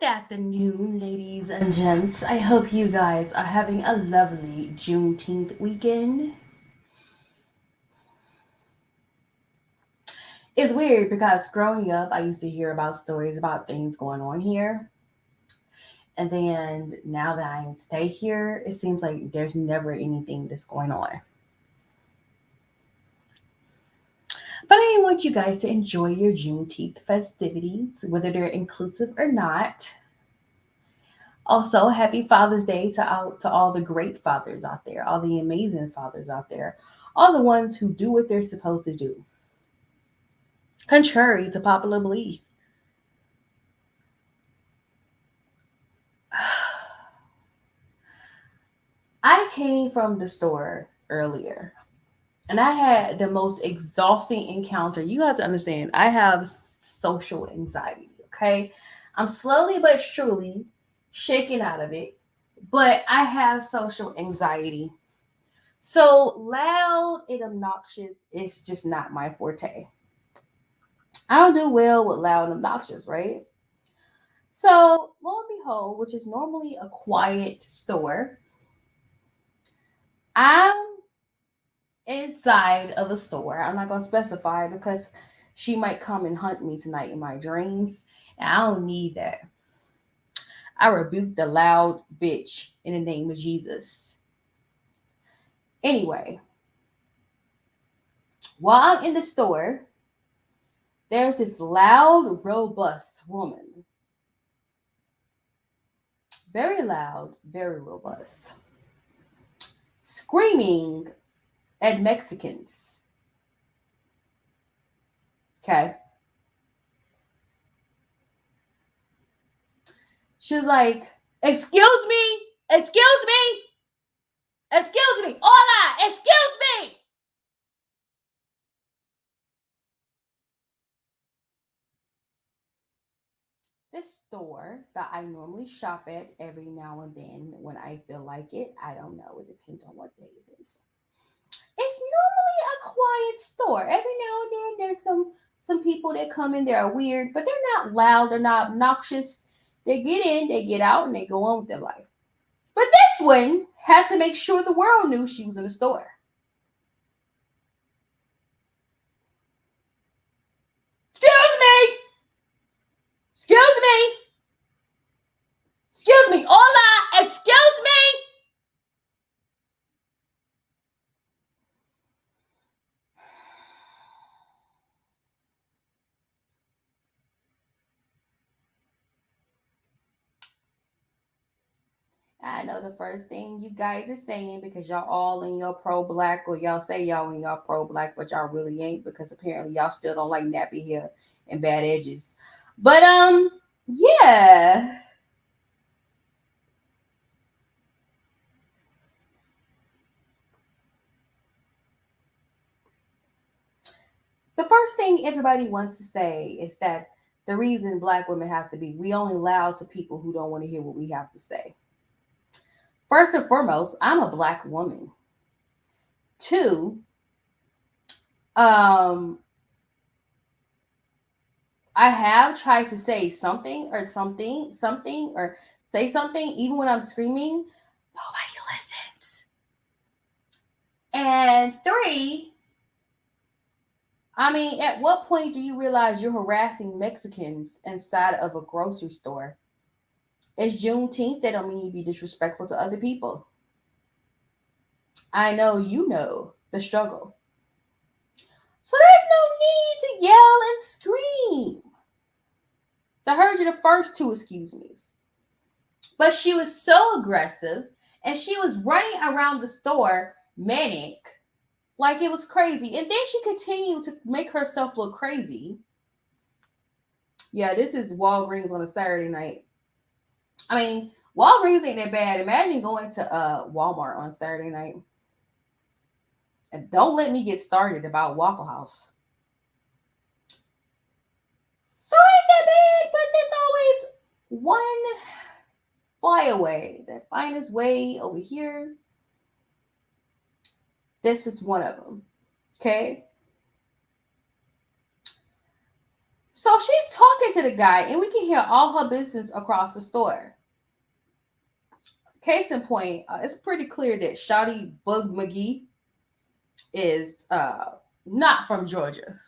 Good afternoon, ladies and gents. I hope you guys are having a lovely Juneteenth weekend. It's weird because growing up, I used to hear about stories about things going on here. And then now that I stay here, it seems like there's never anything that's going on. But I want you guys to enjoy your Juneteenth festivities, whether they're inclusive or not. Also, happy Father's Day to all the great fathers out there, all the amazing fathers out there, all the ones who do what they're supposed to do, contrary to popular belief. I came from the store earlier and I had the most exhausting encounter. You have to understand, I have social anxiety, okay? I'm slowly but surely shaking out of it, but I have social anxiety. So loud and obnoxious is just not my forte. I don't do well with loud and obnoxious, right? So lo and behold, which is normally a quiet store, I'm inside of a store. I'm not gonna specify because she might come and hunt me tonight in my dreams, and I don't need that. I rebuke the loud bitch in the name of Jesus. Anyway, while I'm in the store, there's this loud, robust woman. Very loud, very robust. Screaming at Mexicans. Okay. She was like, excuse me, excuse me, excuse me, hola, excuse me. This store that I normally shop at every now and then when I feel like it, I don't know, it depends on what day it is. It's normally a quiet store. Every now and then there's some people that come in, they're weird, but they're not loud, they're not obnoxious. They get in, they get out, and they go on with their life. But this one had to make sure the world knew she was in the store. Excuse me! Excuse me! Excuse me! Hola! Excuse me! I know the first thing you guys are saying because y'all all in your pro black or y'all say y'all in y'all pro black, but y'all really ain't because apparently y'all still don't like nappy hair and bad edges. But yeah. The first thing everybody wants to say is that the reason black women have to be, we only loud to people who don't want to hear what we have to say. First and foremost, I'm a black woman. Two, um, I have tried to say something, or say something, even when I'm screaming, nobody listens. And three, I mean, at what point do you realize you're harassing Mexicans inside of a grocery store? It's Juneteenth. That don't mean you be disrespectful to other people. I know you know the struggle. So there's no need to yell and scream. I heard you the first two excuse me's. But she was so aggressive and she was running around the store manic like it was crazy. And then she continued to make herself look crazy. Yeah, this is Walgreens on a Saturday night. I mean, Walgreens ain't that bad. Imagine going to Walmart on Saturday night. And don't let me get started about Waffle House. So ain't that bad, but there's always one flyaway that find its way over here. This is one of them. Okay. So she's talking to the guy, and we can hear all her business across the store. Case in point, it's pretty clear that Shawty Bug McGee is not from Georgia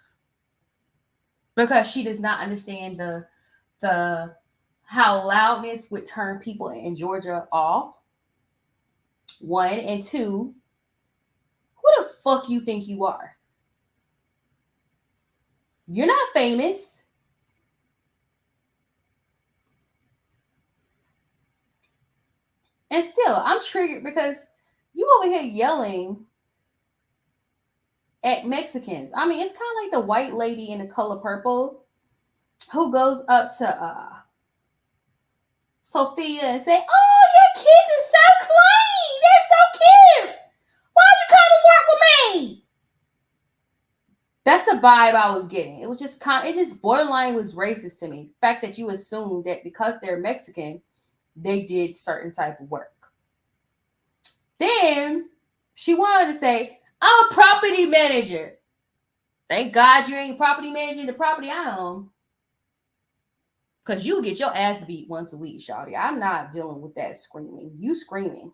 because she does not understand the how loudness would turn people in Georgia off. One and two, who the fuck you think you are? You're not famous. And still, I'm triggered because you over here yelling at Mexicans. I mean, it's kind of like the white lady in the color purple who goes up to Sophia and say, "Oh, your kids are so clean. They're so cute. Why'd you come and work with me?" That's a vibe I was getting. It was just it just borderline was racist to me. The fact that you assume that because they're Mexican, they did certain type of work. Then she wanted to say, "I'm a property manager." Thank God you ain't property managing the property I own. Because you get your ass beat once a week, shawty. I'm not dealing with that screaming. You screaming.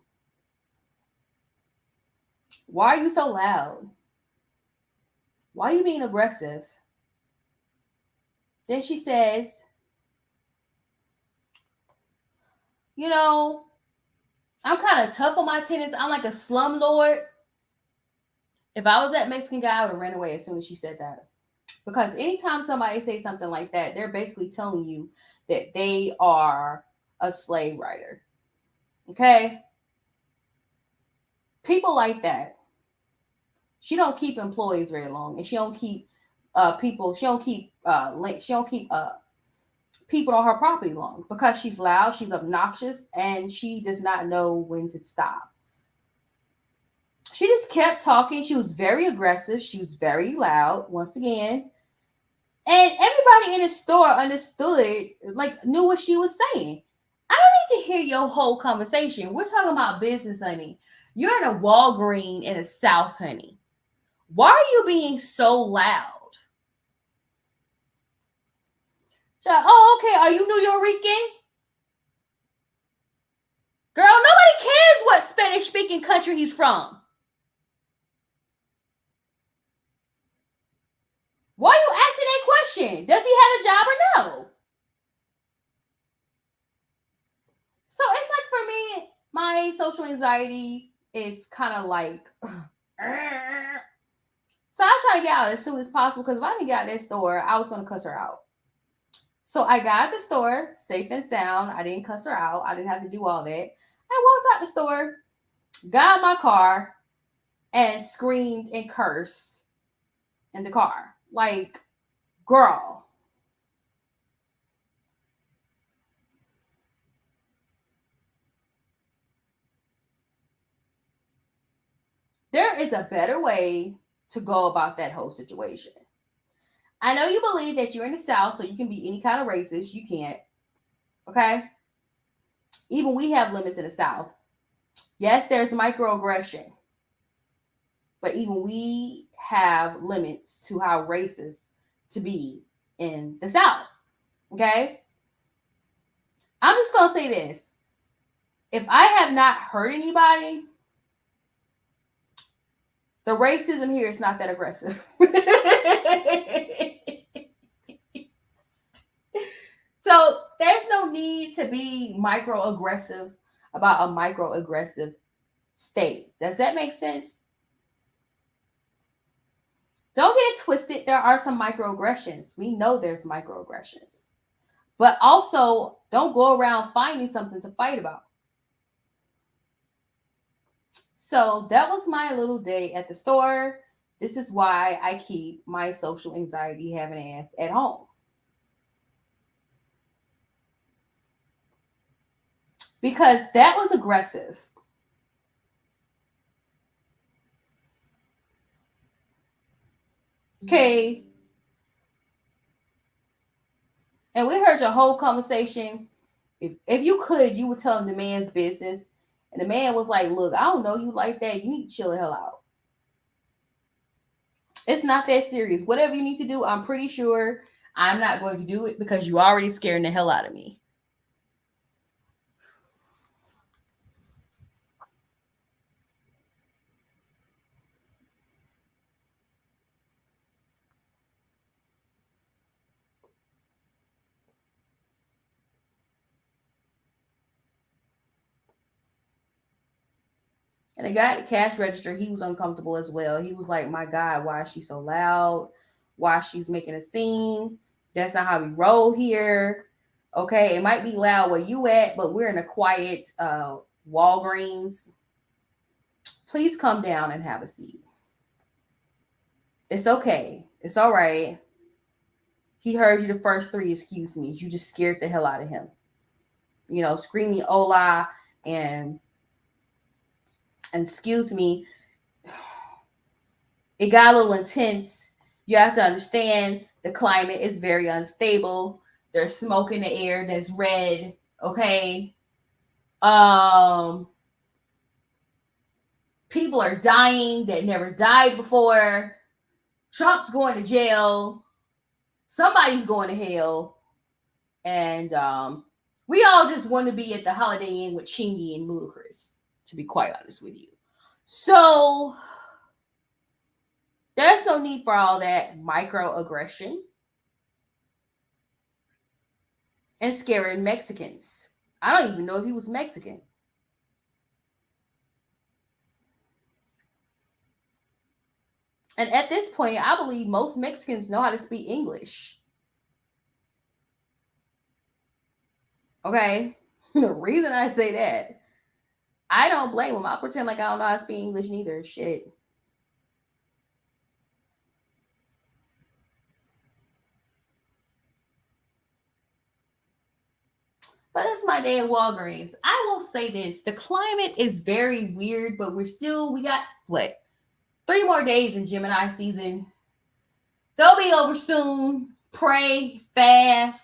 Why are you so loud? Why are you being aggressive? Then she says, you know, I'm kind of tough on my tenants. I'm like a slumlord. If I was that Mexican guy, I would have ran away as soon as she said that. Because anytime somebody says something like that, they're basically telling you that they are a slave rider. Okay? People like that. She don't keep employees very long, and she don't keep people. She don't keep people on her property long because she's loud, she's obnoxious, and she does not know when to stop. She just kept talking. She was very aggressive. She was very loud. Once again, and everybody in the store understood, like, knew what she was saying. I don't need to hear your whole conversation. We're talking about business, honey. You're in a Walgreens in the South, honey. Why are you being so loud? She's like, oh, okay. Are you New Yorican? Girl, nobody cares what Spanish-speaking country he's from. Why are you asking that question? Does he have a job or no? So it's like, for me, my social anxiety is kind of like, so I try to get out as soon as possible because if I didn't get out of that store, I was going to cuss her out. So I got out the store safe and sound. I didn't cuss her out. I didn't have to do all that. I walked out the store, got in my car, and screamed and cursed in the car. Like, girl. There is a better way to go about that whole situation. I know you believe that you're in the South, so you can be any kind of racist. You can't. Okay? Even we have limits in the South. Yes, there's microaggression. But even we have limits to how racist to be in the South. Okay? I'm just going to say this. If I have not hurt anybody, the racism here is not that aggressive. So there's no need to be microaggressive about a microaggressive state. Does that make sense? Don't get it twisted. There are some microaggressions. We know there's microaggressions. But also, don't go around finding something to fight about. So that was my little day at the store. This is why I keep my social anxiety having ass at home. Because that was aggressive. Okay. And we heard your whole conversation. If you could, you would tell him the man's business. And the man was like, look, I don't know you like that. You need to chill the hell out. It's not that serious. Whatever you need to do, I'm pretty sure I'm not going to do it because you already scaring the hell out of me. And the guy at the cash register, he was uncomfortable as well. He was like, my God, why is she so loud? Why she's making a scene? That's not how we roll here. Okay, it might be loud where you at, but we're in a quiet Walgreens. Please come down and have a seat. It's okay. It's all right. He heard you the first three excuse me. You just scared the hell out of him. You know, screaming hola and excuse me. It got a little intense. You have to understand the climate is very unstable. There's smoke in the air that's red. Okay. Um People are dying that never died before. Trump's going to jail. Somebody's going to hell. And we all just want to be at the Holiday Inn with Chingy and Ludacris, to be quite honest with you. So there's no need for all that microaggression and scaring Mexicans. I don't even know if he was Mexican. And at this point, I believe most Mexicans know how to speak English. Okay? The reason I say that, I don't blame them. I pretend like I don't know how to speak English neither. Shit. But that's my day at Walgreens. I will say this. The climate is very weird, but we got, what, 3 more days in Gemini season. They'll be over soon. Pray, fast.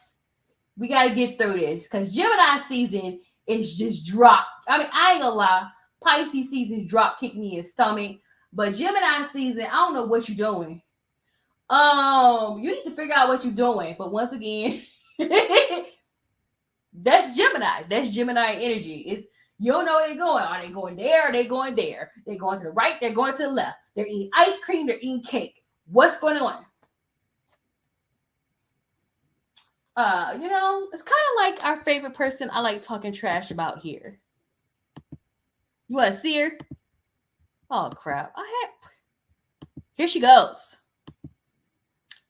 We got to get through this because Gemini season is just drop. I mean, I ain't gonna lie. Pisces season drop kick me in the stomach. But Gemini season, I don't know what you're doing. You need to figure out what you're doing. But once again, that's Gemini. That's Gemini energy. It's, you don't know where they're going. Are they going there? Are they going there? They're going to the right. They're going to the left. They're eating ice cream. They're eating cake. What's going on? It's kind of like our favorite person I like talking trash about here. You want to see her? Oh crap! Here she goes.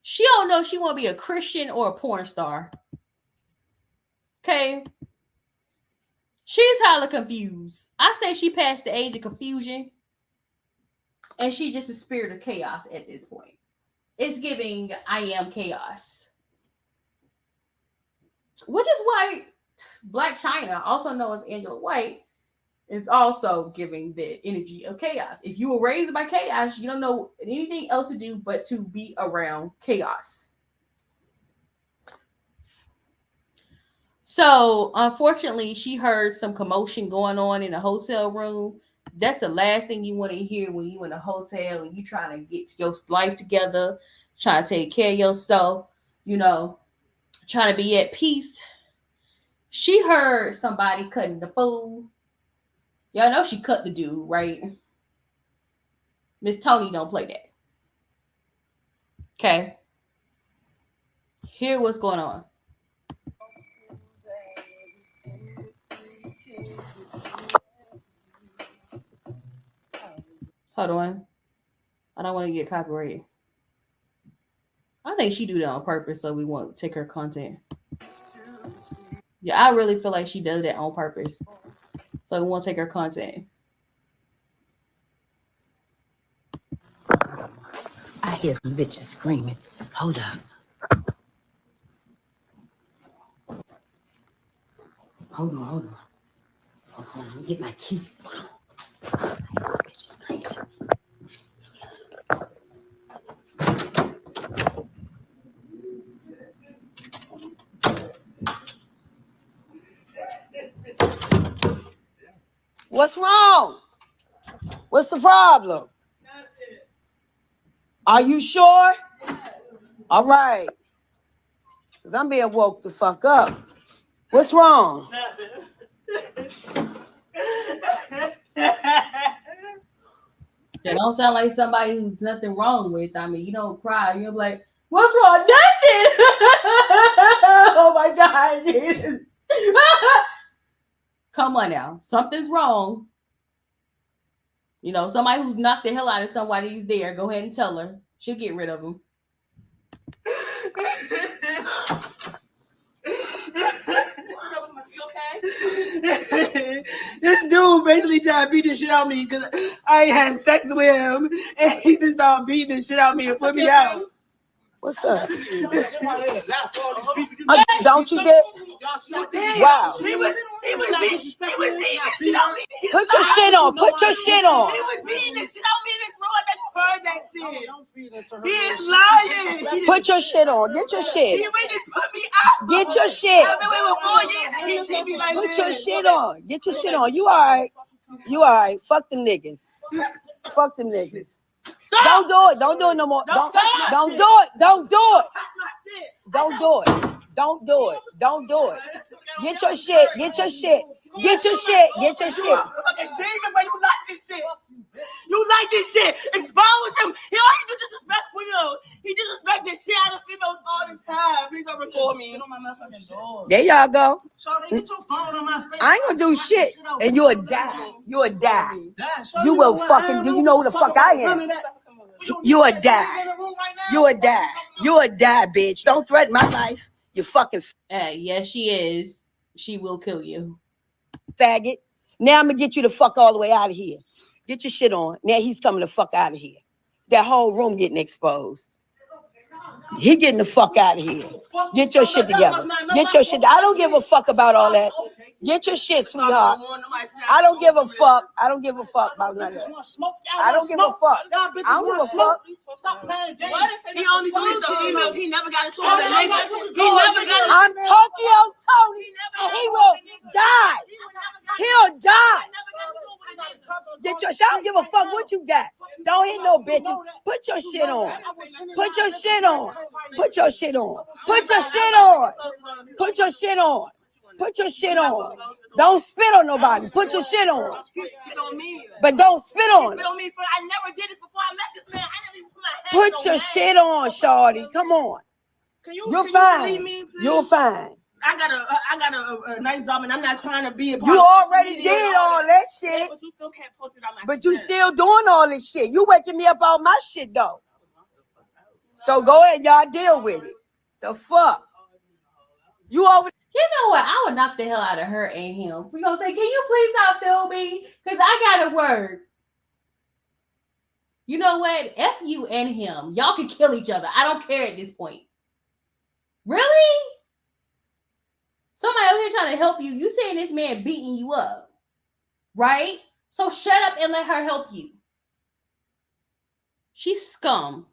She don't know she want to be a Christian or a porn star. Okay. She's hella confused. I say she passed the age of confusion. And she just a spirit of chaos at this point. It's giving I am chaos. Which is why Black China, also known as Angela White, is also giving the energy of chaos. If you were raised by chaos, you don't know anything else to do but to be around chaos. So, unfortunately, she heard some commotion going on in a hotel room. That's the last thing you want to hear when you in a hotel and you trying to get your life together, trying to take care of yourself, trying to be at peace. She heard somebody cutting the food. Y'all know she cut the dude, right? Miss Toni don't play that. Okay. Here what's going on. Hold on. I don't want to get copyrighted. I think she do that on purpose so we won't take her content. Yeah, I really feel like she does that on purpose. So we won't take her content. I hear some bitches screaming. Hold up. Hold on. Let me get my key. Hold on. I hear some bitches screaming. What's wrong? What's the problem? Are you sure? All right. Cause I'm being woke the fuck up. What's wrong? That don't sound like somebody who's nothing wrong with. I mean, you don't cry. You're like, what's wrong? Nothing. Oh my God, Jesus. Come on now. Something's wrong. You know, somebody who's knocked the hell out of somebody who's there, go ahead and tell her. She'll get rid of him. This dude basically tried to beat the shit out of me because I ain't had sex with him, and he just started beating the shit out of me and put me out. What's up? Don't you get? Wow. He was beating the shit out of me. Put your shit on. Put your shit on. He was beating the shit out of me in this room. I just heard that shit. He is lying. Put your shit on. Get your He shit. really put me out. Get your shit. I've been with 4 years and he treat me like Put this. your shit on. Get your shit on. You all right? You all right? Fuck them niggas. Fuck them niggas. Don't do it. Don't do it no more. Don't do it. Don't do it. Don't do it. Don't do it. Don't do it. Get your shit. Get your shit. Get your shit. Get your shit. You like this shit. You like this shit. Expose him. He always do disrespect for you. He disrespect the shit out of females all the time. Please don't record me. There y'all go. Get your phone on my face. I ain't gonna do shit. And you'll die. You'll die. You will fucking do. You know who the fuck I am? You'll die. You'll die. You'll die, bitch. Don't threaten my life. You fucking Yes, she is. She will kill you. faggot. Now I'm gonna get you the fuck all the way out of here. Get your shit on. Now he's coming the fuck out of here. That whole room getting exposed. He getting the fuck out of here. Get your shit together. Get your shit. I don't give a fuck about all that. Get your shit, sweetheart. I don't give a fuck. I don't give a fuck about none of that. I don't give a fuck. I don't give a fuck. Stop playing games. He only do this to females. He never got a show that nigga. He never got a I'm Tokyo Tony, and he will die. He'll die. Get your shit. I don't give a fuck what you got. Don't hit no bitches. Put your shit on. Put your shit on. Put your shit on. Put your shit on. Put your shit on. Put your shit on. Don't spit on nobody. Put your shit on. But don't spit on it. I never did it before I met this man. I never even put my hands Put your shit on, shorty. Come on. You're fine. You're fine. I got a nice job, and I'm not trying to be a part You of already did all that shit. But you still can't post it on my But you still doing all this shit. You waking me up all my shit though. So go ahead, y'all deal with it. The fuck? You over? You know what? I would knock the hell out of her and him. We gonna say, can you please stop filming? Because I gotta work. You know what? F you and him. Y'all can kill each other. I don't care at this point. Really? Somebody over here trying to help you. You saying this man beating you up. Right? So shut up and let her help you. She's scum.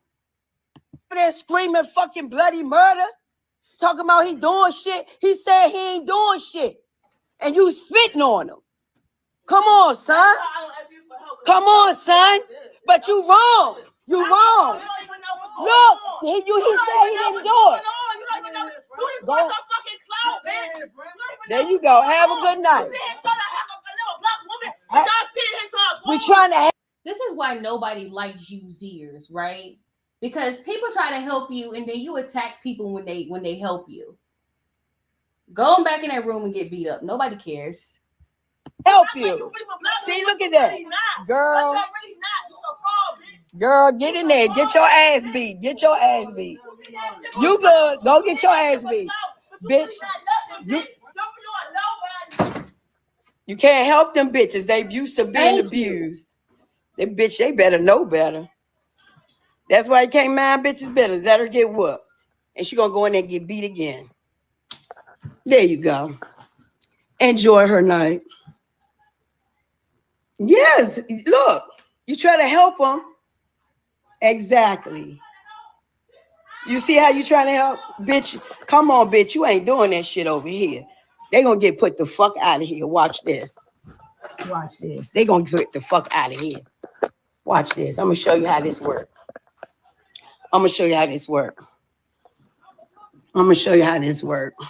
They're screaming fucking bloody murder. Talking about he doing shit. He said he ain't doing shit. And you spitting on him. Come on, son. Come on, son. But you wrong. You wrong. Look, he said he didn't do it. Go. There you go. Have a good night. We trying to. This is why nobody likes you, Zers, right? Because people try to help you, and then you attack people when they help you. Go back in that room and get beat up. Nobody cares. Help you. See, look at that, girl. Girl, get in there. Get your ass beat. Get your ass beat. You good? Go get your ass beat, bitch. You can't help them bitches. They used to being abused. They bitch. They better know better. That's why he can't mind bitches' business. Let her get whooped. And she gonna go in there and get beat again. There you go. Enjoy her night. Yes, look. You try to help them. Exactly. You see how you trying to help? Bitch, come on, bitch. You ain't doing that shit over here. They gonna get put the fuck out of here. Watch this. Watch this. They gonna get the fuck out of here. Watch this. I'm gonna show you how this works. I'm gonna show you how this works. I'm gonna show you how this works.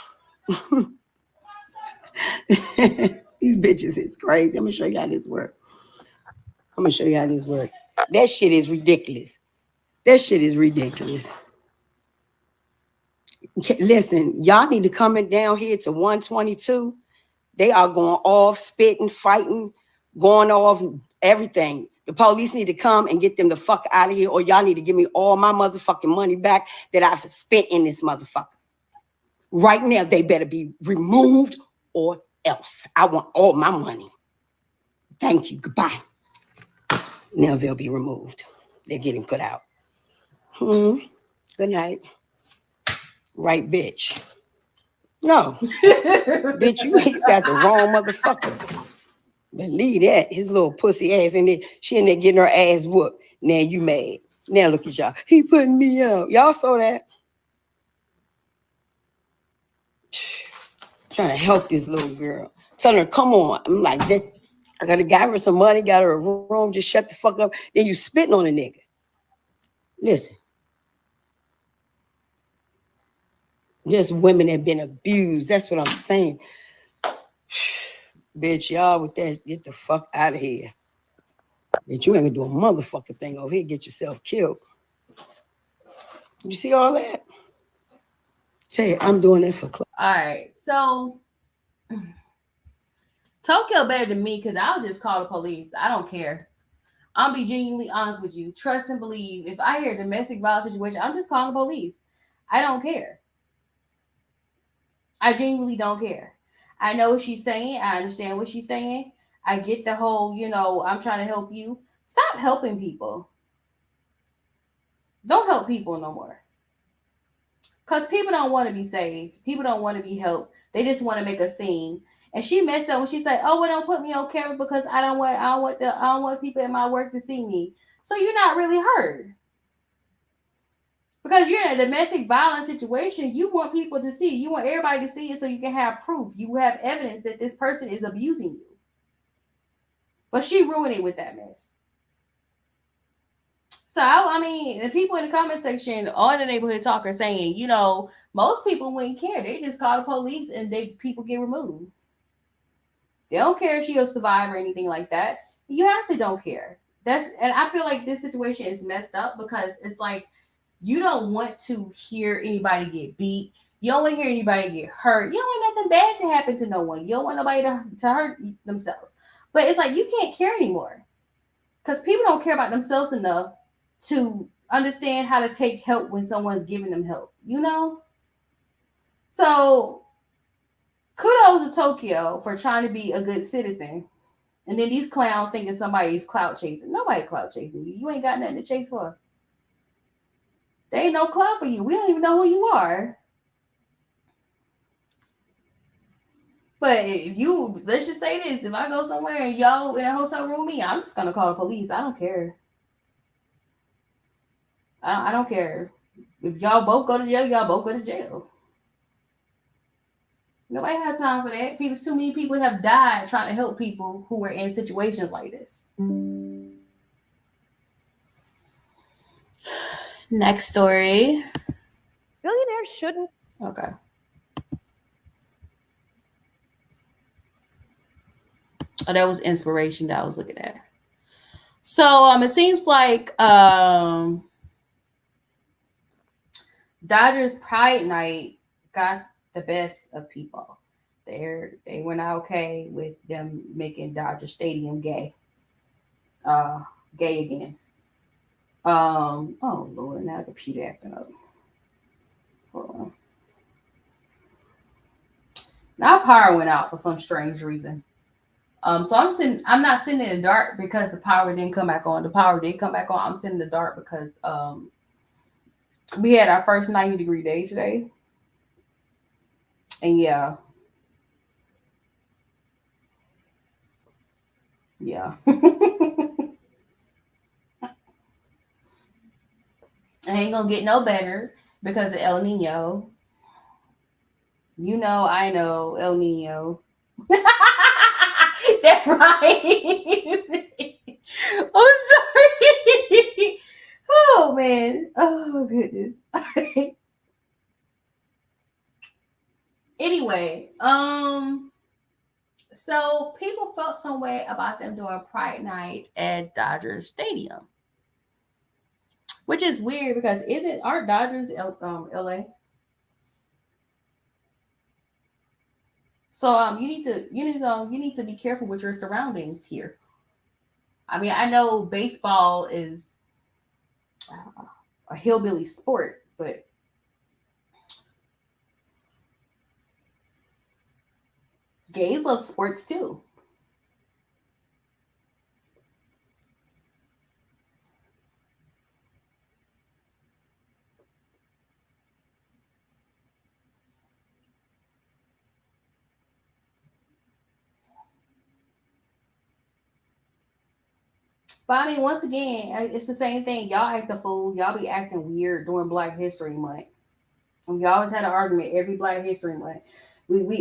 These bitches is crazy. I'm gonna show you how this works. That shit is ridiculous. Listen, y'all need to come in down here to 122. They are going off, spitting, fighting, going off, everything. The police need to come and get them the fuck out of here, or y'all need to give me all my motherfucking money back that I've spent in this motherfucker. Right now, they better be removed or else. I want all my money. Thank you. Goodbye. Now they'll be removed. They're getting put out. Good night. Right, bitch. No. Bitch, you got the wrong motherfuckers. Believe that. His little pussy ass in there. She in there getting her ass whooped. Now you mad. Now look at y'all. He putting me out. Y'all saw that? Trying to help this little girl. Telling her, come on. I'm like, that. I gotta give her some money, got her a room, just shut the fuck up. Then you spitting on a nigga. Listen. Just women that been abused. That's what I'm saying. Bitch, y'all with that, get the fuck out of here. Bitch, you ain't gonna do a motherfucking thing over here, get yourself killed. You see all that? Say, I'm doing that for club. All right, so Tokyo better than me because I'll just call the police. I don't care. I'll be genuinely honest with you. Trust and believe. If I hear a domestic violence situation, I'm just calling the police. I don't care. I genuinely don't care. I know what she's saying. I understand what she's saying. I get the whole, I'm trying to help you. Stop helping people. Don't help people no more. Because people don't want to be saved. People don't want to be helped. They just want to make a scene. And she messed up when she said, "Oh, well, don't put me on camera because I don't want people at my work to see me." So you're not really heard. Because you're in a domestic violence situation, you want people to see. You want everybody to see it so you can have proof. You have evidence that this person is abusing you. But she ruined it with that mess. So, I mean, the people in the comment section on the neighborhood talk are saying, most people wouldn't care. They just call the police and people get removed. They don't care if she'll survive or anything like that. You have to don't care. And I feel like this situation is messed up because it's like you don't want to hear anybody get beat. You don't want to hear anybody get hurt. You don't want nothing bad to happen to no one. You don't want nobody to hurt themselves. But it's like you can't care anymore because people don't care about themselves enough to understand how to take help when someone's giving them help, So, kudos to Tokyo for trying to be a good citizen. And then these clowns thinking somebody's clout chasing. Nobody clout chasing you. You ain't got nothing to chase for. There ain't no clout for you. We don't even know who you are. But let's just say this. If I go somewhere and y'all in a hotel room with me, I'm just going to call the police. I don't care. I don't care. If y'all both go to jail, y'all both go to jail. Nobody had time for that. Too many people have died trying to help people who were in situations like this. Next story. Billionaires shouldn't. Okay. Oh, that was inspiration that I was looking at. So it seems like Dodgers Pride Night got the best of people. They were not okay with them making Dodger Stadium gay. Gay again. Oh Lord, now the computer acting up. Hold on. Now power went out for some strange reason. So I'm not sitting in the dark because the power didn't come back on. The power did come back on. I'm sitting in the dark because we had our first 90-degree day today. And yeah. It ain't gonna get no better because of El Nino. I know El Nino. That's right. I'm sorry. Oh man. Oh goodness. Anyway, so people felt some way about them doing Pride Night at Dodgers Stadium, which is weird because aren't Dodgers LA? So you need to be careful with your surroundings here. I mean, I know baseball is a hillbilly sport, but gays love sports too. But I mean, once again, it's the same thing. Y'all act a fool. Y'all be acting weird during Black History Month. We always had an argument every Black History Month.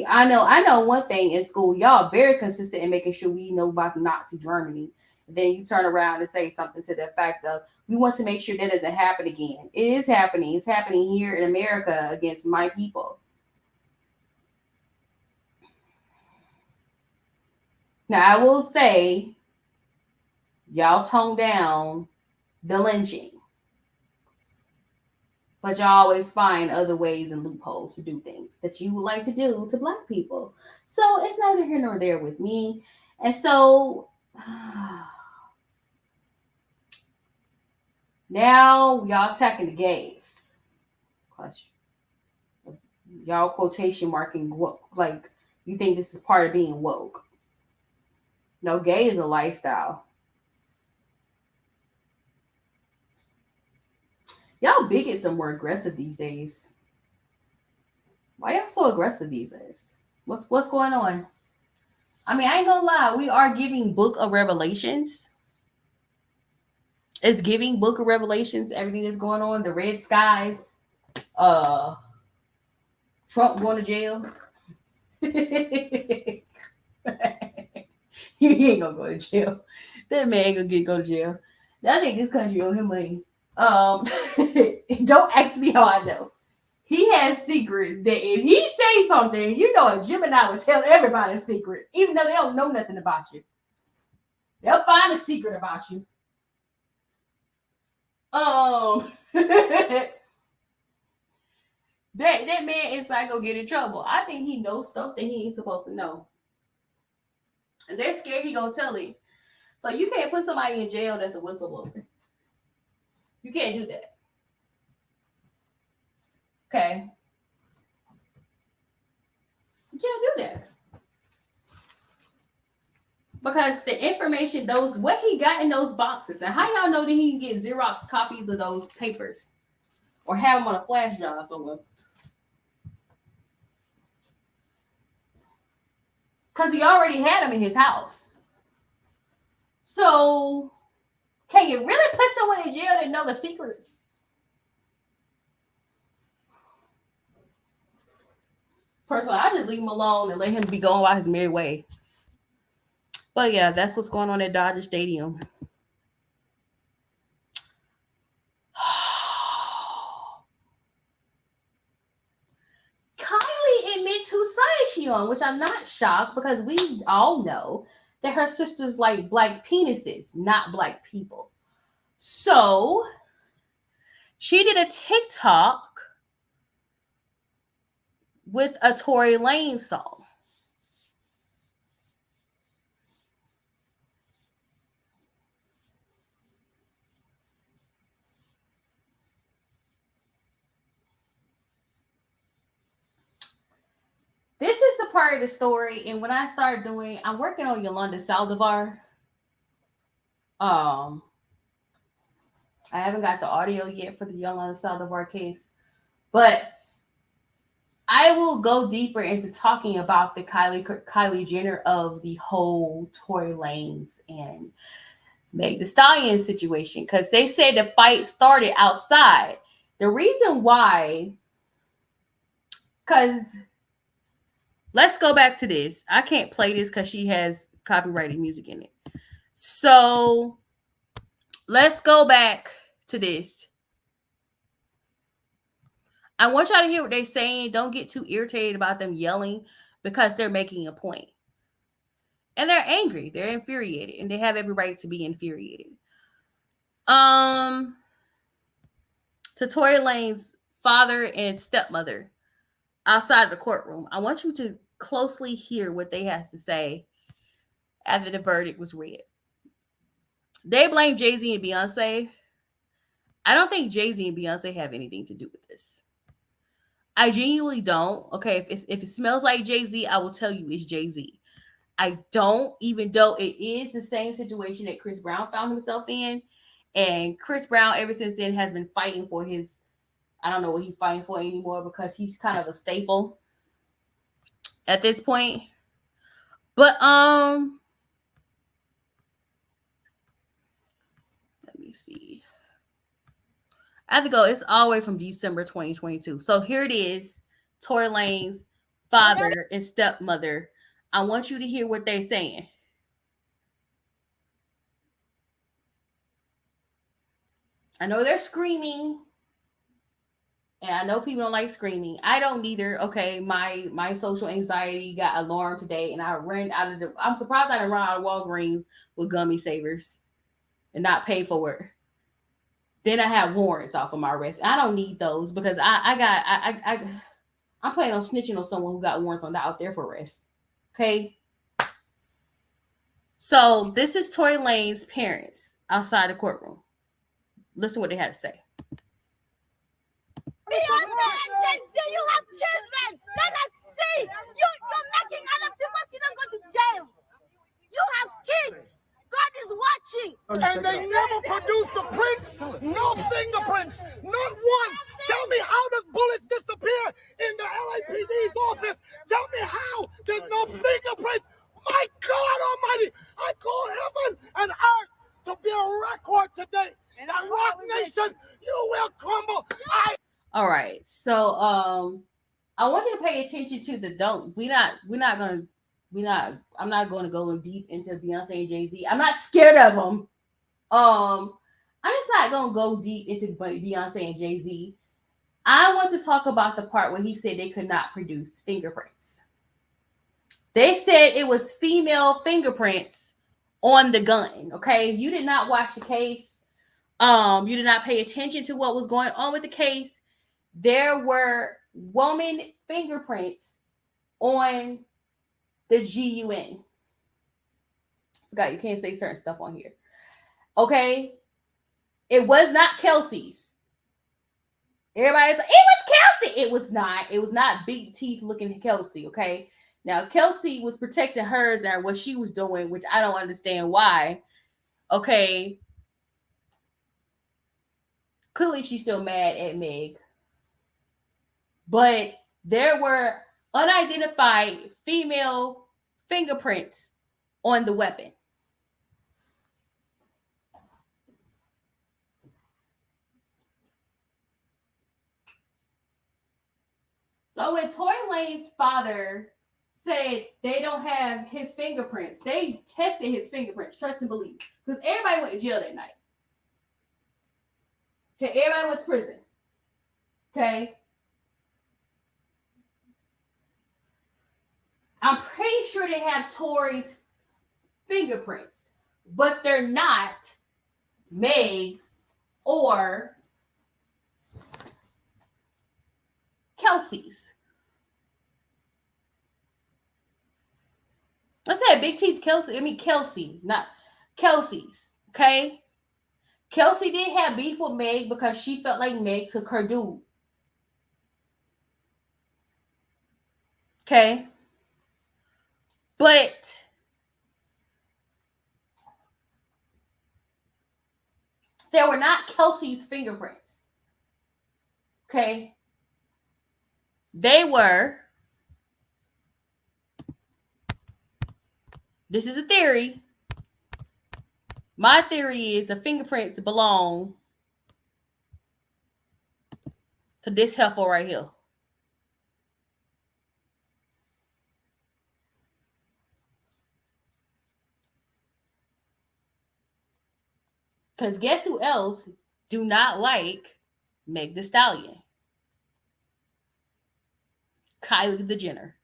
I know one thing in school. Y'all very consistent in making sure we know about Nazi Germany. And then you turn around and say something to the effect of, we want to make sure that doesn't happen again. It is happening. It's happening here in America against my people. Now, I will say, y'all tone down the lynching. But y'all always find other ways and loopholes to do things that you would like to do to Black people. So it's neither here nor there with me. And so now y'all attacking the gays. Y'all quotation marking woke. Like, you think this is part of being woke. No, gay is a lifestyle. Y'all bigots are more aggressive these days. Why y'all so aggressive these days? What's going on? I mean, I ain't gonna lie. We are giving Book of Revelations. It's giving Book of Revelations. Everything that's going on. The red skies. Trump going to jail. He ain't gonna go to jail. That man ain't gonna go to jail. I think this country owe him money. Don't ask me how I know. He has secrets that if he say something, you know, a Gemini would tell everybody secrets, even though they don't know nothing about you. They'll find a secret about you. That man is not gonna get in trouble. I think he knows stuff that he ain't supposed to know. And they're scared he gonna tell it. So you can't put somebody in jail that's a whistleblower. You can't do that. Okay. You can't do that. Because the information, what he got in those boxes, and how y'all know that he can get Xerox copies of those papers or have them on a flash drive somewhere? Because he already had them in his house. So, can you really put someone in jail that know the secrets? Personally, I just leave him alone and let him be going by his merry way. But yeah, that's what's going on at Dodger Stadium. Kylie admits whose side she on, which I'm not shocked because we all know that her sisters like Black penises, not Black people. So she did a TikTok with a Tory Lanez song. This is the part of the story, and when I start I'm working on Yolanda Saldivar. I haven't got the audio yet for the Yolanda Saldivar case, but I will go deeper into talking about the Kylie Jenner of the whole Tory Lanez and Meg Thee Stallion situation, because they said the fight started outside. The reason why, because let's go back to this. I can't play this because she has copyrighted music in it. So let's go back to this. I want y'all to hear what they're saying. Don't get too irritated about them yelling because they're making a point. And they're angry. They're infuriated. And they have every right to be infuriated. To Tory Lane's father and stepmother outside the courtroom. I want you to closely hear what they have to say after the verdict was read. They blame Jay-Z and Beyonce. I don't think Jay-Z and Beyonce have anything to do with this. I genuinely don't. Okay, if it smells like Jay-Z, I will tell you it's Jay-Z. I don't, even though it is the same situation that Chris Brown found himself in. And Chris Brown, ever since then, has been fighting for his, I don't know what he's fighting for anymore because he's kind of a staple at this point. But, let me see. I have to go. It's all the way from December 2022. So here it is. Tory Lane's father and stepmother. I want you to hear what they're saying. I know they're screaming. And I know people don't like screaming. I don't either. Okay, my social anxiety got alarmed today, and I ran out of the. I'm surprised I didn't run out of Walgreens with gummy savers, and not pay for it. Then I had warrants off of my arrest. I don't need those because I'm planning on snitching on someone who got warrants on that out there for arrest. Okay. So this is Tory Lane's parents outside the courtroom. Listen to what they had to say. Beyonce and Jay-Z, you have children. Let us see. You're making other people see them go to jail. You have kids. God is watching. And they never produced the prints. No fingerprints. Not one. Tell me how does bullets disappear in the LAPD's office? Tell me how there's no fingerprints. My God Almighty, I call heaven and earth to be a record today. And Rock Nation, you will crumble. All right. So I want you to pay attention to the don't. I'm not going to go in deep into Beyonce and Jay-Z. I'm not scared of them. I'm just not going to go deep into Beyonce and Jay-Z. I want to talk about the part where he said they could not produce fingerprints. They said it was female fingerprints on the gun. Okay. You did not watch the case. You did not pay attention to what was going on with the case. There were woman fingerprints on the GUN. Forgot you can't say certain stuff on here. Okay. It was not Kelsey's. Everybody's like, it was Kelsey. It was not. It was not big teeth looking Kelsey. Okay. Now, Kelsey was protecting hers and what she was doing, which I don't understand why. Okay. Clearly, she's still mad at Meg. But there were unidentified female fingerprints on the weapon. So when Tory Lane's father said they don't have his fingerprints, they tested his fingerprints, trust and believe. Because everybody went to jail that night. Okay, everybody went to prison. Okay. I'm pretty sure they have Tory's fingerprints, but they're not Meg's or Kelsey's. I said big teeth Kelsey, not Kelsey's. Okay. Kelsey did have beef with Meg because she felt like Meg took her dude. Okay. But they were not Kelsey's fingerprints. Okay. They were. This is a theory. My theory is the fingerprints belong to this heifer right here. Because guess who else do not like Meg Thee Stallion? Kylie the Jenner.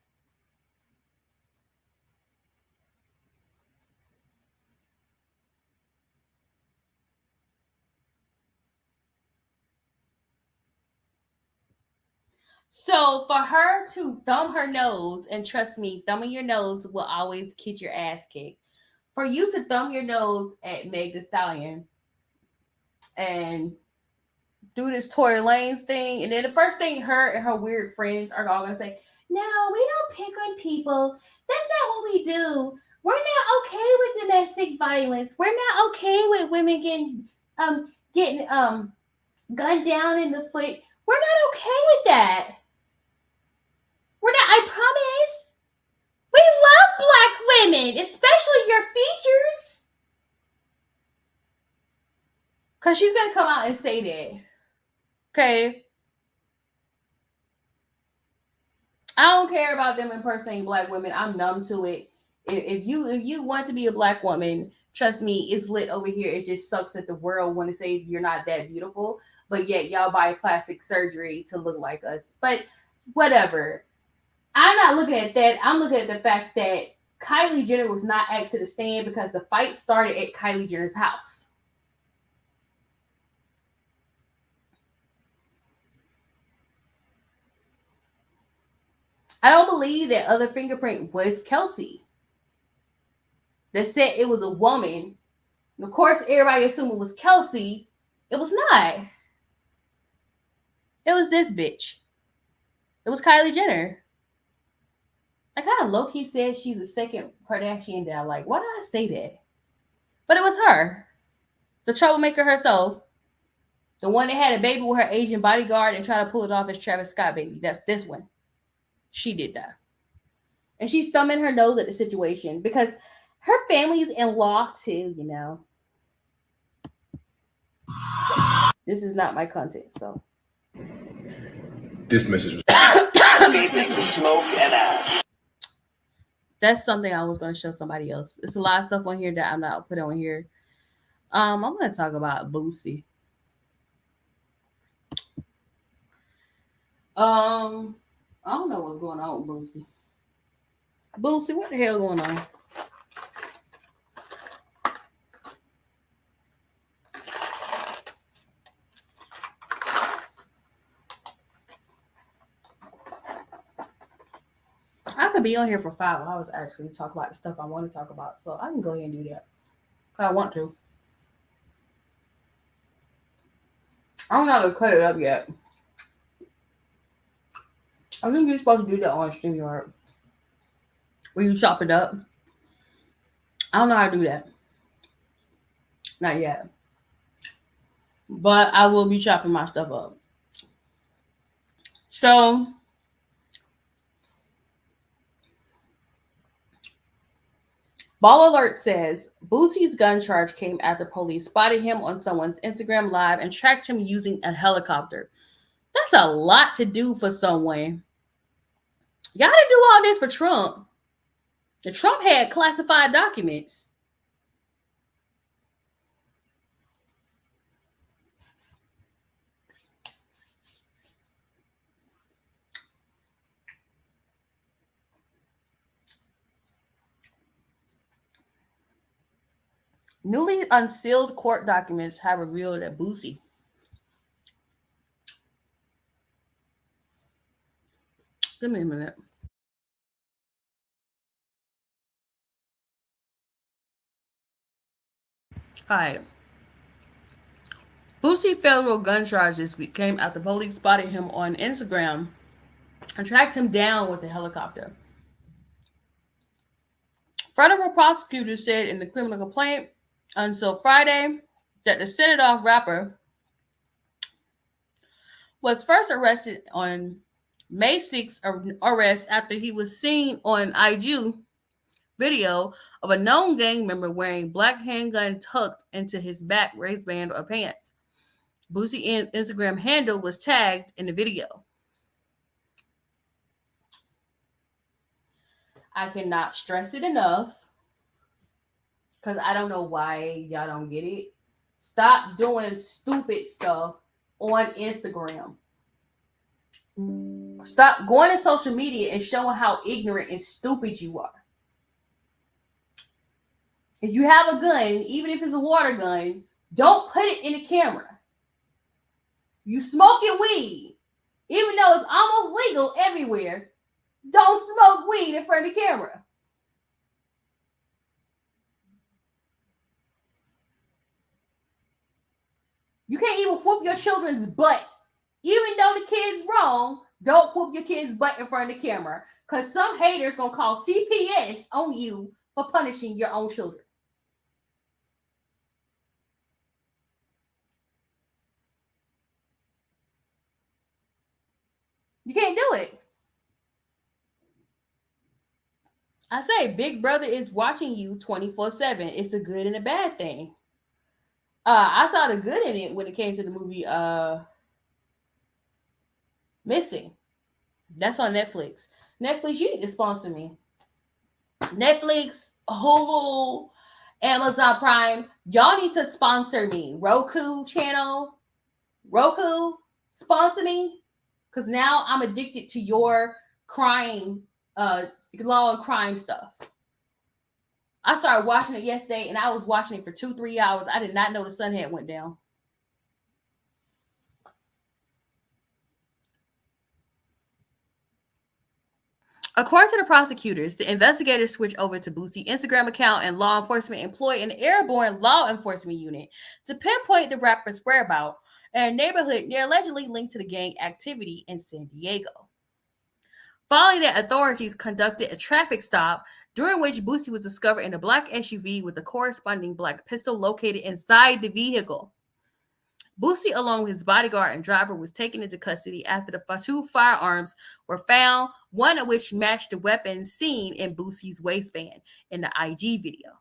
So for her to thumb her nose, and trust me, thumbing your nose will always get your ass kicked. For you to thumb your nose at Meg Thee Stallion and do this Tory Lanez thing, and then the first thing her and her weird friends are all gonna say, "No, we don't pick on people. That's not what we do. We're not okay with domestic violence. We're not okay with women getting gunned down in the foot. We're not okay with that. We're not. I promise. We love black women, especially your features." Cause she's gonna come out and say that. Okay. I don't care about them impersonating black women. I'm numb to it. If you want to be a black woman, trust me, it's lit over here. It just sucks that the world want to say you're not that beautiful, but yet y'all buy plastic surgery to look like us. But whatever. I'm not looking at that. I'm looking at the fact that Kylie Jenner was not asked to the stand because the fight started at Kylie Jenner's house. I don't believe that other fingerprint was Kelsey. That said it was a woman. And of course, everybody assumed it was Kelsey. It was not. It was this bitch. It was Kylie Jenner. I kind of low-key said she's the second Kardashian that I like. Why did I say that? But it was her. The troublemaker herself. The one that had a baby with her Asian bodyguard and tried to pull it off as Travis Scott baby. That's this one. She did that. And she's thumbing her nose at the situation because her family's in law too, you know. This is not my content, so. This message was smoke and ash. That's something I was going to show somebody else. It's a lot of stuff on here that I'm not put on here. I'm going to talk about Boosie. I don't know what's going on with Boosie. Boosie, what the hell going on? I could be on here for 5 hours actually talk about the stuff I want to talk about. So I can go ahead and do that. Because I want to. I don't know how to cut it up yet. I think you're supposed to do that on StreamYard. Where you chop it up. I don't know how to do that. Not yet. But I will be chopping my stuff up. So Ball Alert says Boosie's gun charge came after police spotted him on someone's Instagram live and tracked him using a helicopter. That's a lot to do for someone. Y'all didn't do all this for Trump. And Trump had classified documents. Newly unsealed court documents have revealed that Boosie give me a minute. All right. Boosie federal gun charge this week came after police spotted him on Instagram and tracked him down with a helicopter. Federal prosecutors said in the criminal complaint until Friday that the set-it-off rapper was first arrested on May 6th arrest after he was seen on IG video of a known gang member wearing black handgun tucked into his back waistband or pants. Boosie's Instagram handle was tagged in the video. I cannot stress it enough because I don't know why y'all don't get it. Stop doing stupid stuff on Instagram. Stop going to social media and showing how ignorant and stupid you are. If you have a gun, even if it's a water gun, don't put it in the camera. You smoking weed, even though it's almost legal everywhere, don't smoke weed in front of the camera. You can't even whoop your children's butt. Even though the kid's wrong, don't whoop your kid's butt in front of the camera. Because some haters going to call CPS on you for punishing your own children. You can't do it. I say Big Brother is watching you 24/7. It's a good and a bad thing. I saw the good in it when it came to the movie Missing. That's on Netflix. Netflix, you need to sponsor me. Netflix, Hulu, Amazon Prime, y'all need to sponsor me. Roku channel, Roku, sponsor me. Because now I'm addicted to your crime, law and crime stuff. I started watching it yesterday, and I was watching it for 2-3 hours. I did not know the sun had went down. According to the prosecutors, the investigators switched over to Boosie's Instagram account, and law enforcement employed an airborne law enforcement unit to pinpoint the rapper's whereabouts in a neighborhood near allegedly linked to the gang activity in San Diego. Following that, authorities conducted a traffic stop during which Boosie was discovered in a black SUV with a corresponding black pistol located inside the vehicle. Boosie, along with his bodyguard and driver, was taken into custody after the 2 firearms were found, one of which matched the weapon seen in Boosie's waistband in the IG video.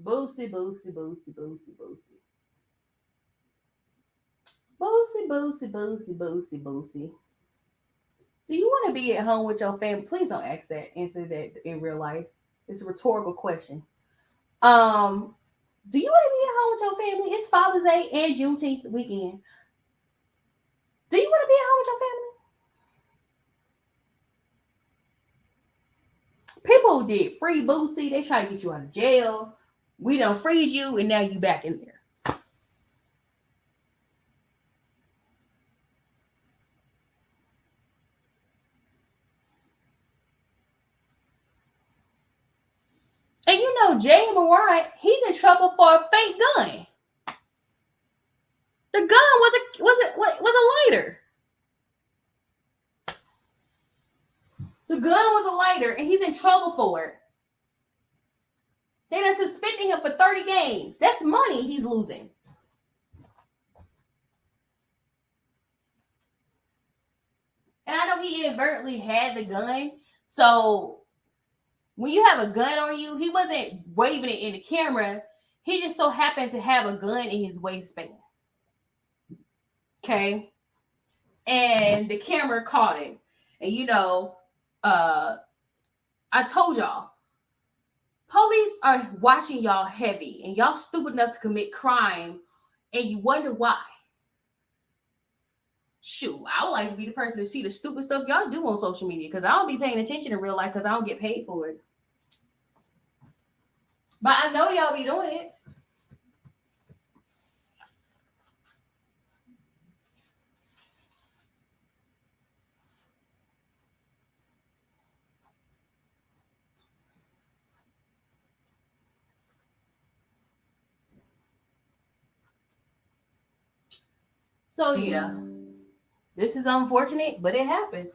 Boosie, Boosie, Boosie, Boosie, Boosie. Boosie, Boosie, Boosie, Boosie, Boosie. Do you want to be at home with your family? Please don't ask that. Answer that in real life. It's a rhetorical question. Do you want to be at home with your family? It's Father's Day and Juneteenth weekend. Do you want to be at home with your family? People did free Boosie. They try to get you out of jail. We done freed you, and now you back in there. And you know, Jay Mariah, he's in trouble for a fake gun. The gun was a lighter. The gun was a lighter, and he's in trouble for it. They done suspended him for 30 games. That's money he's losing. And I know he inadvertently had the gun, so when you have a gun on you, he wasn't waving it in the camera. He just so happened to have a gun in his waistband. Okay? And the camera caught him. And you know, I told y'all, police are watching y'all heavy, and y'all stupid enough to commit crime, and you wonder why. Shoot, I would like to be the person to see the stupid stuff y'all do on social media, because I don't be paying attention in real life because I don't get paid for it. But I know y'all be doing it. So yeah, this is unfortunate, but it happens.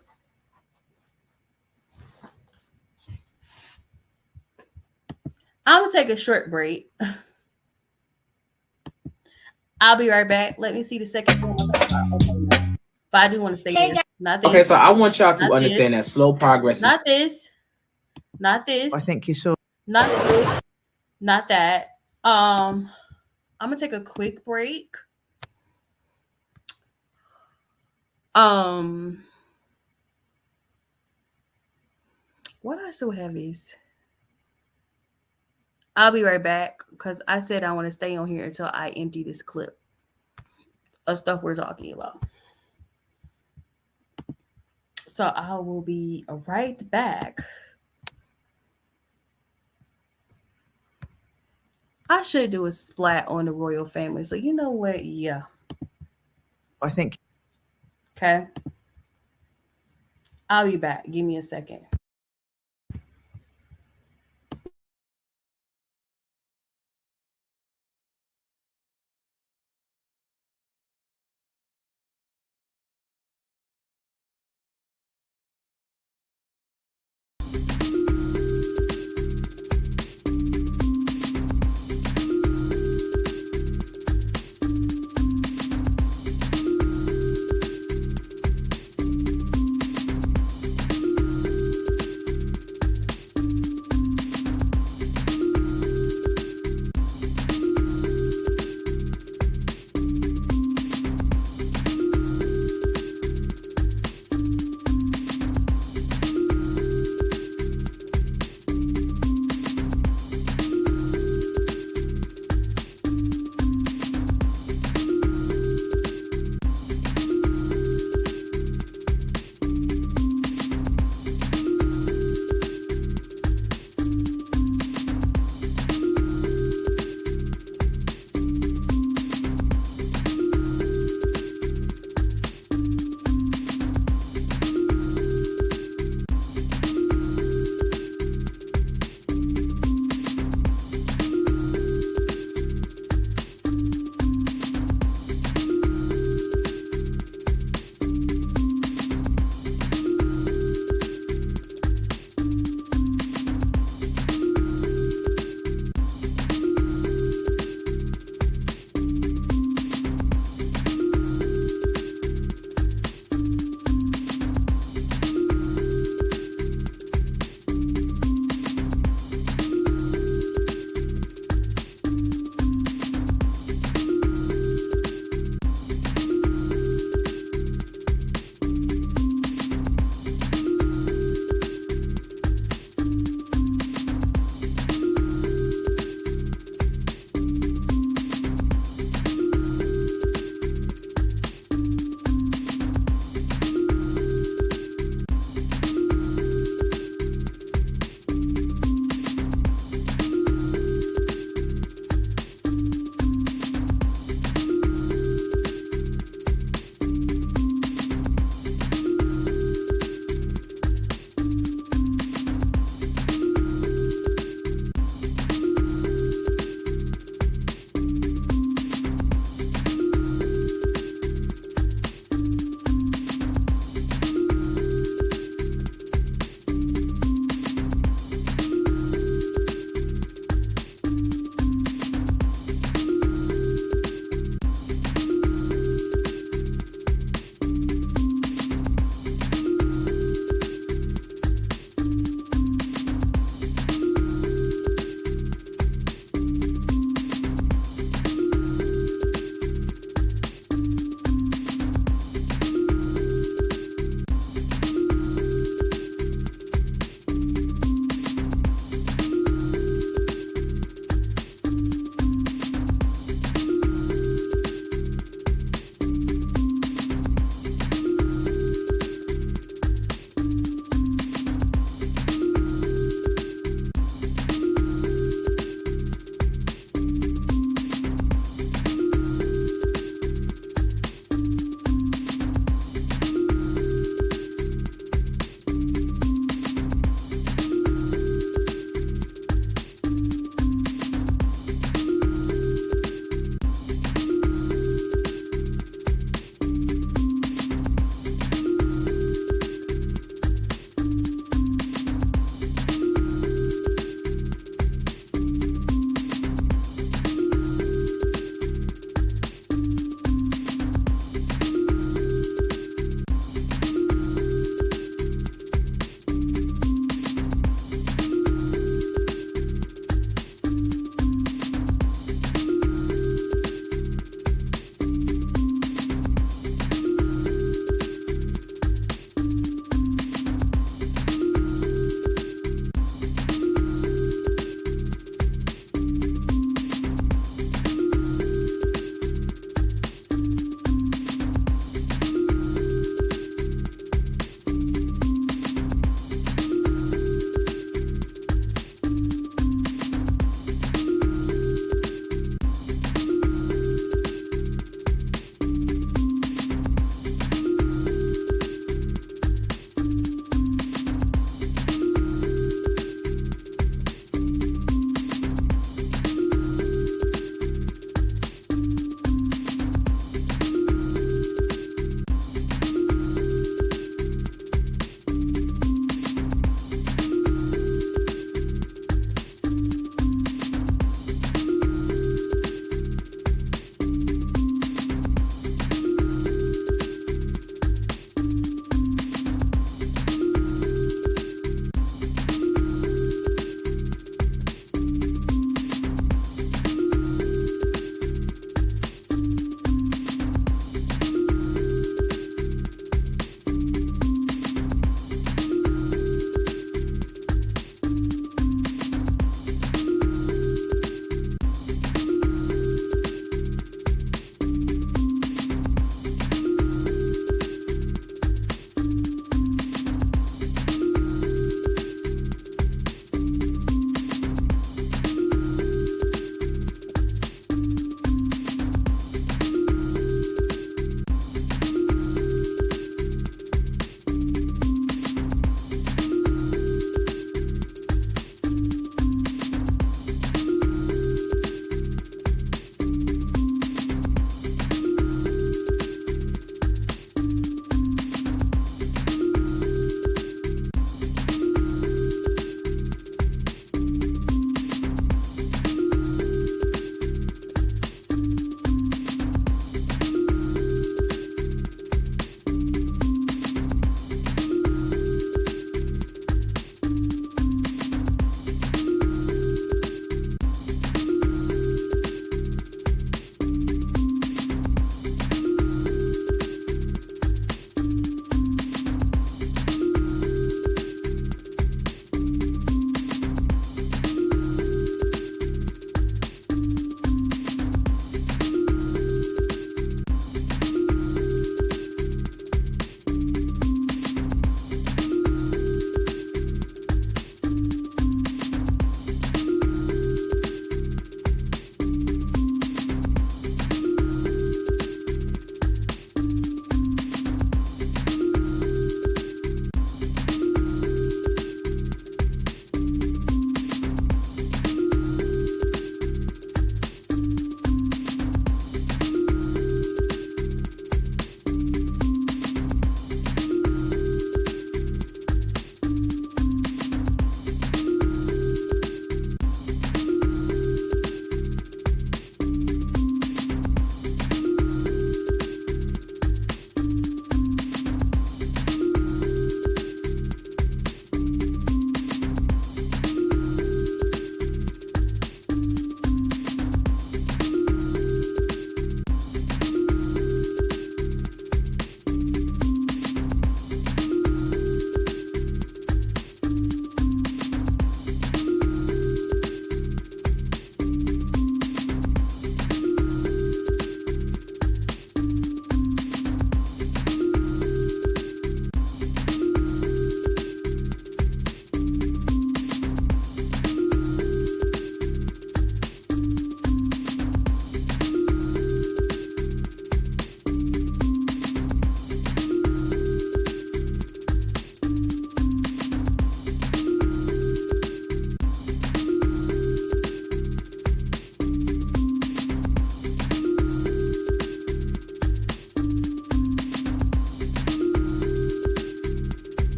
I'm gonna take a short break. I'll be right back. Let me see the second one. But I do want to stay here. Not this. Okay, so I want y'all to understand that slow progress is not this. Not this. I think you saw. Not this. Not that. I'm gonna take a quick break. What I still have is. I'll be right back because I said I want to stay on here until I empty this clip. of stuff we're talking about. So I will be right back. I should do a splat on the royal family. So you know what? Yeah. I think. Okay. I'll be back. Give me a second.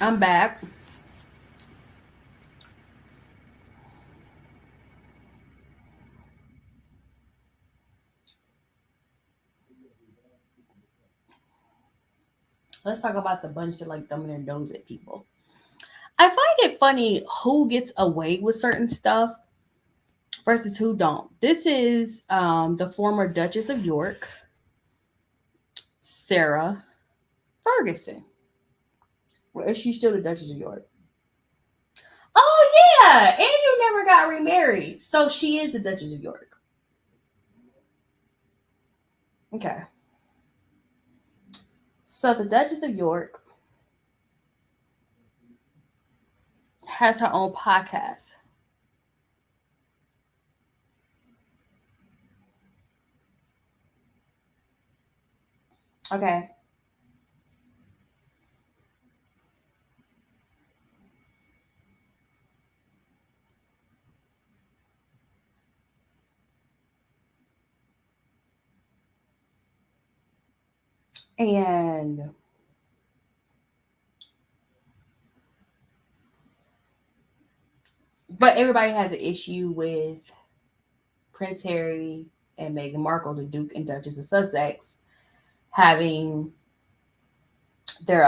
I'm back. Let's talk about the bunch that like thumbing their nose at people. I find it funny who gets away with certain stuff versus who don't. This is the former Duchess of York, Sarah Ferguson. Well, is she still the Duchess of York? Oh yeah, Andrew never got remarried, so she is the Duchess of York. Okay. So the Duchess of York has her own podcast. Okay. And but everybody has an issue with Prince Harry and Meghan Markle, the Duke and Duchess of Sussex, having their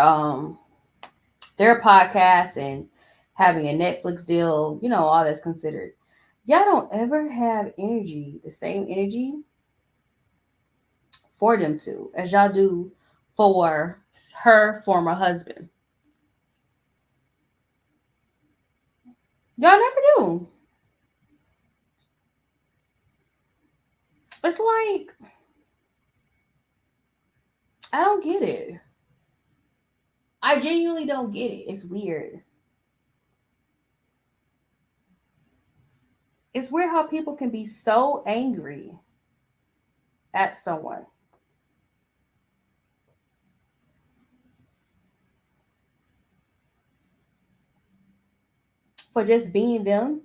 podcast and having a Netflix deal, all that's considered. Y'all don't ever have the same energy for them two as y'all do for her former husband. Y'all never do. It's like, I don't get it. I genuinely don't get it. It's weird. It's weird how people can be so angry at someone. For just being them.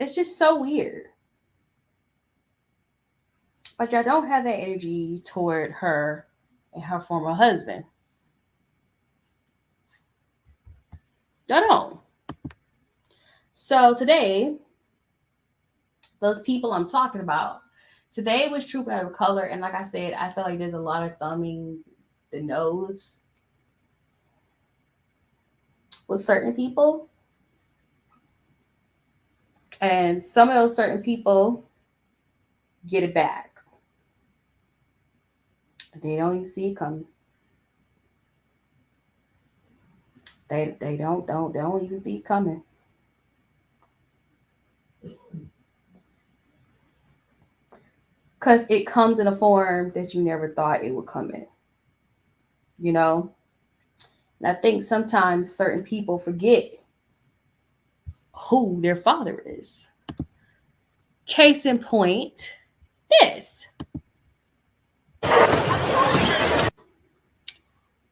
It's just so weird. But y'all don't have that energy toward her and her former husband. Y'all don't. So today, those people I'm talking about, today was Trooping Out of Color. And like I said, I feel like there's a lot of thumbing the nose with certain people. And some of those certain people get it back. They don't even see it coming. They don't even see it coming. Because it comes in a form that you never thought it would come in. And I think sometimes certain people forget who their father is. Case in point, this.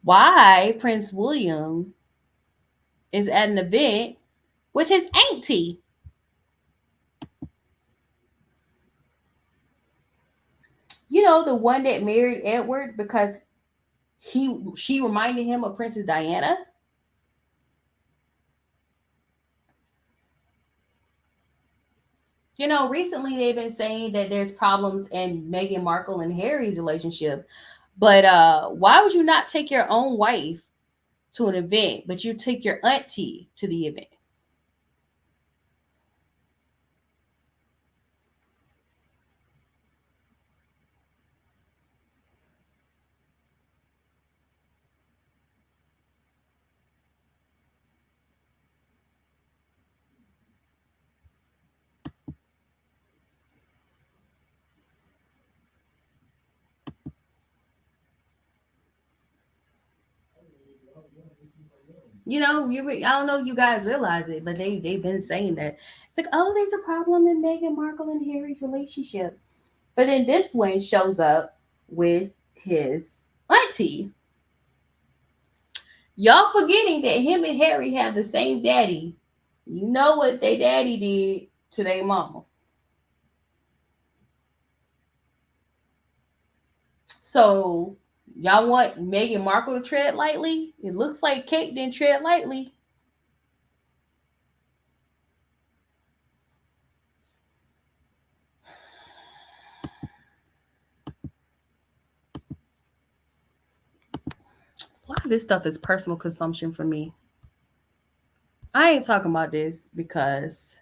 Why Prince William is at an event with his auntie. The one that married Edward because she reminded him of Princess Diana. Recently they've been saying that there's problems in Meghan Markle and Harry's relationship. But why would you not take your own wife to an event, but you take your auntie to the event? I don't know if you guys realize it, but they've been saying that. It's like, oh, there's a problem in Meghan Markle and Harry's relationship. But then this one shows up with his auntie. Y'all forgetting that him and Harry have the same daddy. You know what their daddy did to their mama. So y'all want Meghan Markle to tread lightly? It looks like Kate didn't tread lightly. A lot of this stuff is personal consumption for me. I ain't talking about this because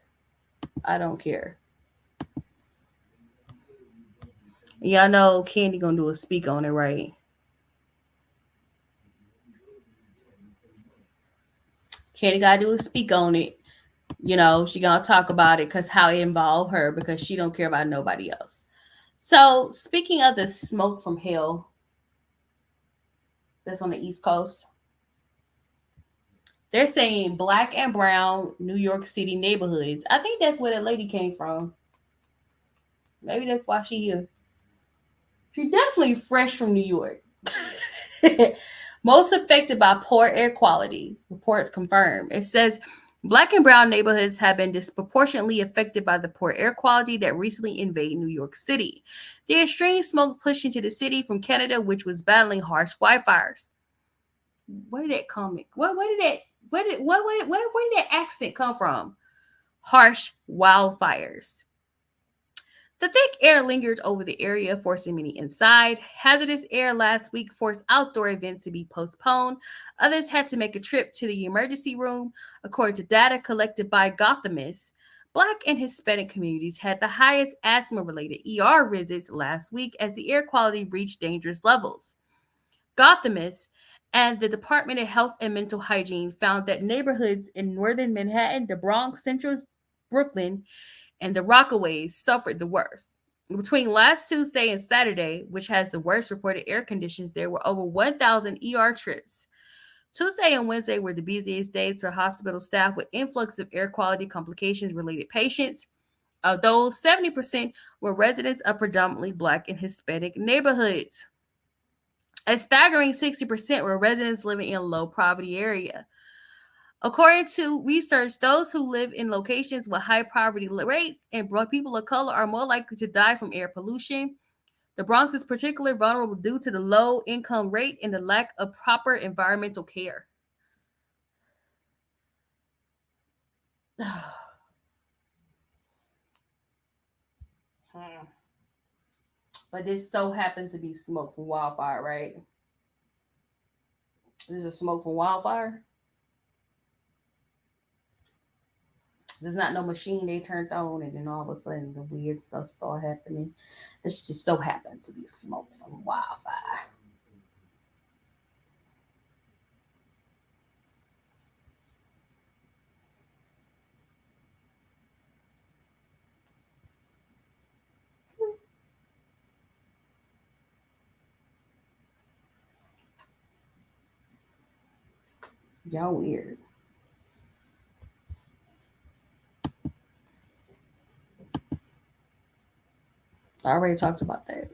I don't care. Y'all know Candy gonna do a speak on it, right? Candy gotta do a speak on it. You know, she gonna talk about it because how it involved her because she don't care about nobody else. So speaking of the smoke from hell that's on the East Coast, they're saying black and brown New York City neighborhoods. I think that's where that lady came from. Maybe that's why she here. She definitely fresh from New York. Most affected by poor air quality, reports confirm. It says black and brown neighborhoods have been disproportionately affected by the poor air quality that recently invaded New York City. The extreme smoke pushed into the city from Canada, which was battling harsh wildfires. Where did that come? Where did that accent come from? Harsh wildfires. The thick air lingered over the area, forcing many inside. Hazardous air last week forced outdoor events to be postponed. Others had to make a trip to the emergency room. According to data collected by Gothamists, Black and Hispanic communities had the highest asthma-related ER visits last week as the air quality reached dangerous levels. Gothamists and the Department of Health and Mental Hygiene found that neighborhoods in northern Manhattan, the Bronx, Central Brooklyn, and the Rockaways suffered the worst. Between last Tuesday and Saturday, which has the worst reported air conditions, there were over 1,000 ER trips. Tuesday and Wednesday were the busiest days for hospital staff with influx of air quality complications related patients. Of those, 70% were residents of predominantly Black and Hispanic neighborhoods. A staggering 60% were residents living in low poverty area. According to research, those who live in locations with high poverty rates and people of color are more likely to die from air pollution. The Bronx is particularly vulnerable due to the low income rate and the lack of proper environmental care. But this so happens to be smoke from wildfire, right? This is smoke from wildfire. There's not no machine they turned on, and then all of a sudden the weird stuff start happening. This just so happens to be smoke from wildfire. Y'all weird. I already talked about that.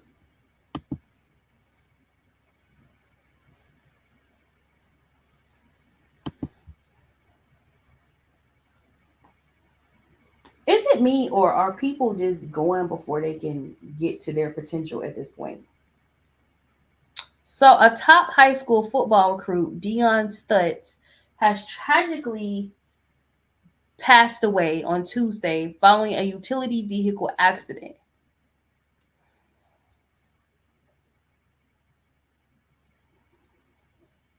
Is it me or are people just going before they can get to their potential at this point? So, a top high school football recruit, Dion Stutz, has tragically passed away on Tuesday following a utility vehicle accident.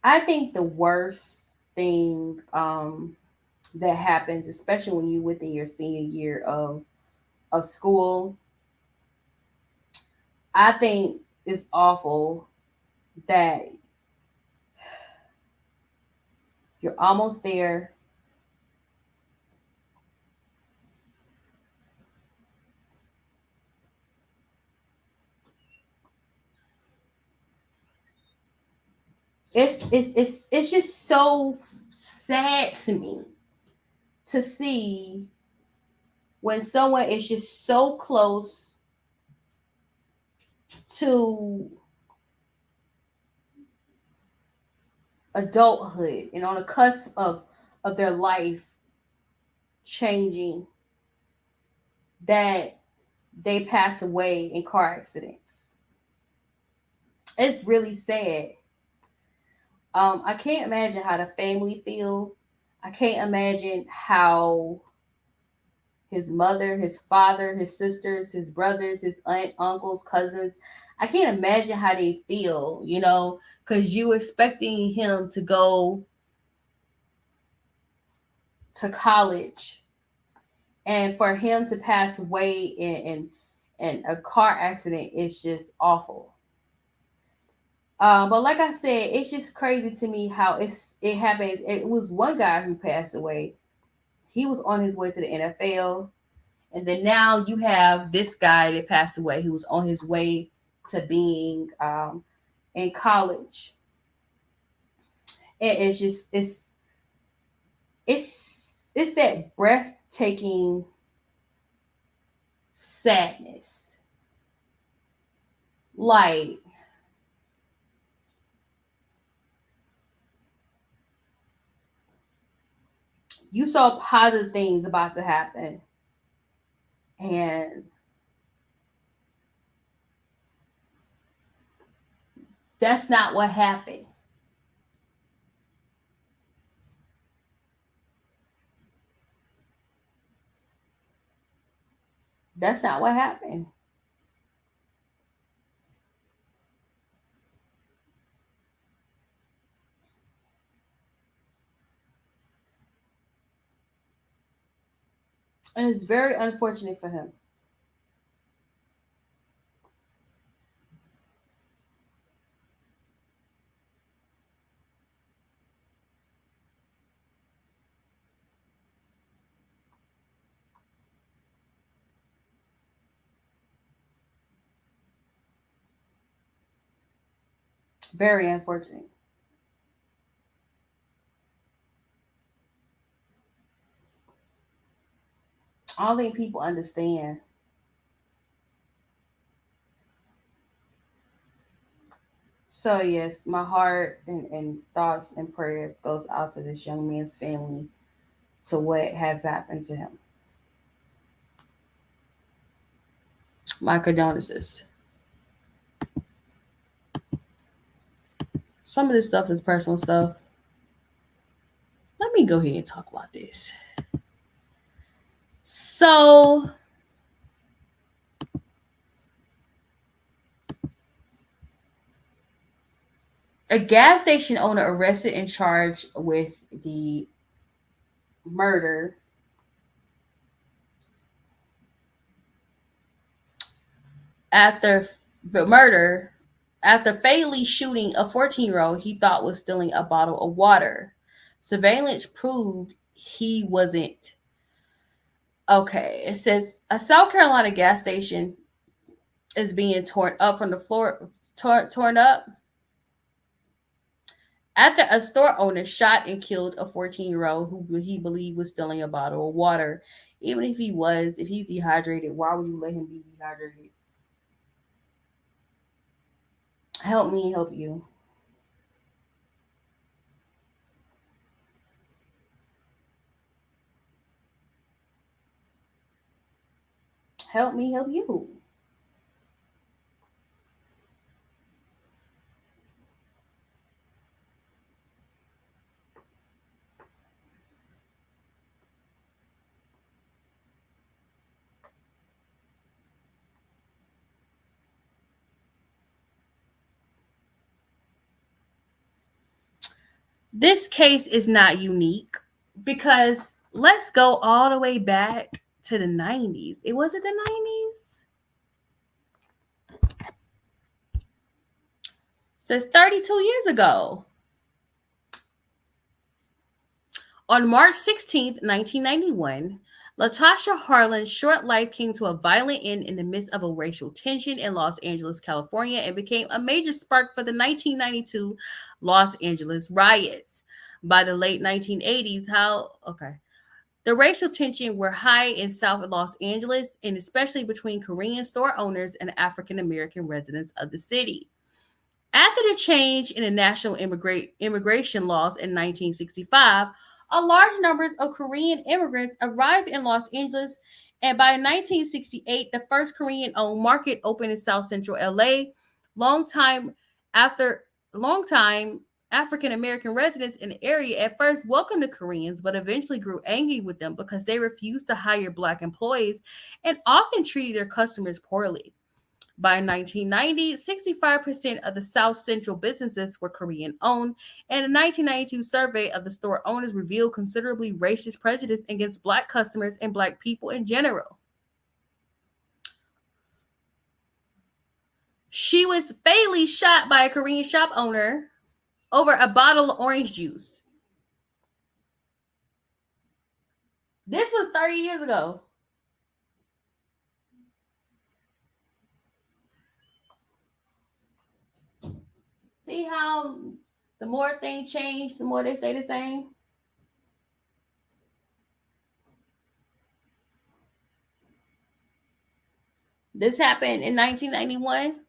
I think the worst thing that happens, especially when you're within your senior year of school, I think it's awful that you're almost there. It's just so sad to me to see when someone is just so close to adulthood and on the cusp of their life changing that they pass away in car accidents. It's really sad. I can't imagine how the family feel. I can't imagine how his mother, his father, his sisters, his brothers, his aunt, uncles, cousins. I can't imagine how they feel, because you expecting him to go to college and for him to pass away in a car accident is just awful. But like I said, it's just crazy to me how it happened. It was one guy who passed away. He was on his way to the NFL. And then now you have this guy that passed away who was on his way to being in college. And it's just it's that breathtaking sadness. Like you saw positive things about to happen. And that's not what happened. That's not what happened. And it's very unfortunate for him. Very unfortunate. I don't think people understand. So yes, my heart and thoughts and prayers goes out to this young man's family, to what has happened to him. My condolences. Some of this stuff is personal stuff. Let me go ahead and talk about this. So a gas station owner arrested and charged with the murder after fatally shooting a 14-year-old he thought was stealing a bottle of water. Surveillance proved he wasn't. Okay, it says a South Carolina gas station is being torn up from the floor, torn up after a store owner shot and killed a 14-year-old who he believed was stealing a bottle of water. Even if he's dehydrated, why would you let him be dehydrated? Help me help you. Help me help you. This case is not unique because let's go all the way back to the 90s. It wasn't the 90s. So it's 32 years ago. On March 16th, 1991, Latasha Harlan's short life came to a violent end in the midst of a racial tension in Los Angeles, California, and became a major spark for the 1992 Los Angeles riots. By the late 1980s, the racial tension were high in South Los Angeles, and especially between Korean store owners and African American residents of the city. After the change in the national immigration laws in 1965, A large numbers of Korean immigrants arrived in Los Angeles, and by 1968, the first Korean-owned market opened in South Central LA. Long time African American residents in the area at first welcomed the Koreans, but eventually grew angry with them because they refused to hire Black employees and often treated their customers poorly. By 1990, 65% of the South Central businesses were Korean owned, and a 1992 survey of the store owners revealed considerably racist prejudice against Black customers and Black people in general. She was fatally shot by a Korean shop owner over a bottle of orange juice. This was 30 years ago. See how the more things change, the more they stay the same? This happened in 1991.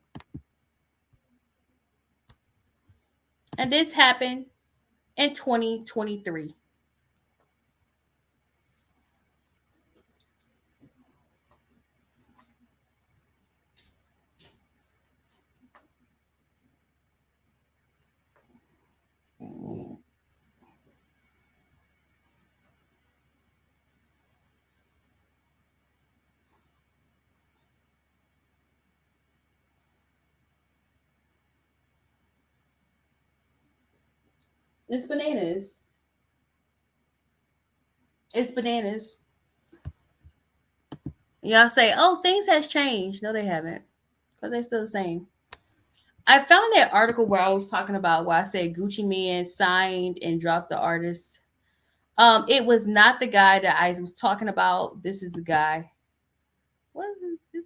And this happened in 2023. It's bananas. It's bananas. Y'all say, oh, things has changed. No, they haven't. Because they're still the same. I found that article where I was talking about where I said Gucci Man signed and dropped the artist. It was not the guy that I was talking about. This is the guy. What is this?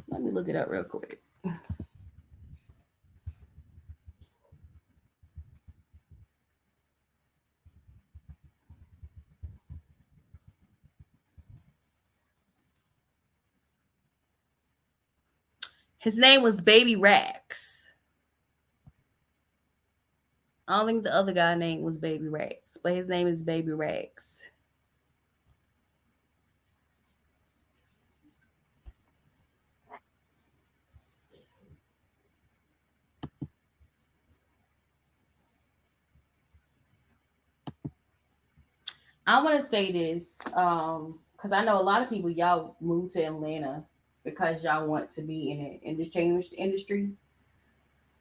Let me look it up real quick. His name was Baby Rax. I don't think the other guy's name was Baby Rax, but his name is Baby Rax. I want to say this because I know a lot of people, y'all moved to Atlanta because y'all want to be in the entertainment industry.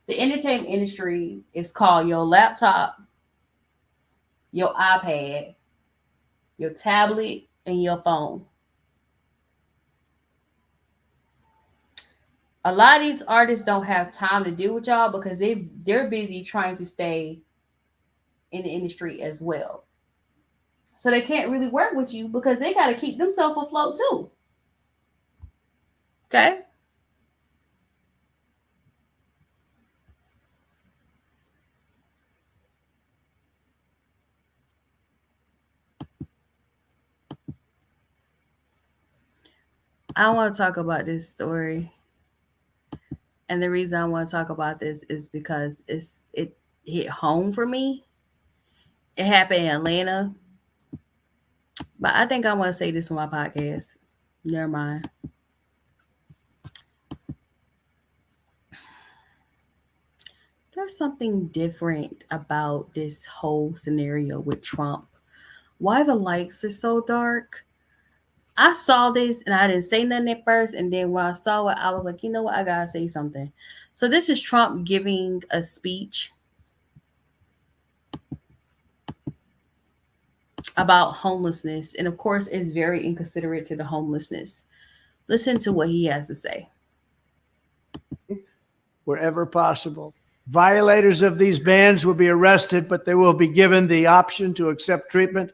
The entertainment industry is called your laptop, your iPad, your tablet, and your phone. A lot of these artists don't have time to deal with y'all because they're busy trying to stay in the industry as well. So they can't really work with you because they got to keep themselves afloat too. Okay? I want to talk about this story. And the reason I want to talk about this is because it hit home for me. It happened in Atlanta. But I think I want to say this on my podcast. Never mind. There's something different about this whole scenario with Trump. Why the lights are so dark? I saw this and I didn't say nothing at first. And then when I saw it, I was like, you know what? I got to say something. So this is Trump giving a speech about homelessness. And of course, it's very inconsiderate to the homelessness. Listen to what he has to say. Wherever possible. Violators of these bans will be arrested, but they will be given the option to accept treatment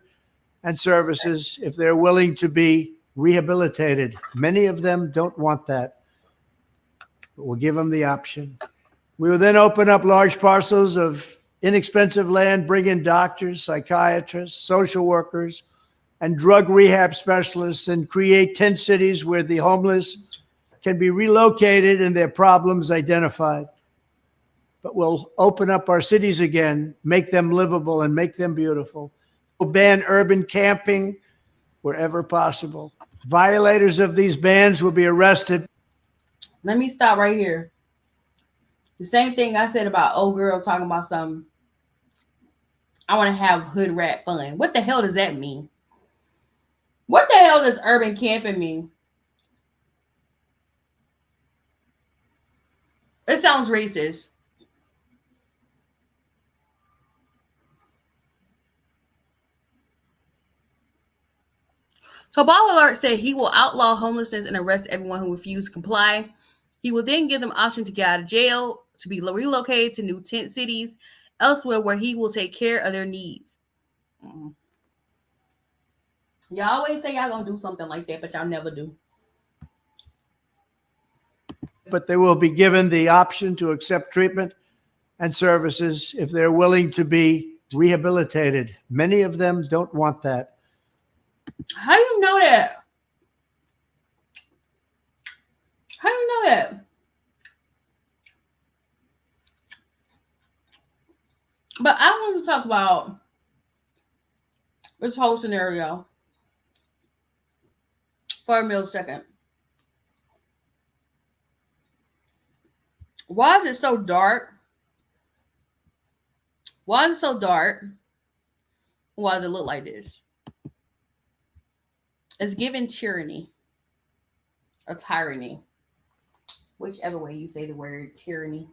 and services if they're willing to be rehabilitated. Many of them don't want that, but we'll give them the option. We will then open up large parcels of inexpensive land, bring in doctors, psychiatrists, social workers, and drug rehab specialists, and create 10 cities where the homeless can be relocated and their problems identified. but we'll open up our cities again, make them livable and make them beautiful. We'll ban urban camping wherever possible. Violators of these bans will be arrested. Let me stop right here. The same thing I said about old girl talking about something. I want to have hood rat fun. What the hell does that mean? What the hell does urban camping mean? It sounds racist. So Ball Alert said he will outlaw homelessness and arrest everyone who refuses to comply. He will then give them option to get out of jail, to be relocated to new tent cities, elsewhere where he will take care of their needs. Y'all always say y'all gonna do something like that, but y'all never do. But they will be given the option to accept treatment and services if they're willing to be rehabilitated. Many of them don't want that. How do you know that? How do you know that? But I want to talk about this whole scenario for a millisecond. Why is it so dark? Why is it so dark? Why does it look like this? It's given tyranny or tyranny, whichever way you say the word tyranny.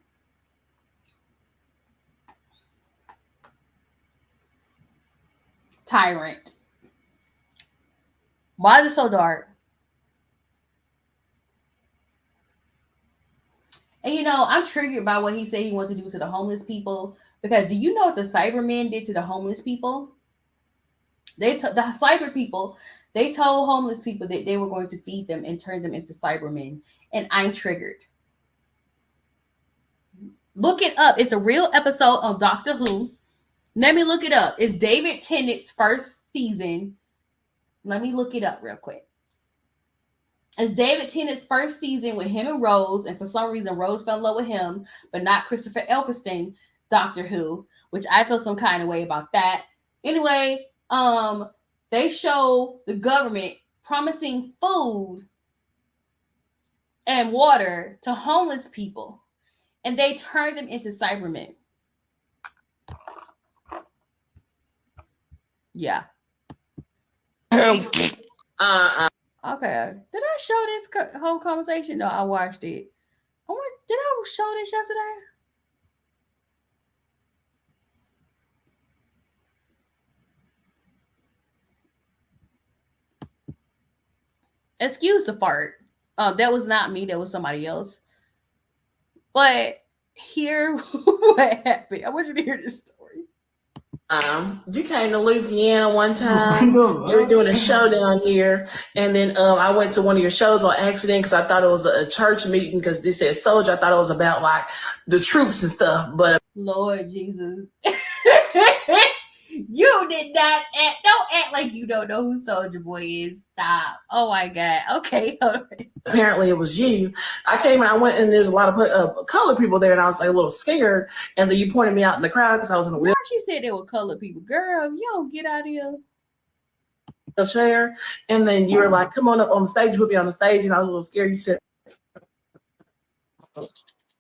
Tyrant. Why is it so dark? And you know, I'm triggered by what he said he wanted to do to the homeless people, because do you know what the Cybermen did to the homeless people? The cyber people, they told homeless people that they were going to feed them and turn them into Cybermen, and I'm triggered. Look it up. It's a real episode of Doctor Who. Let me look it up. It's David Tennant's first season. Let me look it up real quick. It's David Tennant's first season with him and Rose, and for some reason Rose fell in love with him, but not Christopher Eccleston, Doctor Who, which I feel some kind of way about that. Anyway, they show the government promising food and water to homeless people, and they turn them into Cybermen. Yeah. Okay. Did I show this whole conversation? No, I watched it. Did I show this yesterday? Excuse the fart. That was not me. That was somebody else. But here, what happened? I want you to hear this story. You came to Louisiana one time. You were doing a show down here, and then I went to one of your shows on accident because I thought it was a church meeting because they said soldier. I thought it was about like the troops and stuff. But Lord Jesus, you did not act. Don't act like you don't know who Soldier Boy is. Stop. Oh my God. Okay. Apparently it was you. I came and I went, and there's a lot of colored people there, and I was like a little scared. And then you pointed me out in the crowd because I was in a wheelchair. She said they were colored people. Girl, you don't get out of here. Chair, and then you were like, "Come on up on the stage." You put me on the stage, and I was a little scared. You said,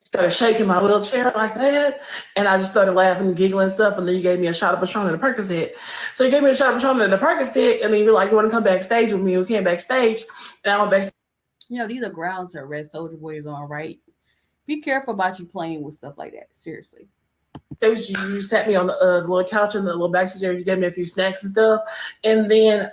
started shaking my wheelchair like that, and I just started laughing and giggling and stuff. And then you gave me a shot of Patron and a Percocet. So you gave me a shot of Patron and a Percocet, and then you were like, "You want to come backstage with me?" We came backstage, and I went backstage. You know, these are grounds to arrest Soldier Boy is on, right? Be careful about you playing with stuff like that. Seriously. You sat me on the little couch in the little backstage area. You gave me a few snacks and stuff, and then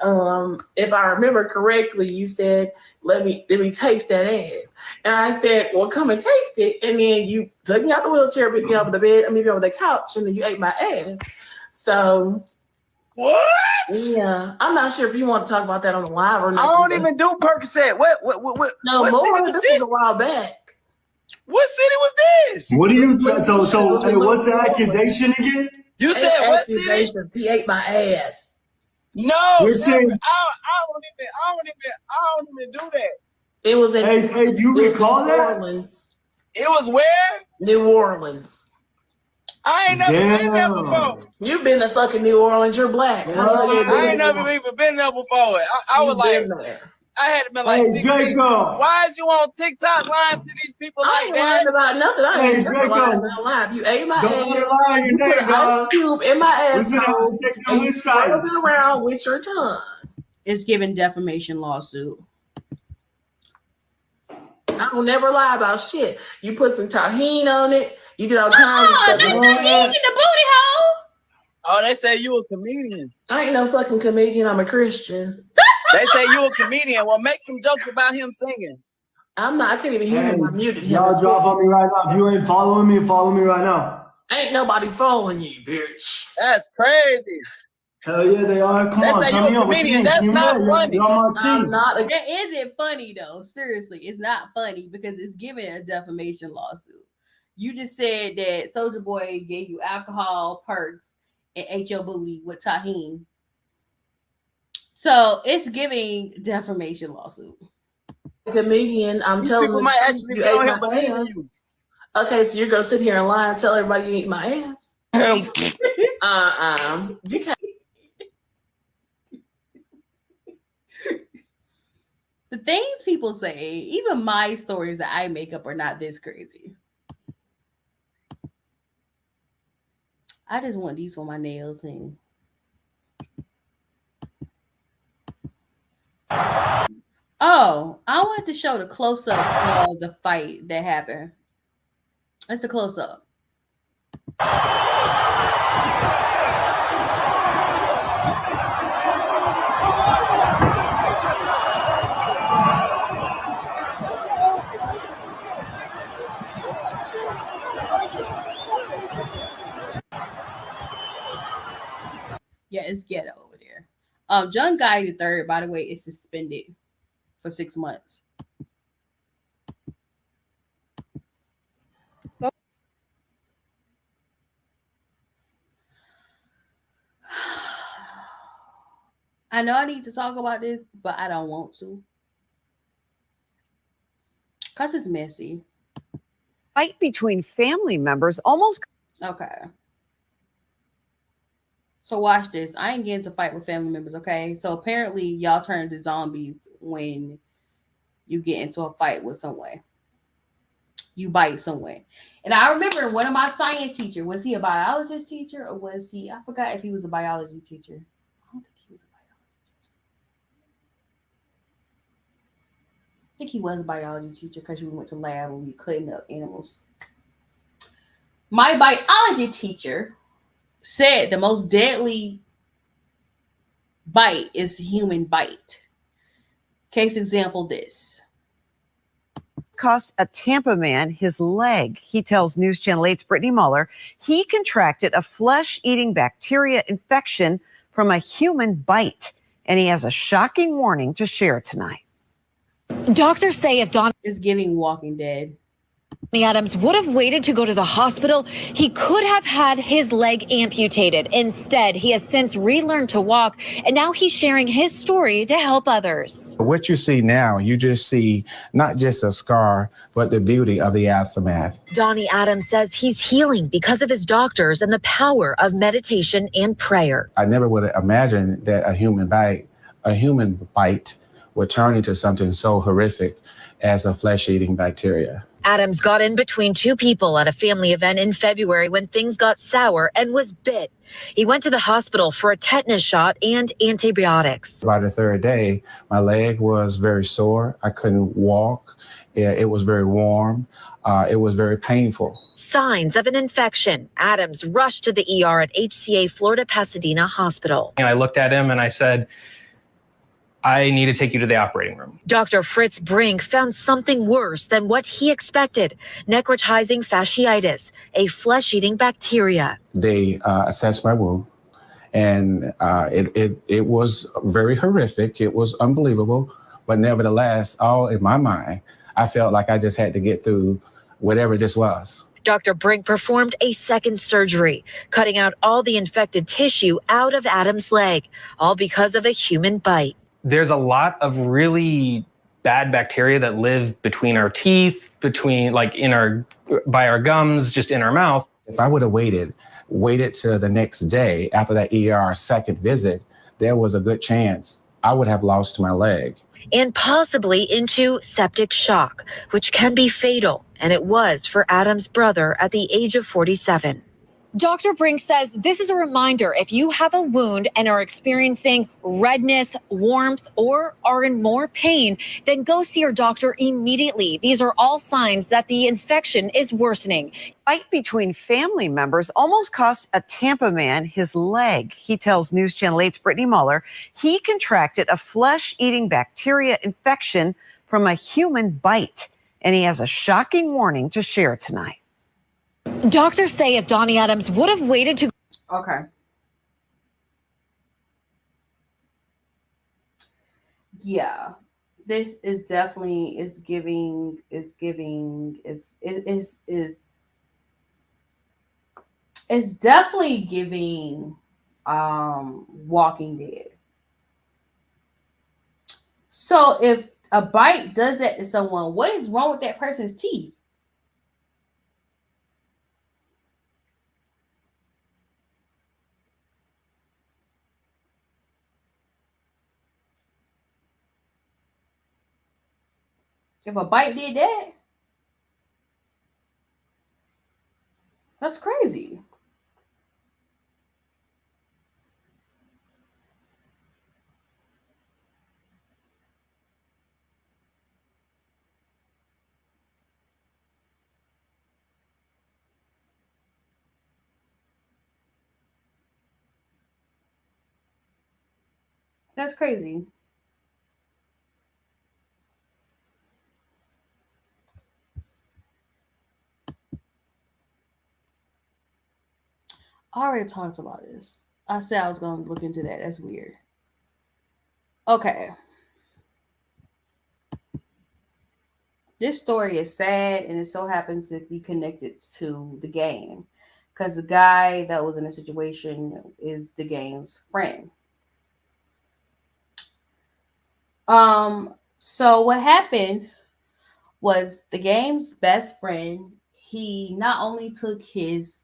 if I remember correctly, you said, "Let me taste that ass." And I said, "Well, come and taste it." And then you took me out the wheelchair, picked me off the bed, and maybe over the couch, and then you ate my ass. So what? Yeah, I'm not sure if you want to talk about that on the live or not. I don't even do Percocet. What? No, Lord, this was a while back. What city was this? What are you? So hey, what's the accusation again? You said what city? He ate my ass. No, You're saying I don't even do that. It was in hey, do you recall New that? Orleans. It was where? New Orleans. I ain't never been there Damn. before. You've been to fucking New Orleans. You're black. How the fuck you I ain't been never there? even been there before. I was You've like, been there. I had been like Hey, 16. Draco. Why is you on TikTok lying to these people I like ain't that? lying about nothing. I ain't Hey, never lying Draco. about life. You ate my Don't let ass. her lie on your You put name, an ice dog. cube in my We finna have asshole to take and them you with swirled sides. it around with your tongue. It's giving defamation lawsuit. I don't never lie about shit. You put some tahini on it. You did all kinds of stuff. That's a hang in the booty hole. Oh, they say you a comedian. I ain't no fucking comedian. I'm a Christian. They say you a comedian. Well, make some jokes about him singing. I'm not. I can't even hear Hey, him. I muted him. y'all drop on me right now. If you ain't following me, follow me right now. Ain't nobody following you, bitch. That's crazy. Hell yeah, they are. Come They on, say turn you me a on. What you comedian. mean? That's See me not there. funny. You're on my I'm team. not. That isn't funny though. Seriously, it's not funny because it's giving a defamation lawsuit. You just said that Soulja Boy gave you alcohol, perks, and ate your booty with tahini. So it's giving defamation lawsuit. Comedian. I'm These telling people the might truth. actually You be on ate here my believing ass. you. Okay, so you're gonna sit here and lie and tell everybody you eat my ass? You can't. The things people say, even my stories that I make up are not this crazy. I just want these for my nails and oh, I wanted to show the close-up of the fight that happened. That's the close-up. Yeah, it's ghetto over there. John Guy III, by the way, is suspended for 6 months. I know I need to talk about this, but I don't want to. Because it's messy. Fight between family members almost. Okay. So watch this. I ain't getting to fight with family members, okay? So apparently y'all turn into zombies when you get into a fight with someone. You bite someone. And I remember one of my science teachers, was he a biologist teacher or was he, I forgot if he was a biology teacher. I don't think he was a biology teacher. I think he was a biology teacher because we went to lab and we cutting up animals. My biology teacher said the most deadly bite is human bite. Case example this. Cost a Tampa man his leg. He tells News Channel 8's Brittany Muller he contracted a flesh-eating bacteria infection from a human bite, and he has a shocking warning to share tonight. Doctors say if Don is giving Walking Dead. Adams would have waited to go to the hospital, he could have had his leg amputated. Instead, he has since relearned to walk, and now he's sharing his story to help others. What you see now, you just see not just a scar, but the beauty of the aftermath. Donnie Adams says he's healing because of his doctors and the power of meditation and prayer. I never would have imagined that a human bite would turn into something so horrific as a flesh-eating bacteria. Adams got in between two people at a family event in February when things got sour and was bit. He went to the hospital for a tetanus shot and antibiotics. By the third day, my leg was very sore. I couldn't walk. It was very warm. It was very painful. Signs of an infection. Adams rushed to the ER at HCA Florida Pasadena Hospital. And I looked at him and I said, I need to take you to the operating room. Dr. Fritz Brink found something worse than what he expected, necrotizing fasciitis, a flesh-eating bacteria. They assessed my wound, and it was very horrific. It was unbelievable, but nevertheless, all in my mind, I felt like I just had to get through whatever this was. Dr. Brink performed a second surgery, cutting out all the infected tissue out of Adam's leg, all because of a human bite. There's a lot of really bad bacteria that live between our teeth, by our gums, just in our mouth. If I would have waited to the next day after that ER second visit, there was a good chance I would have lost my leg. And possibly into septic shock, which can be fatal. And it was for Adam's brother at the age of 47. Dr. Brink says this is a reminder if you have a wound and are experiencing redness, warmth, or are in more pain, then go see your doctor immediately. These are all signs that the infection is worsening. Fight between family members almost cost a Tampa man his leg. He tells News Channel 8's Brittany Mueller he contracted a flesh-eating bacteria infection from a human bite, and he has a shocking warning to share tonight. Doctors say if Donnie Adams would have waited to... Okay. Yeah. This is definitely it's definitely giving Walking Dead. So if a bite does that to someone, what is wrong with that person's teeth? If a bite did that, that's crazy. That's crazy. I already talked about this. I said I was going to look into that. That's weird. Okay. This story is sad, and it so happens to be connected to the game because the guy that was in the situation is the game's friend. So what happened was the game's best friend, he not only took his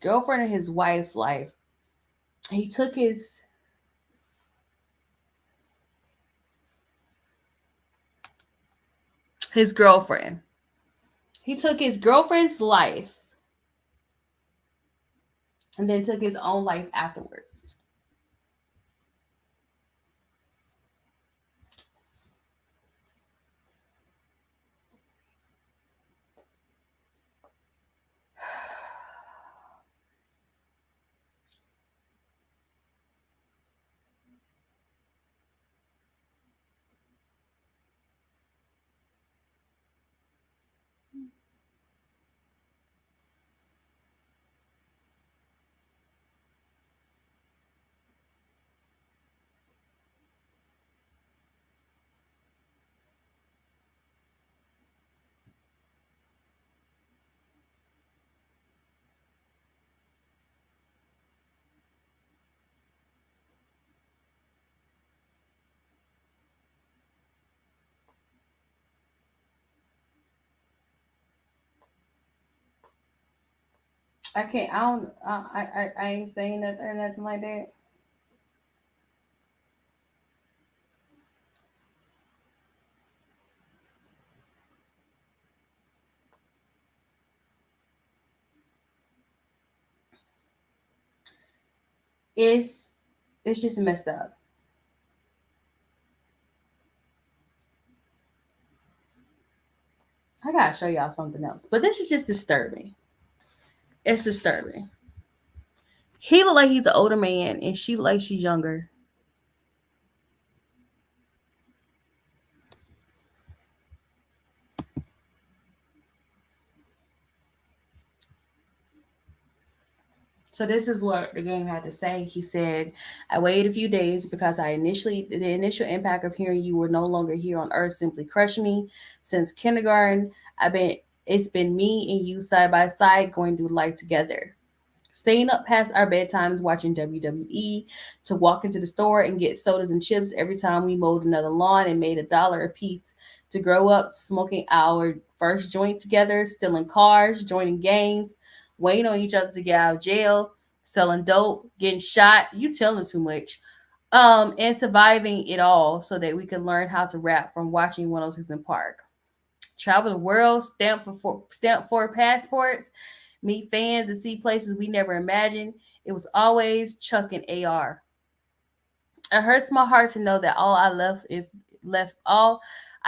girlfriend or his wife's life, he took his girlfriend. He took his girlfriend's life and then took his own life afterwards. I can't. I ain't saying that or nothing like that. It's just messed up. I gotta show y'all something else, but this is just disturbing. It's disturbing. He look like he's an older man, and she look like she's younger. So this is what the game had to say. He said, I waited a few days because the initial impact of hearing you were no longer here on Earth simply crushed me. Since kindergarten, it's been me and you side by side going through life together. Staying up past our bedtimes watching WWE, to walk into the store and get sodas and chips every time we mowed another lawn and made $1 a piece to grow up smoking our first joint together, stealing cars, joining gangs, waiting on each other to get out of jail, selling dope, getting shot. You telling too much. And surviving it all so that we can learn how to rap from watching 106 in Park. Travel the world, stamp for passports, meet fans and see places we never imagined. It was always Chuck and AR. It hurts my heart to know that all I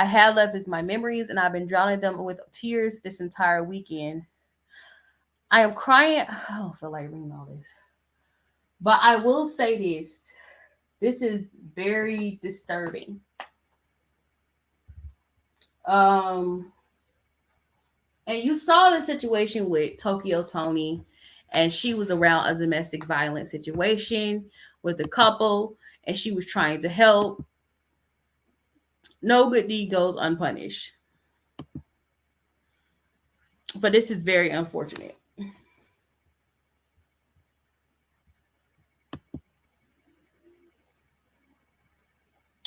have left is my memories, and I've been drowning them with tears this entire weekend. I am crying. I don't feel like reading all this. But I will say this. This is very disturbing. And you saw the situation with Tokyo Toni, and she was around a domestic violence situation with a couple, and she was trying to help. No good deed goes unpunished. But this is very unfortunate.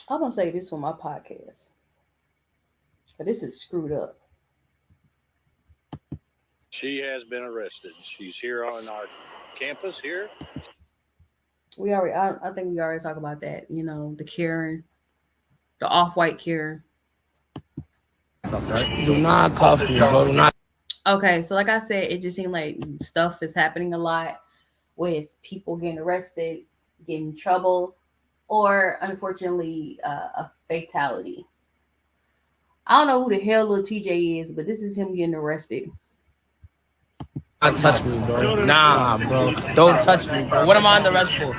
I'm going to say this for my podcast. But this is screwed up. She has been arrested. She's here on our campus here. I think we already talked about that. You know, the Karen, the off-white Karen. Do not cuff me, bro. Do not. Okay, so like I said, it just seemed like stuff is happening a lot with people getting arrested, getting in trouble, or unfortunately, a fatality. I don't know who the hell little TJ is, but this is him getting arrested. Don't touch me, bro. Nah, bro. Don't touch me, bro. What am I on the arrest for?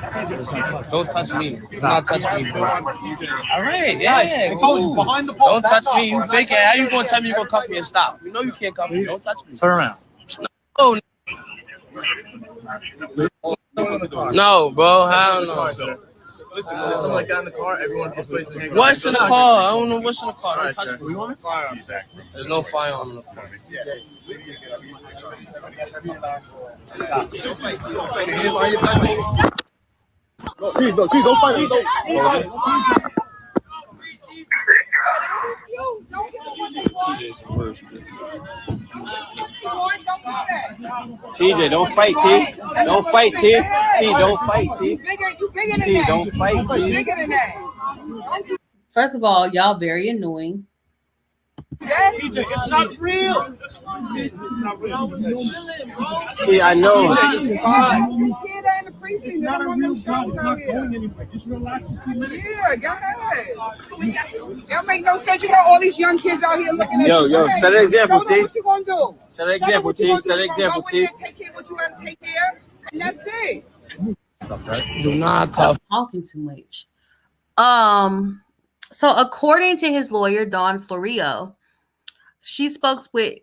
Don't touch me. Do not touch me, bro. All right, yeah. Cool. Don't touch me. You fake it. How you gonna tell me you gonna cuff me and stop? You know you can't cuff me. Don't touch me. Turn around. No, bro. Hell no. Listen, when there's something like that in the car, everyone gets placed in handcuffs. What's in the car? I don't know what's in the car. Don't touch me. Firearms Act. There's no firearm in the car. Don't fight. TJ, don't fight, T. Don't fight, T. T, don't fight, T. T, don't fight, T. First of all, y'all very annoying. TJ, it's not real. T, I know. It's not a real problem. It's not going anywhere. Just relax for 2 minutes. Yeah, go ahead. That make no sense. You got all these young kids out here looking at you. Yo, set an example, T. What you gonna do? Set an example, T. Set an example, T. Take care of what you gotta take care, and that's it. Do not cuff. Talking too much. So according to his lawyer, Dawn Florio, she spoke with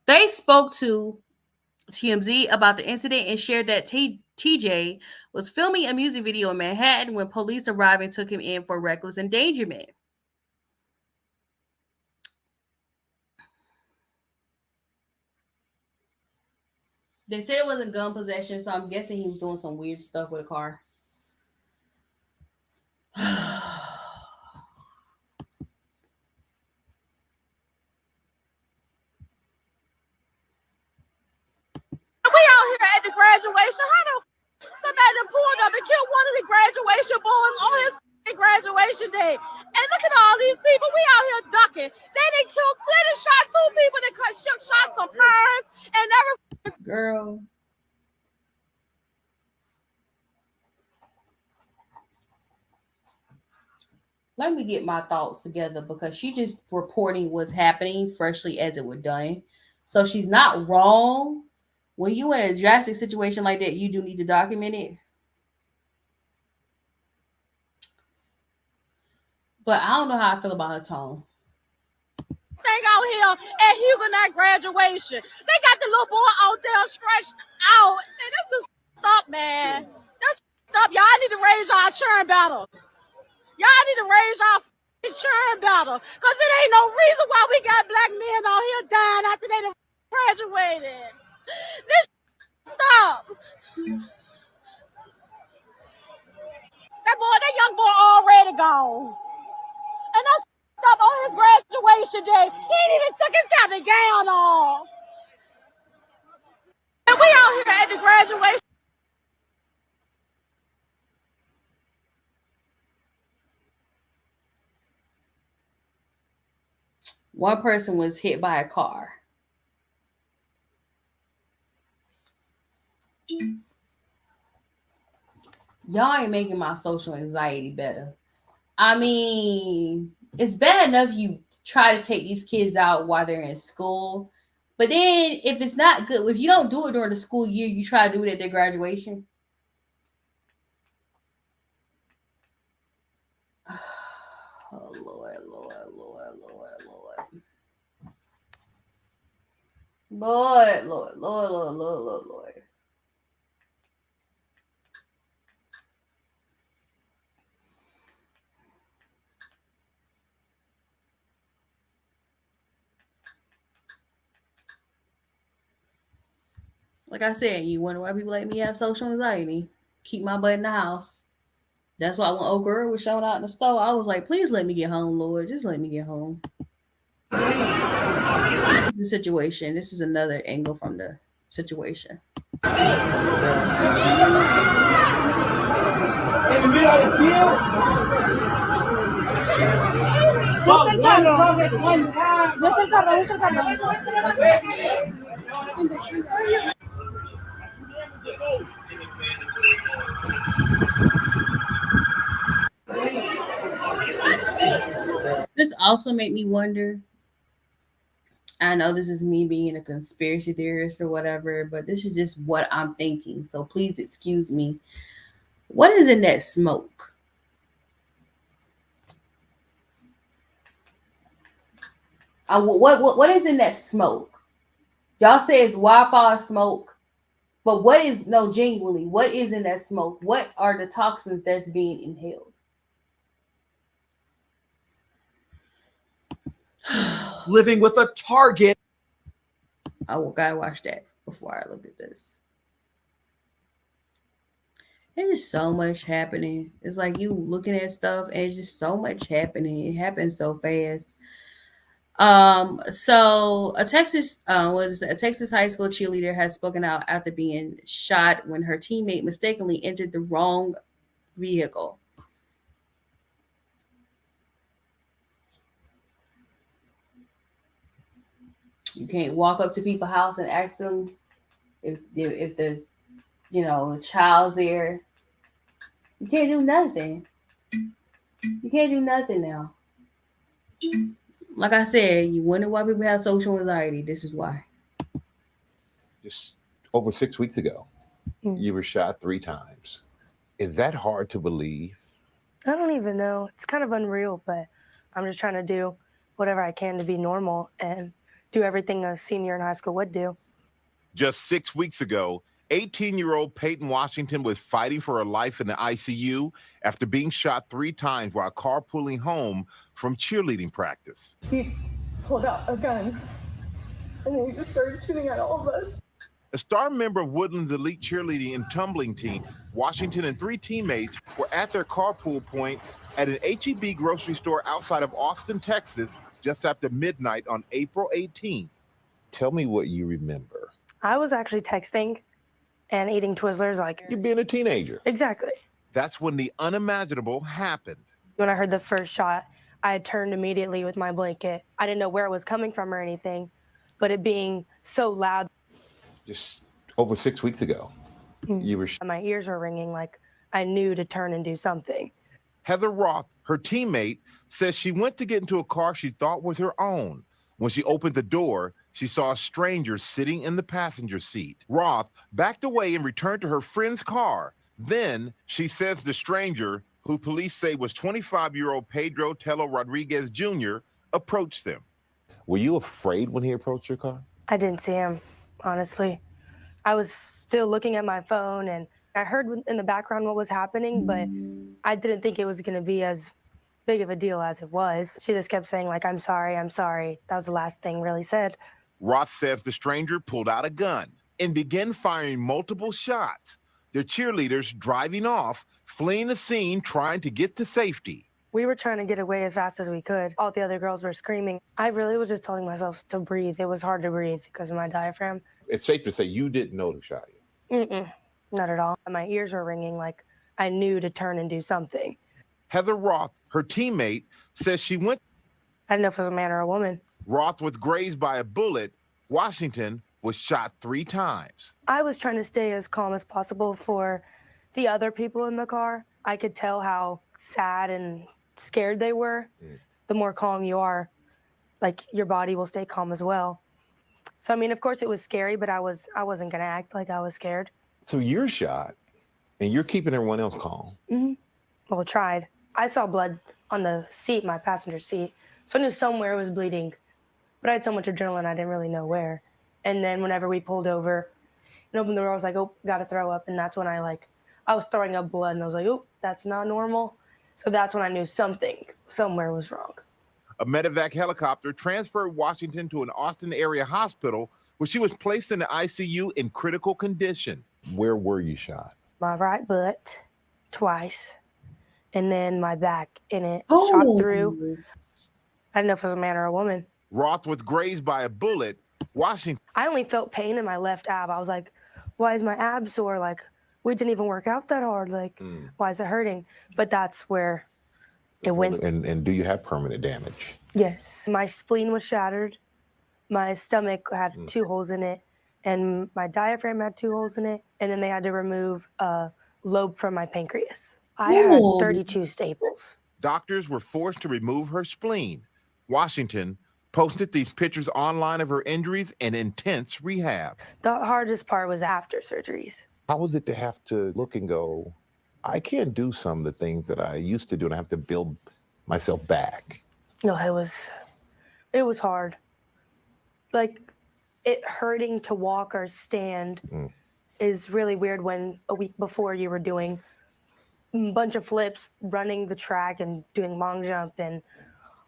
They spoke to TMZ about the incident and shared that TJ was filming a music video in Manhattan when police arrived and took him in for reckless endangerment. They said it wasn't gun possession, so I'm guessing he was doing some weird stuff with a car. We out here at the graduation. How the somebody done pulled up and killed one of the graduation boys on his graduation day? And look at all these people. We out here ducking. They done shot 2 people. They shot some parents and everything. Girl. Let me get my thoughts together because she just reporting what's happening freshly as it was done. So she's not wrong. When you in a drastic situation like that, you do need to document it. But I don't know how I feel about her tone. Thing out here at Huguenot graduation. They got the little boy out there stretched out. And this is up, man. That's up. Y'all need to raise our churn battle. Y'all need to raise our churn battle. Because it ain't no reason why we got black men out here dying after they done graduated. This up. That young boy already gone. And that's up on his graduation day. He ain't even took his cap and gown off. And we out here at the graduation. One person was hit by a car. Y'all ain't making my social anxiety better. I mean, it's bad enough you try to take these kids out while they're in school. But then if it's not good, if you don't do it during the school year, you try to do it at their graduation. Oh, Lord, Lord, Lord, Lord, Lord. Lord, Lord, Lord, Lord, Lord, Lord, Lord. Like I said, you wonder why people like me have social anxiety. Keep my butt in the house. That's why when old girl was showing out in the store, I was like, please let me get home, Lord. Just let me get home. The situation. This is another angle from the situation. In the middle of the field. One time. This also made me wonder. I know this is me being a conspiracy theorist or whatever, but this is just what I'm thinking. So please excuse me. What is in that smoke? What is in that smoke? Y'all say it's wildfire smoke, but what is genuinely? What is in that smoke? What are the toxins that's being inhaled? Living with a target. I gotta watch that before I look at this. There's just so much happening. It's like you looking at stuff and it's just so much happening. It happens so fast. So a Texas high school cheerleader has spoken out after being shot when her teammate mistakenly entered the wrong vehicle. You can't walk up to people's house and ask them if the child's there. You can't do nothing. You can't do nothing now. Like I said, you wonder why people have social anxiety. This is why. Just over 6 weeks ago, you were shot 3 times. Is that hard to believe? I don't even know. It's kind of unreal, but I'm just trying to do whatever I can to be normal and do everything a senior in high school would do. Just 6 weeks ago, 18-year-old Peyton Washington was fighting for her life in the ICU after being shot 3 times while carpooling home from cheerleading practice. He pulled out a gun, and then he just started shooting at all of us. A star member of Woodland's elite cheerleading and tumbling team, Washington and 3 teammates were at their carpool point at an H-E-B grocery store outside of Austin, Texas, just after midnight on April 18th. Tell me what you remember. I was actually texting and eating Twizzlers like... You being a teenager. Exactly. That's when the unimaginable happened. When I heard the first shot, I had turned immediately with my blanket. I didn't know where it was coming from or anything, but it being so loud. Just over 6 weeks ago, you were... My ears were ringing like I knew to turn and do something. Heather Roth, her teammate, says she went to get into a car she thought was her own. When she opened the door, she saw a stranger sitting in the passenger seat. Roth backed away and returned to her friend's car. Then she says the stranger, who police say was 25-year-old Pedro Tello Rodriguez Jr., approached them. Were you afraid when he approached your car? I didn't see him, honestly. I was still looking at my phone, and I heard in the background what was happening, but I didn't think it was going to be as big of a deal as it was. She just kept saying, like, I'm sorry, I'm sorry. That was the last thing really said. Roth says the stranger pulled out a gun and began firing multiple shots. Their cheerleaders driving off, fleeing the scene, trying to get to safety. We were trying to get away as fast as we could. All the other girls were screaming. I really was just telling myself to breathe. It was hard to breathe because of my diaphragm. It's safe to say you didn't know who shot you. Not at all. My ears were ringing like I knew to turn and do something. Heather Roth, her teammate, says she went. I didn't know if it was a man or a woman. Roth was grazed by a bullet. Washington was shot 3 times. I was trying to stay as calm as possible for the other people in the car. I could tell how sad and scared they were. The more calm you are, like your body will stay calm as well. So I mean, of course it was scary, but I wasn't gonna act like I was scared. So you're shot, and you're keeping everyone else calm. Well, tried. I saw blood on the seat, my passenger seat, so I knew somewhere it was bleeding. But I had so much adrenaline, I didn't really know where. And then whenever we pulled over and opened the door, I was like, oh, gotta throw up. And that's when I was throwing up blood, and I was like, oh, that's not normal. So that's when I knew somewhere was wrong. A medevac helicopter transferred Washington to an Austin area hospital where she was placed in the ICU in critical condition. Where were you shot? My right butt twice, and then my back, and it shot through. I didn't know if it was a man or a woman. Roth was grazed by a bullet. Washington. I only felt pain in my left ab. I was like, why is my ab sore? Like, we didn't even work out that hard. Like, why is it hurting? But that's where it went. And do you have permanent damage? Yes. My spleen was shattered. My stomach had 2 holes in it, and my diaphragm had 2 holes in it. And then they had to remove a lobe from my pancreas. I had 32 staples. Doctors were forced to remove her spleen. Washington posted these pictures online of her injuries and intense rehab. The hardest part was after surgeries. How was it to have to look and go, I can't do some of the things that I used to do, and I have to build myself back? No, it was hard. Like, it hurting to walk or stand is really weird when a week before you were doing a bunch of flips, running the track and doing long jump and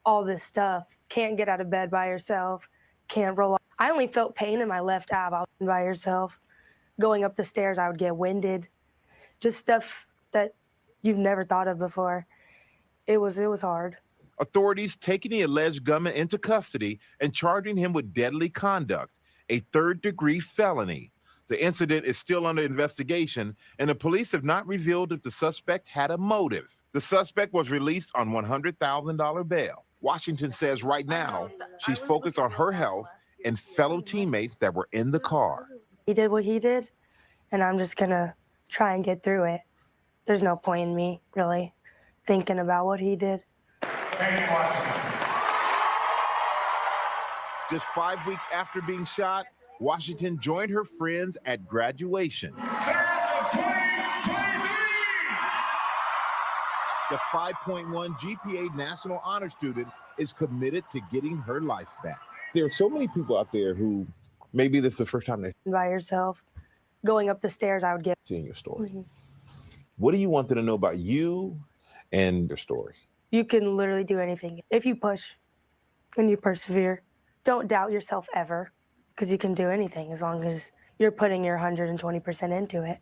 all this stuff. Can't get out of bed by yourself, can't roll. I only felt pain in my left ab. I was by yourself. Going up the stairs, I would get winded. Just stuff that you've never thought of before. It was hard. Authorities taking the alleged gunman into custody and charging him with deadly conduct, a 3rd-degree felony. The incident is still under investigation, and the police have not revealed if the suspect had a motive. The suspect was released on $100,000 bail. Washington says right now she's focused on her health and fellow teammates that were in the car. He did what he did, and I'm just gonna try and get through it. There's no point in me really thinking about what he did. Just 5 weeks after being shot, Washington joined her friends at graduation. The 5.1 GPA National Honor Student is committed to getting her life back. There are so many people out there who maybe this is the first time they're by yourself. Going up the stairs, I would get seeing your story. What do you want them to know about you and your story? You can literally do anything. If you push and you persevere, don't doubt yourself ever, because you can do anything as long as you're putting your 120% into it.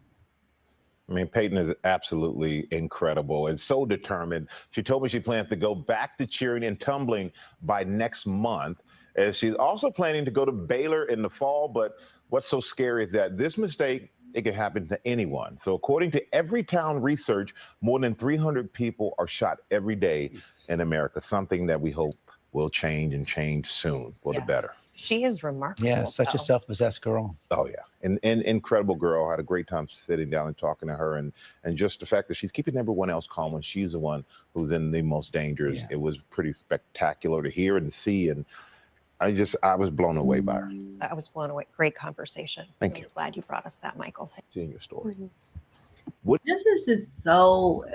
I mean, Peyton is absolutely incredible and so determined. She told me she plans to go back to cheering and tumbling by next month. And she's also planning to go to Baylor in the fall. But what's so scary is that this mistake, it can happen to anyone. So according to Everytown research, more than 300 people are shot every day in America, something that we hope will change and change soon for the better. She is remarkable. Yeah, such a self-possessed girl. Oh, yeah. And incredible girl. I had a great time sitting down and talking to her. And just the fact that she's keeping everyone else calm when she's the one who's in the most dangerous. Yeah. It was pretty spectacular to hear and to see. And I was blown away by her. I was blown away. Great conversation. Thank you. Glad you brought us that, Michael. Seeing your story. This is just so,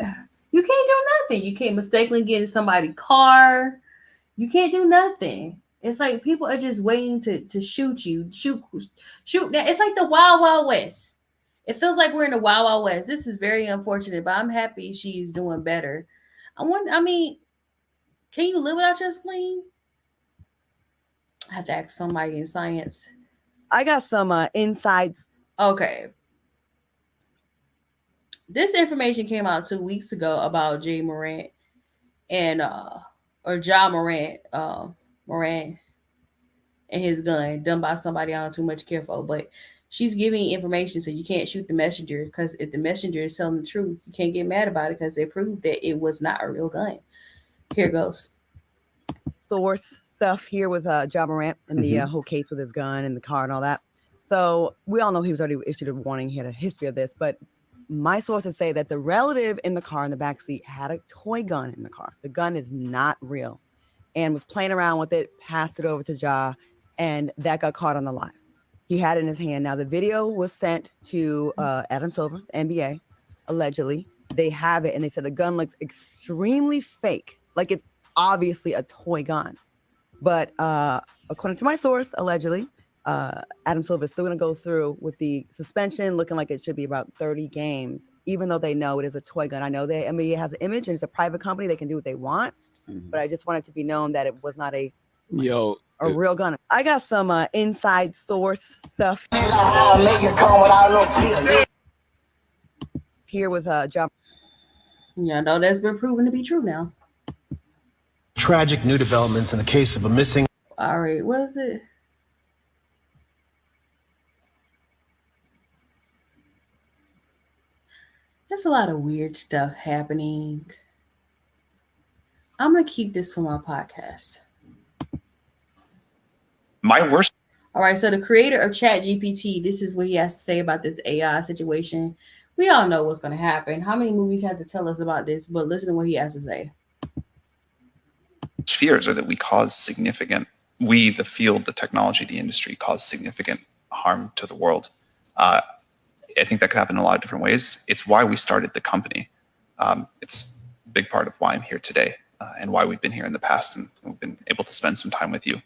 you can't do nothing. You can't mistakenly get in somebody's car. You can't do nothing. It's like people are just waiting to shoot you. Shoot. It's like the Wild Wild West. It feels like we're in the Wild Wild West. This is very unfortunate, but I'm happy she's doing better. I mean, can you live without your spleen? I have to ask somebody in science. I got some insights. Okay. This information came out 2 weeks ago about Jay Morant and or Ja Morant, Morant and his gun done by somebody I don't too much care for. But she's giving information, so you can't shoot the messenger, because if the messenger is telling the truth, you can't get mad about it because they proved that it was not a real gun. Here goes. Source stuff here with Ja Morant and the whole case with his gun and the car and all that. So we all know he was already issued a warning. He had a history of this, but my sources say that the relative in the car in the backseat had a toy gun in the car. The gun is not real and was playing around with it, passed it over to Ja, and that got caught on the live. He had it in his hand. Now, the video was sent to Adam Silver, the NBA, allegedly. They have it, and they said the gun looks extremely fake, like it's obviously a toy gun. But according to my source, allegedly, Adam Silver is still going to go through with the suspension, looking like it should be about 30 games, even though they know it is a toy gun. I know the NBA has an image, and it's a private company. They can do what they want. But I just want it to be known that it was not a real gun. I got some inside source stuff here with Ja. Yeah, no, that's been proven to be true now. Tragic new developments in the case of a missing. All right, what is it? There's a lot of weird stuff happening. I'm going to keep this for my podcast. My worst. All right, so the creator of ChatGPT, this is what he has to say about this AI situation. We all know what's going to happen. How many movies have to tell us about this? But listen to what he has to say. Fears are that we, the field, the technology, the industry, cause significant harm to the world. I think that could happen in a lot of different ways. It's why we started the company. It's a big part of why I'm here today and why we've been here in the past and we've been able to spend some time with you.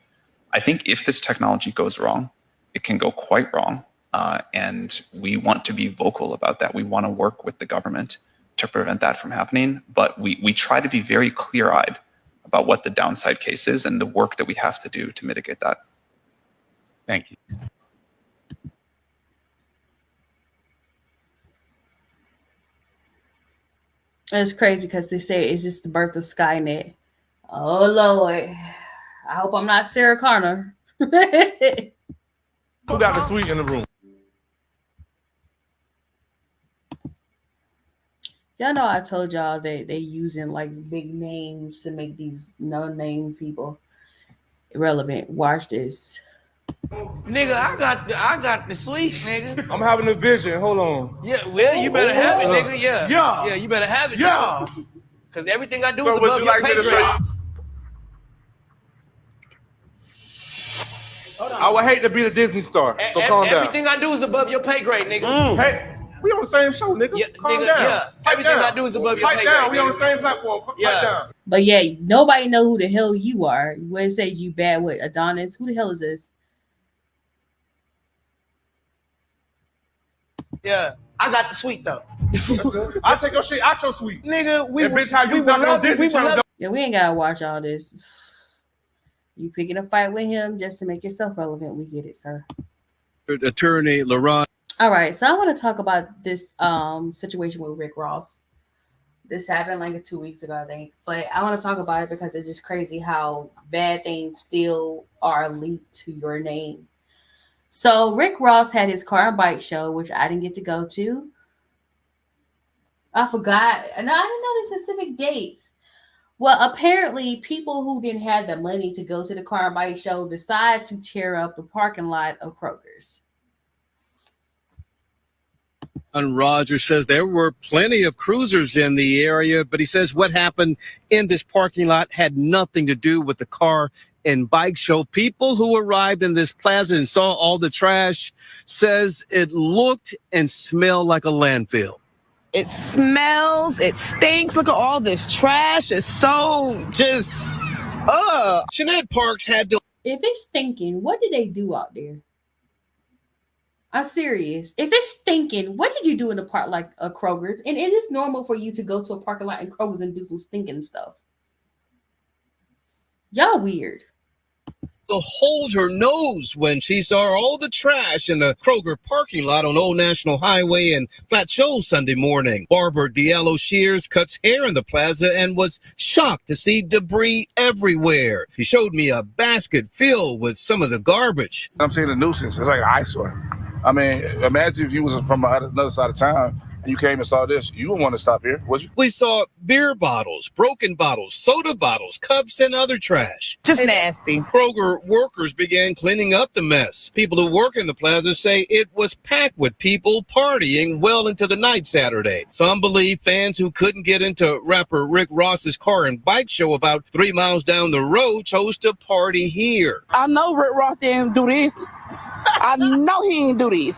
I think if this technology goes wrong, it can go quite wrong. And we want to be vocal about that. We want to work with the government to prevent that from happening. But we try to be very clear-eyed about what the downside case is and the work that we have to do to mitigate that. Thank you. It's crazy because they say, is this the birth of Skynet? Oh, Lord. I hope I'm not Sarah Connor. Who got the suite in the room? Y'all know I told y'all that they using like big names to make these no-name people irrelevant. Watch this. Nigga, I got the suite, nigga. I'm having a vision. Hold on. Yeah, well, you better have it, nigga. Yeah, you better have it. Yeah. Because everything I do So is would above you your like me pay to grade. show you? I would hate to be the Disney star, so calm down. Everything I do is above your pay grade, nigga. Hey, we on the same show, nigga. Yeah, calm nigga, down. yeah. Everything I do is above your Pipe pay down. grade. We on nigga. the same platform. Pipe down. But yeah, nobody know who the hell you are. When it says you bad with Adonis, who the hell is this? Yeah, I got the suite though. I'll take your shit out your suite. Nigga, Yeah, we ain't gotta watch all this. You picking a fight with him just to make yourself relevant. We get it, sir. Attorney LaRon. All right, so I want to talk about this situation with Rick Ross. This happened like 2 weeks ago, I think. But I want to talk about it because it's just crazy how bad things still are linked to your name. So Rick Ross had his car and bike show, which I didn't get to go to. I forgot. And I didn't know the specific dates. Well, apparently people who didn't have the money to go to the car and bike show decided to tear up the parking lot of Kroger's. And Roger says there were plenty of cruisers in the area, but he says what happened in this parking lot had nothing to do with the car and bike show. People who arrived in this plaza and saw all the trash says it looked and smelled like a landfill. It smells, it stinks. Look at all this trash. It's so just, Jeanette Parks had to. If it's stinking, what did they do out there? I'm serious. If it's stinking, what did you do in the park like a Kroger's? And it is normal for you to go to a parking lot in Kroger's and do some stinking stuff. Y'all weird. to hold her nose when she saw all the trash in the Kroger parking lot on Old National Highway in Flat Shoals Sunday morning. Barbara Diallo Shears cuts hair in the plaza and was shocked to see debris everywhere. She showed me a basket filled with some of the garbage. I'm seeing a nuisance. It's like an eyesore. I mean, imagine if you was from another side of town and you came and saw this. You wouldn't want to stop here, would you? We saw beer bottles, broken bottles, soda bottles, cups, and other trash. Just nasty. Kroger workers began cleaning up the mess. People who work in the plaza say it was packed with people partying well into the night Saturday. Some believe fans who couldn't get into rapper Rick Ross's car and bike show about 3 miles down the road chose to party here. I know Rick Ross didn't do this. I know he didn't do this.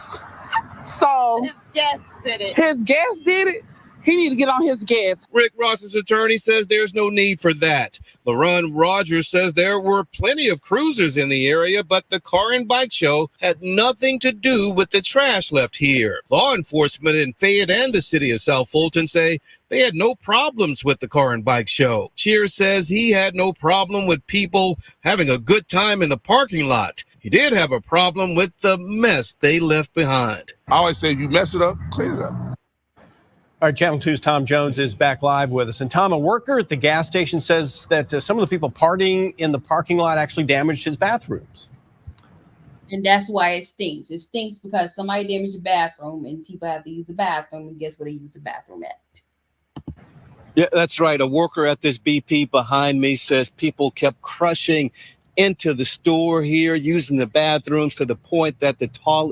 So his guest did it. His guest did it. He need to get on his gas. Rick Ross's attorney says there's no need for that. LaRon Rogers says there were plenty of cruisers in the area, but the car and bike show had nothing to do with the trash left here. Law enforcement in Fayette and the city of South Fulton say they had no problems with the car and bike show. Shears says he had no problem with people having a good time in the parking lot. He did have a problem with the mess they left behind. I always say, if you mess it up, clean it up. All right, Channel 2's Tom Jones is back live with us. And Tom, a worker at the gas station says that some of the people partying in the parking lot actually damaged his bathrooms. And that's why it stinks. It stinks because somebody damaged the bathroom and people have to use the bathroom. And guess where they use the bathroom at? Yeah, that's right. A worker at this BP behind me says people kept crushing into the store here, using the bathrooms to the point that the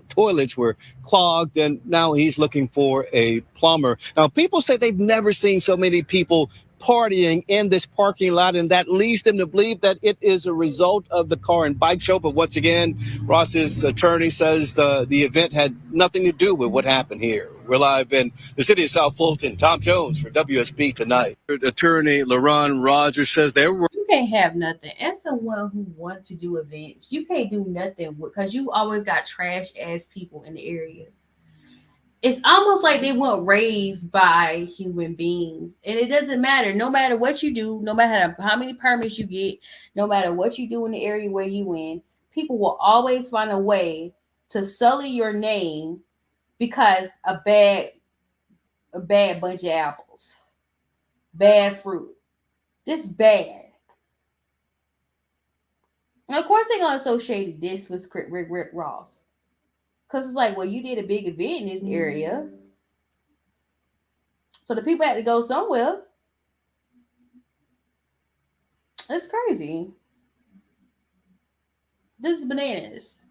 toilets were clogged, and now he's looking for a plumber. Now, people say they've never seen so many people partying in this parking lot, and that leads them to believe that it is a result of the car and bike show. But once again, Ross's attorney says the event had nothing to do with what happened here. We're live in the city of South Fulton. Tom Jones for WSB Tonight. Attorney LaRon Rogers says there were... You can't have nothing. As someone who wants to do events, you can't do nothing because you always got trash ass people in the area. It's almost like they weren't raised by human beings. And it doesn't matter. No matter what you do, no matter how many permits you get, no matter what you do in the area where you in, people will always find a way to sully your name because a bad bunch of apples, bad fruit, just bad. And of course, they're going to associate this with Rick Ross. Because it's like, well, you did a big event in this area. So the people had to go somewhere. That's crazy. This is bananas.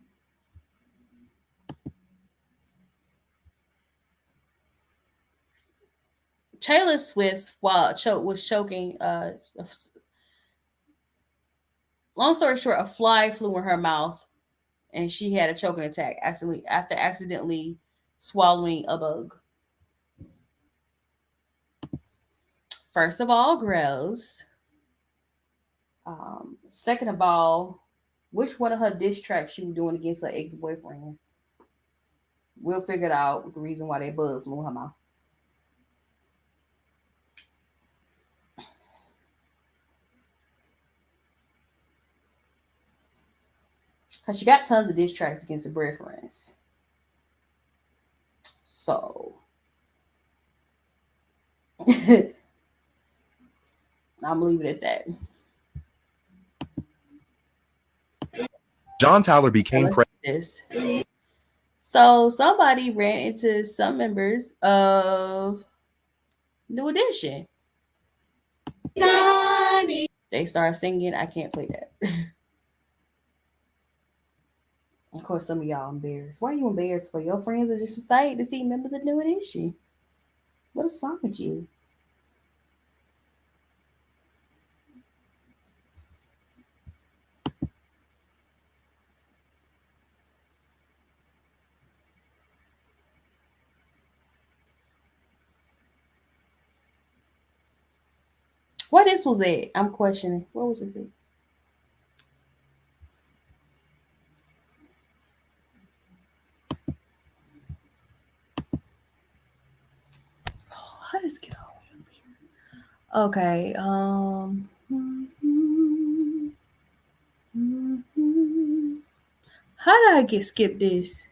Taylor Swift was choking. Long story short, a fly flew in her mouth, and she had a choking attack after accidentally swallowing a bug. First of all, gross. Second of all, which one of her diss tracks she was doing against her ex-boyfriend? We'll figure it out. The reason why that bug flew in her mouth. Because she got tons of diss tracks against her boyfriends. So. I'm going to leave it at that. John Tyler became president. So somebody ran into some members of New Edition. They started singing. I can't play that. Of course, some of y'all embarrassed. Why are you embarrassed for? Your friends are just excited to see members of New Edition. What is wrong with you? What this was it? I'm questioning. What was this? How does it get all the way up here? Okay. How did I skip this?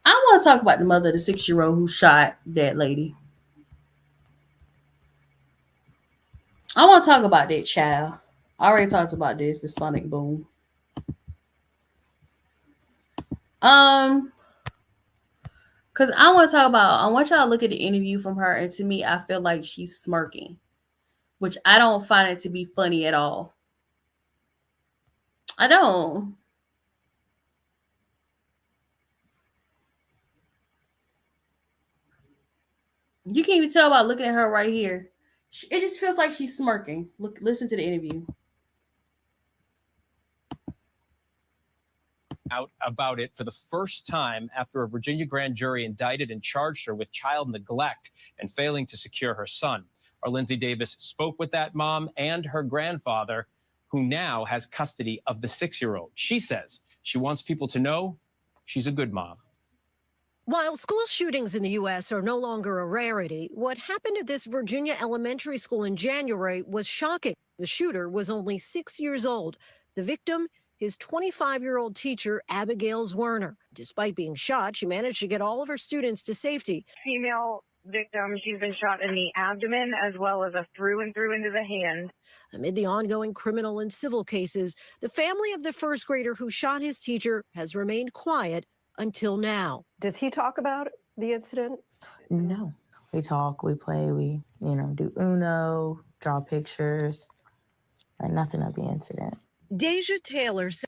I want to talk about the mother of the 6-year-old who shot that lady. I want to talk about that child. I already talked about this, the sonic boom. Because I want to talk about, I want y'all to look at the interview from her, and to me, I feel like she's smirking, which I don't find it to be funny at all. I don't. You can't even tell by looking at her right here. It just feels like she's smirking. Look, listen to the interview. Out about it for the first time after a Virginia grand jury indicted and charged her with child neglect and failing to secure her son. Our Lindsay Davis spoke with that mom and her grandfather, who now has custody of the 6-year-old. She says she wants people to know she's a good mom. While school shootings in the U.S. are no longer a rarity, what happened at this Virginia elementary school in January was shocking. The shooter was only 6 years old. The victim, his 25-year-old teacher, Abigail Werner. Despite being shot, she managed to get all of her students to safety. Female victim, she's been shot in the abdomen as well as a through and through into the hand. Amid the ongoing criminal and civil cases, the family of the first grader who shot his teacher has remained quiet until now. Does he talk about the incident? No. We talk, we play, we, do Uno, draw pictures, like nothing of the incident. Deja Taylor said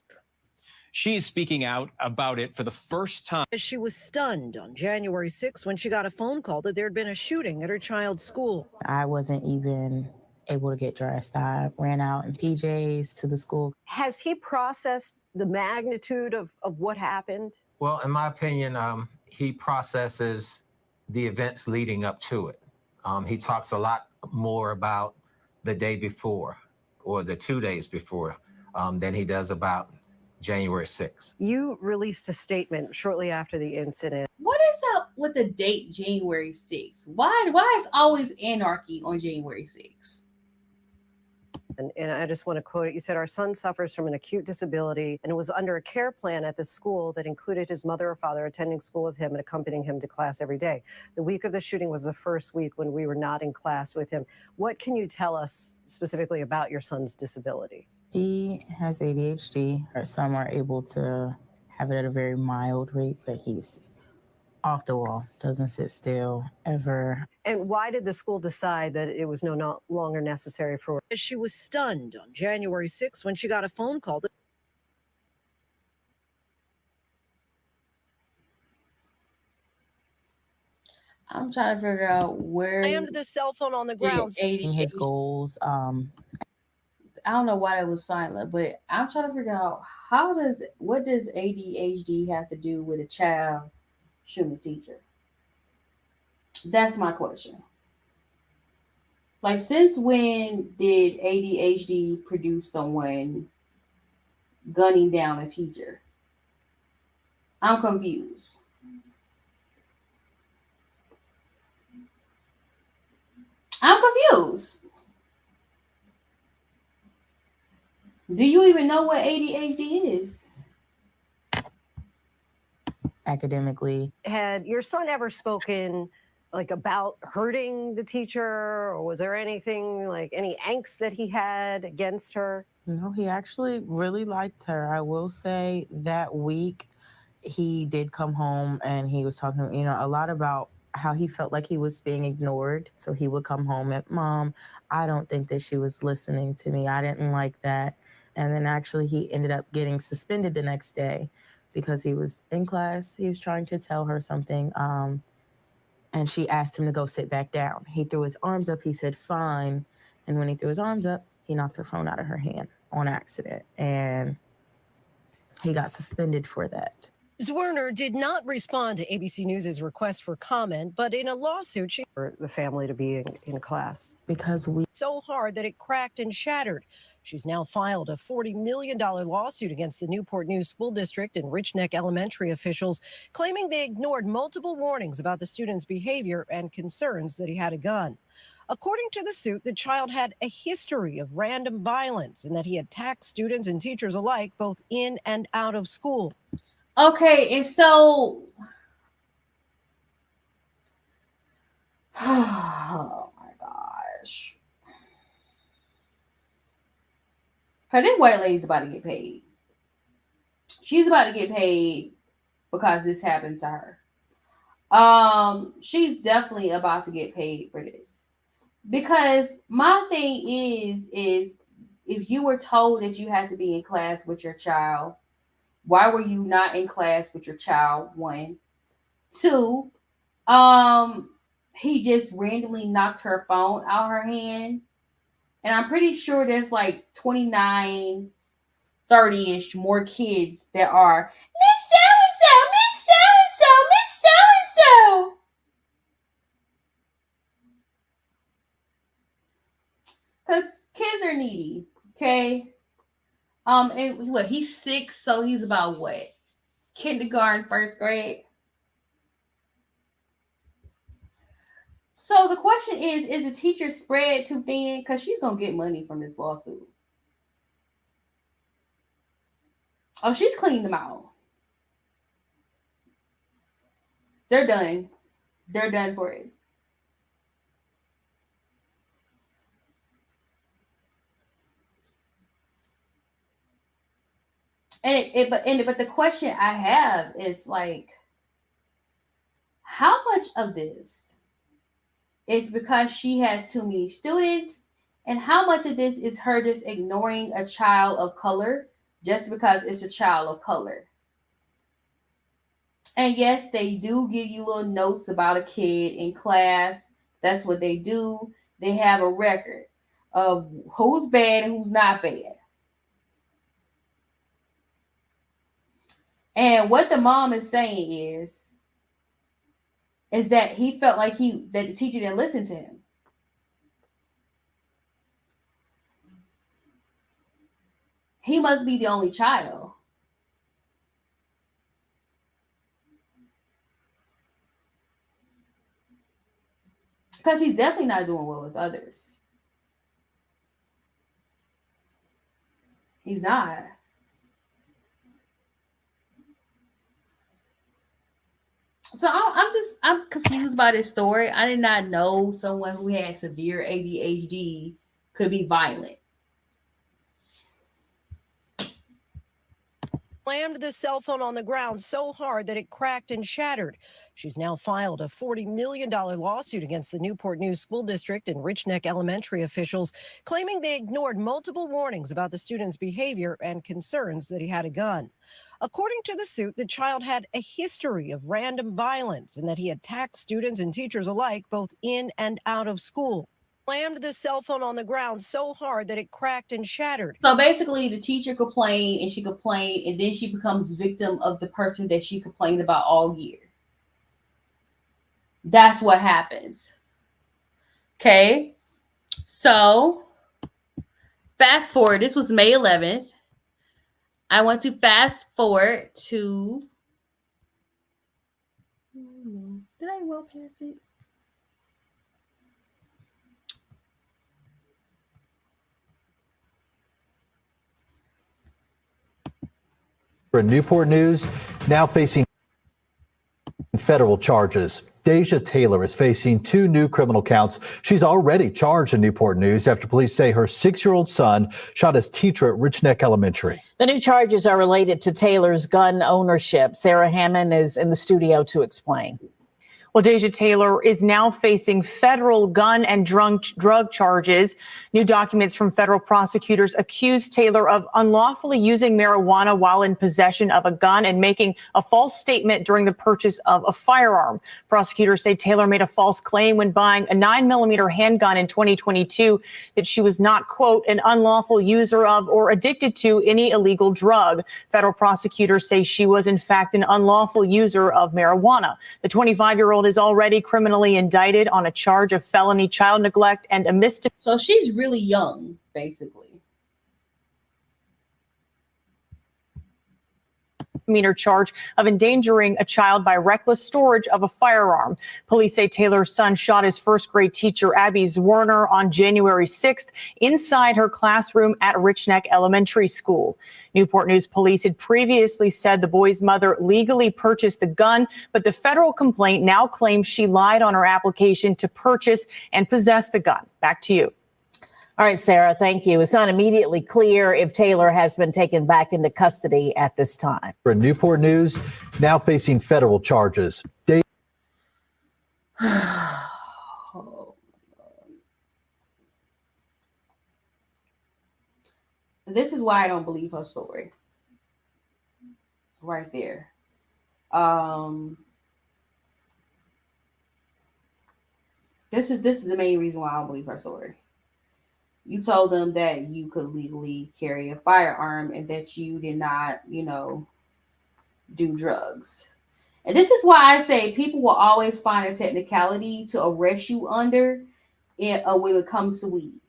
She's speaking out about it for the first time. she was stunned on January 6th when she got a phone call that there had been a shooting at her child's school. I wasn't even able to get dressed. I ran out in PJs to the school. Has he processed the magnitude of what happened? Well, in my opinion, he processes the events leading up to it. He talks a lot more about the day before or the 2 days before than he does about January 6th. You released a statement shortly after the incident. What is up with the date January 6th? Why is always anarchy on January 6th? And I just want to quote it. You said, our son suffers from an acute disability and was under a care plan at the school that included his mother or father attending school with him and accompanying him to class every day. The week of the shooting was the first week when we were not in class with him. What can you tell us specifically about your son's disability? He has ADHD. Some are able to have it at a very mild rate, but he's off the wall, doesn't sit still, ever. And why did the school decide that it was no longer necessary for her? She was stunned on January 6th when she got a phone call that I'm trying to figure out where slammed the cell phone on the ground. His goals. I don't know why that was silent, but I'm trying to figure out what does ADHD have to do with a child shooting a teacher? That's my question. Like, since when did ADHD produce someone gunning down a teacher? I'm confused. I'm confused. Do you even know what ADHD is? Academically. Had your son ever spoken about hurting the teacher, or was there anything any angst that he had against her? No, he actually really liked her. I will say that week he did come home and he was talking, a lot about how he felt like he was being ignored. So he would come home and, Mom, I don't think that she was listening to me. I didn't like that. And then actually he ended up getting suspended the next day because he was in class. He was trying to tell her something. And she asked him to go sit back down. He threw his arms up. He said, fine. And when he threw his arms up, he knocked her phone out of her hand on accident. And he got suspended for that. Werner did not respond to ABC News' request for comment, but in a lawsuit, she For the family to be in class. Because we so hard that it cracked and shattered. She's now filed a $40 million lawsuit against the Newport News School District and Rich Neck Elementary officials, claiming they ignored multiple warnings about the student's behavior and concerns that he had a gun. According to the suit, the child had a history of random violence and that he attacked students and teachers alike, both in and out of school. Okay, and so oh my gosh. Her this white lady's about to get paid. She's about to get paid because this happened to her. She's definitely about to get paid for this. Because my thing is if you were told that you had to be in class with your child, why were you not in class with your child? 1. 2, he just randomly knocked her phone out her hand. And I'm pretty sure there's like 29, 30-ish more kids that are Miss So-and-so, Miss So-and-so, Miss So-and-so. Because kids are needy, okay? And what, he's 6, so he's about what? Kindergarten, 1st grade. So the question is the teacher spread too thin? Because she's going to get money from this lawsuit. Oh, she's cleaned them out. They're done. They're done for it. But the question I have is like, how much of this is because she has too many students, and how much of this is her just ignoring a child of color just because it's a child of color? And yes, they do give you little notes about a kid in class. That's what they do. They have a record of who's bad and who's not bad. And what the mom is saying is that he felt like that the teacher didn't listen to him. He must be the only child. Because he's definitely not doing well with others. He's not. So I'm confused by this story. I did not know someone who had severe ADHD could be violent. Slammed the cell phone on the ground so hard that it cracked and shattered. She's now filed a $40 million lawsuit against the Newport News School District and Rich Neck Elementary officials, claiming they ignored multiple warnings about the student's behavior and concerns that he had a gun. According to the suit, the child had a history of random violence and that he attacked students and teachers alike, both in and out of school. Slammed the cell phone on the ground so hard that it cracked and shattered. So basically, the teacher complained and she complained, and then she becomes victim of the person that she complained about all year. That's what happens. Okay. So fast forward. This was May 11th. I want to fast forward to. Did I well past it? For Newport News, now facing federal charges. Deja Taylor is facing 2 new criminal counts. She's already charged in Newport News after police say her 6-year-old son shot his teacher at Rich Neck Elementary. The new charges are related to Taylor's gun ownership. Sarah Hammond is in the studio to explain. Well, Deja Taylor is now facing federal gun and drug charges. New documents from federal prosecutors accuse Taylor of unlawfully using marijuana while in possession of a gun and making a false statement during the purchase of a firearm. Prosecutors say Taylor made a false claim when buying a 9mm handgun in 2022 that she was not, quote, an unlawful user of or addicted to any illegal drug. Federal prosecutors say she was, in fact, an unlawful user of marijuana. The 25-year-old is already criminally indicted on a charge of felony child neglect and a misdemeanor. So she's really young, basically. Charge of endangering a child by reckless storage of a firearm. Police say Taylor's son shot his first grade teacher, Abby Zwerner, on January 6th inside her classroom at Rich Neck Elementary School. Newport News police had previously said the boy's mother legally purchased the gun, but the federal complaint now claims she lied on her application to purchase and possess the gun. Back to you. All right, Sarah, thank you. It's not immediately clear if Taylor has been taken back into custody at this time. For Newport News, now facing federal charges. This is why I don't believe her story. Right there. This is the main reason why I don't believe her story. You told them that you could legally carry a firearm and that you did not, do drugs. And this is why I say people will always find a technicality to arrest you under when it comes to weed.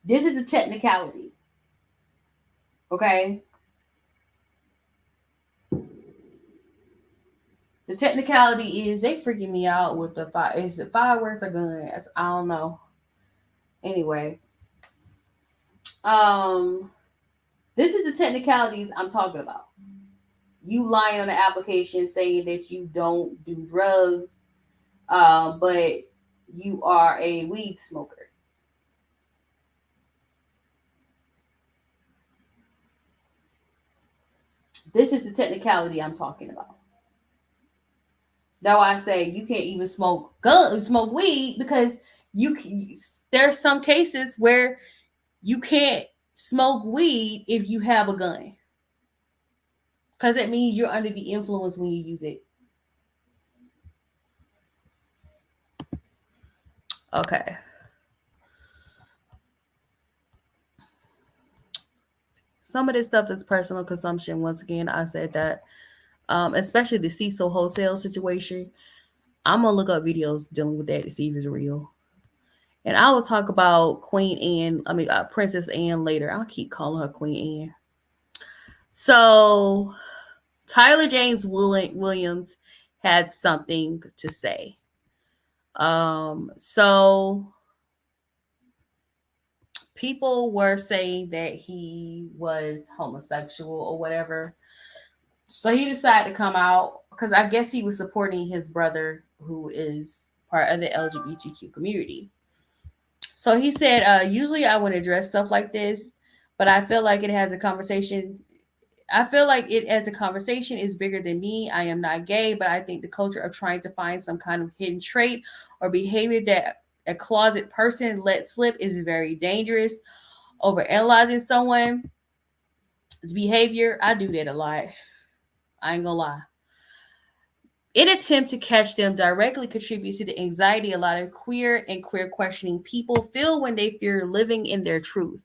This is a technicality. Okay? The technicality is they freaking me out with the fire. Is it fireworks or guns? I don't know. Anyway, this is the technicalities I'm talking about. You lying on the application saying that you don't do drugs, but you are a weed smoker. This is the technicality I'm talking about. Now I say you can't even smoke weed because there's some cases where you can't smoke weed if you have a gun. Because it means you're under the influence when you use it. Okay. Some of this stuff is personal consumption. Once again, I said that. Especially the Cecil Hotel situation. I'm going to look up videos dealing with that to see if it's real. And I will talk about Princess Anne later. I'll keep calling her Queen Anne. So, Tyler James Williams had something to say. So, people were saying that he was homosexual or whatever. So, he decided to come out because I guess he was supporting his brother who is part of the LGBTQ community. So he said, usually I wouldn't address stuff like this, but I feel like it as a conversation is bigger than me. I am not gay, but I think the culture of trying to find some kind of hidden trait or behavior that a closet person let slip is very dangerous. Overanalyzing someone's behavior, I do that a lot. I ain't gonna lie. In attempt to catch them directly contributes to the anxiety a lot of queer and queer questioning people feel when they fear living in their truth.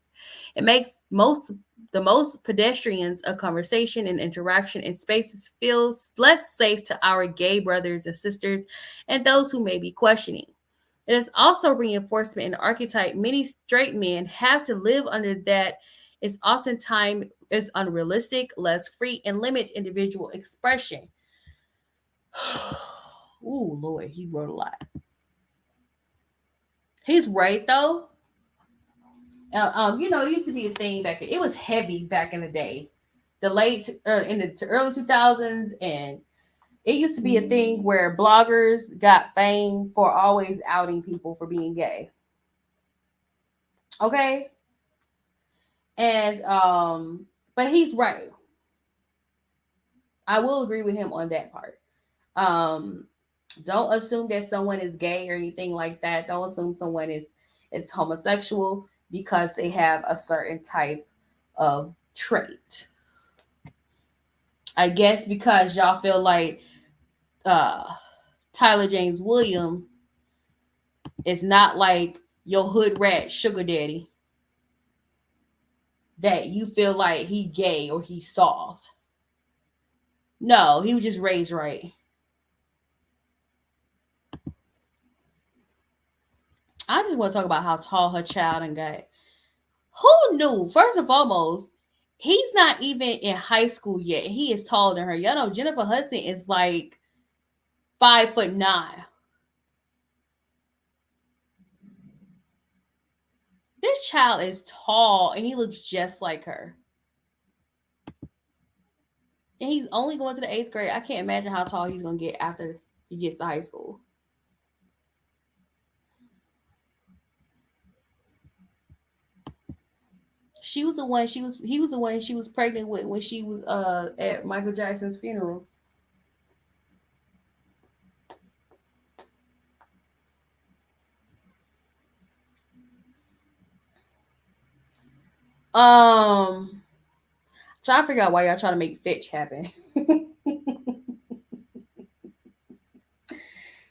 It makes the most pedestrians of conversation and interaction in spaces feel less safe to our gay brothers and sisters and those who may be questioning. It is also reinforcement in the archetype many straight men have to live under that is oftentimes unrealistic, less free, and limits individual expression. Ooh, Lord, he wrote a lot. He's right though. It used to be a thing it was heavy back in the day, in the early 2000s, and it used to be a thing where bloggers got fame for always outing people for being gay. Okay, and but he's right. I will agree with him on that part. Don't assume that someone is gay or anything like that. Don't assume someone is homosexual because they have a certain type of trait. I guess because y'all feel like Tyler James Williams is not like your hood rat sugar daddy, that you feel like he gay or he soft. No, he was just raised right. I just want to talk about how tall her child and got. Who knew? First and foremost, he's not even in high school yet. He is taller than her. Y'all know Jennifer Hudson is like 5'9". This child is tall and he looks just like her. And he's only going to the 8th grade. I can't imagine how tall he's going to get after he gets to high school. He was the one she was pregnant with when she was at Michael Jackson's funeral. Trying to figure out why y'all trying to make fetch happen.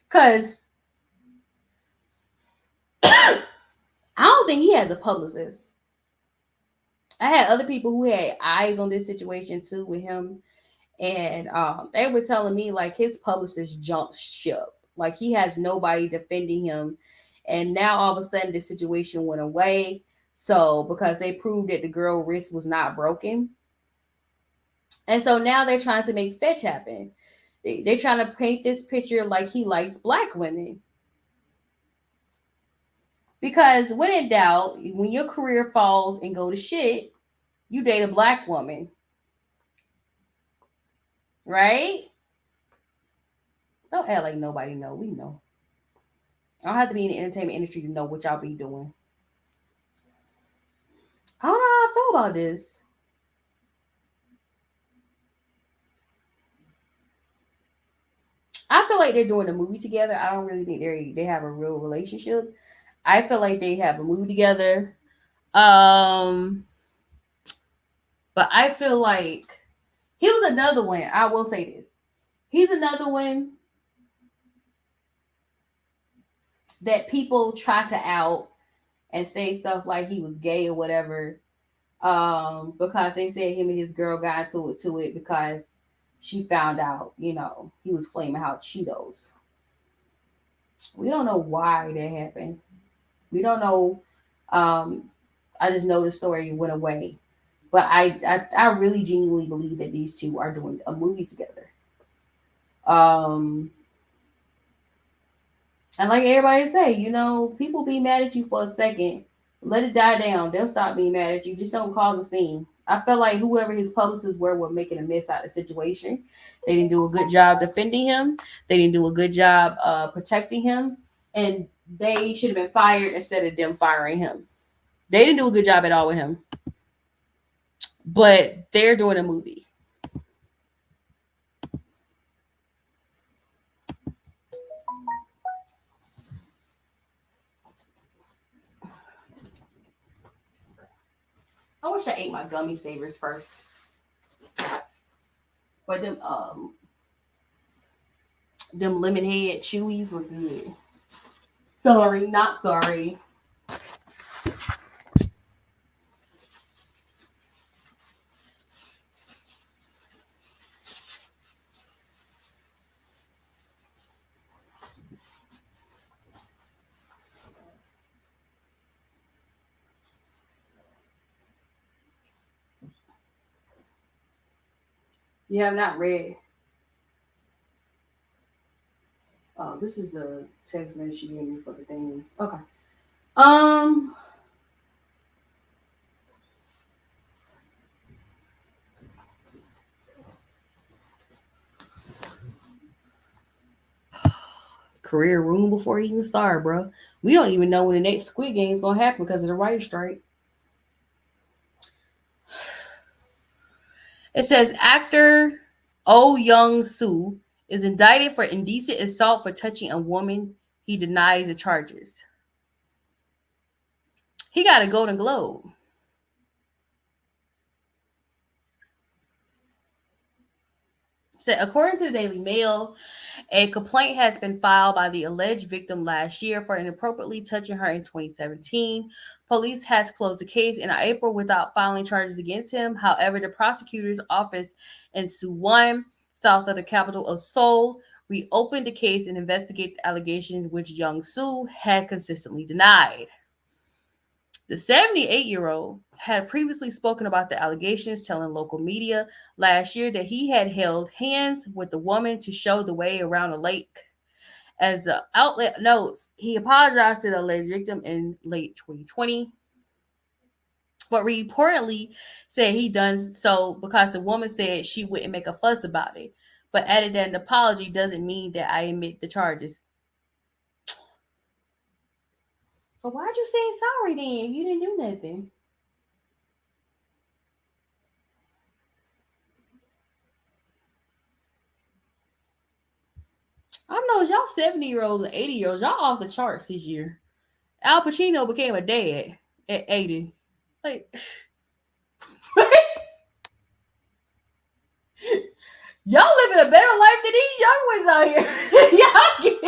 Cause I don't think he has a publicist. I had other people who had eyes on this situation too with him, and they were telling me like his publicist jumped ship. Like he has nobody defending him, and now all of a sudden the situation went away. So because they proved that the girl wrist was not broken, and so now they're trying to make fetch happen. They're trying to paint this picture like he likes black women. Because when in doubt, when your career falls and go to shit, you date a black woman. Right? Don't act like nobody know. We know. I don't have to be in the entertainment industry to know what y'all be doing. I don't know how I feel about this. I feel like they're doing a movie together. I don't really think they have a real relationship. I feel like they have a movie together. But I feel like he was another one. I will say this. He's another one that people try to out and say stuff like he was gay or whatever. Because they said him and his girl got to it because she found out, he was flaming out Cheetos. We don't know why that happened. We don't know. I just know the story went away. But I really genuinely believe that these two are doing a movie together. And like everybody say, people be mad at you for a second. Let it die down. They'll stop being mad at you. Just don't cause a scene. I felt like whoever his publicists were making a mess out of the situation. They didn't do a good job defending him. They didn't do a good job protecting him. And they should have been fired instead of them firing him. They didn't do a good job at all with him. But they're doing a movie. I wish I ate my gummy savers first. But them Lemonhead Chewies were good. Sorry, not sorry. You have not read. Oh, this is the text message she gave me for the things. Okay. Career ruined before he even started, bro. We don't even know when the next Squid Game is gonna happen because of the writer's strike. It says actor Oh Young Soo is indicted for indecent assault for touching a woman. He denies the charges. He got a Golden Globe. So, according to the Daily Mail, a complaint has been filed by the alleged victim last year for inappropriately touching her in 2017. Police has closed the case in April without filing charges against him. However, the prosecutor's office in Suwon, south of the capital of Seoul, reopened the case and investigated the allegations, which Young Soo had consistently denied. The 78-year-old had previously spoken about the allegations, telling local media last year that he had held hands with the woman to show the way around a lake. As the outlet notes, he apologized to the alleged victim in late 2020, but reportedly said he done so because the woman said she wouldn't make a fuss about it, but added that an apology doesn't mean that I admit the charges. So why'd you say sorry then if you didn't do nothing? I know y'all 70-year-olds and 80-year-olds, y'all off the charts this year. Al Pacino became a dad at 80. Like, y'all living a better life than these young ones out here. Y'all get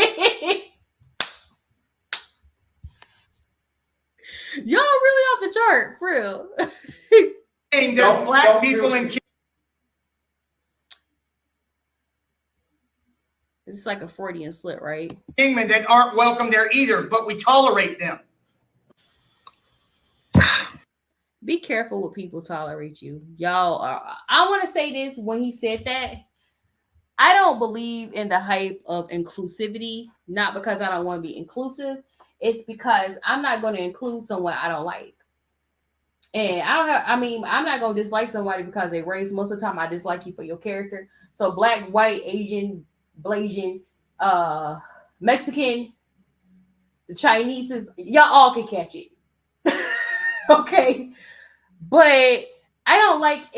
y'all really off the chart, for real. There's black people in. It's like a Freudian slip, right? Kingman that aren't welcome there either, but we tolerate them. Be careful with people tolerate you. Y'all are, I want to say this when he said that. I don't believe in the hype of inclusivity, not because I don't want to be inclusive. It's because I'm not going to include someone I don't like. And I'm not going to dislike somebody because they race. Most of the time I dislike you for your character. So black, white, Asian, Blasian, Mexican, the Chinese, y'all all can catch it. Okay. But I don't like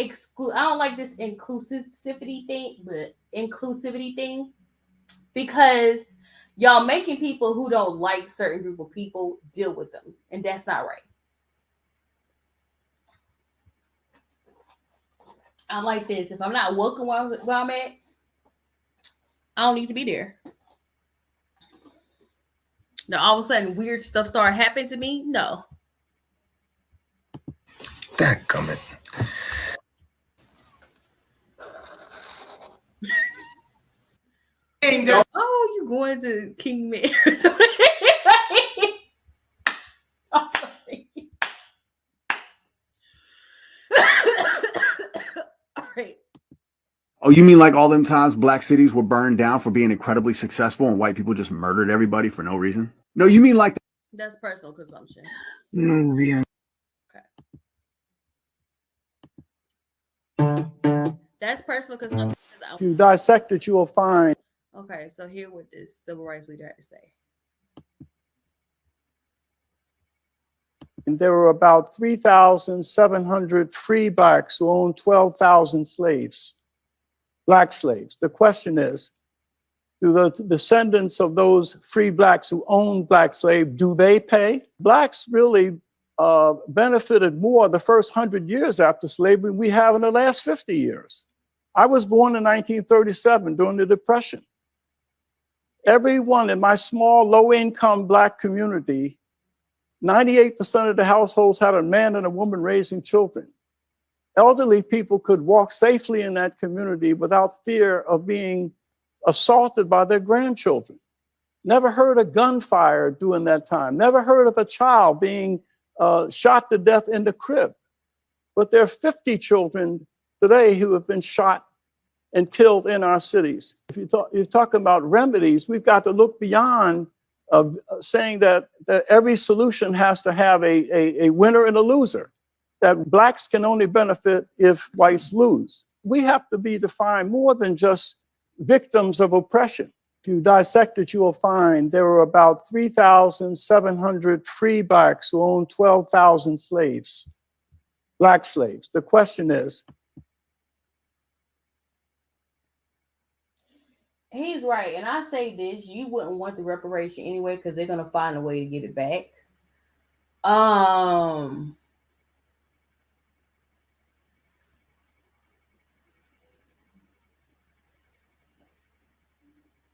this inclusivity thing, because y'all making people who don't like certain group of people deal with them, and that's not right. I'm like this. If I'm not welcome where I'm at, I don't need to be there. Now all of a sudden weird stuff start happening to me. No. That gummit. Oh, you going to King Man? I'm sorry. All right. Oh, you mean like all them times black cities were burned down for being incredibly successful and white people just murdered everybody for no reason? No, you mean like that's personal consumption. Nubian. That's personal consumption. If you dissect it, you will find. Okay, so here what this civil rights leader had to say. And there were about 3,700 free blacks who owned 12,000 slaves, black slaves. The question is, do the descendants of those free blacks who owned black slaves, do they pay? Blacks really benefited more the first 100 years after slavery we have in the last 50 years. I was born in 1937 during the Depression. Everyone in my small, low-income black community, 98% of the households had a man and a woman raising children. Elderly people could walk safely in that community without fear of being assaulted by their grandchildren. Never heard a gunfire during that time. Never heard of a child being shot to death in the crib. But there are 50 children today who have been shot and killed in our cities. If you're talking about remedies, we've got to look beyond saying that every solution has to have a winner and a loser, that blacks can only benefit if whites lose. We have to be defined more than just victims of oppression. If you dissect it, you will find there were about 3,700 free blacks who owned 12,000 slaves, black slaves. The question is, He's right. And I say this, you wouldn't want the reparation anyway because they're going to find a way to get it back.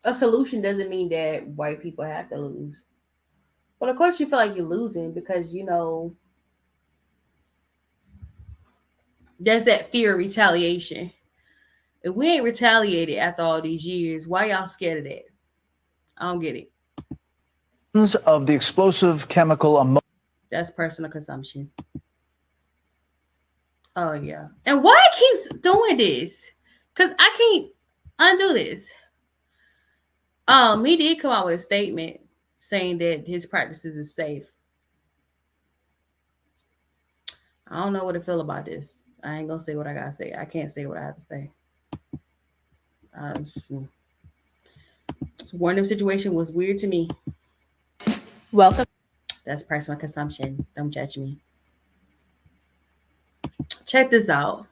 A solution doesn't mean that white people have to lose. But of course you feel like you're losing because, there's that fear of retaliation. If we ain't retaliated after all these years, why y'all scared of that? I don't get it. Of the explosive chemical That's personal consumption. Oh, yeah. And why it keeps doing this? Because I can't undo this. He did come out with a statement saying that his practices is safe. I don't know what to feel about this. I ain't gonna say what I gotta say. I can't say what I have to say. One of them situation was weird to me. Welcome. That's personal consumption. Don't judge me. Check this out.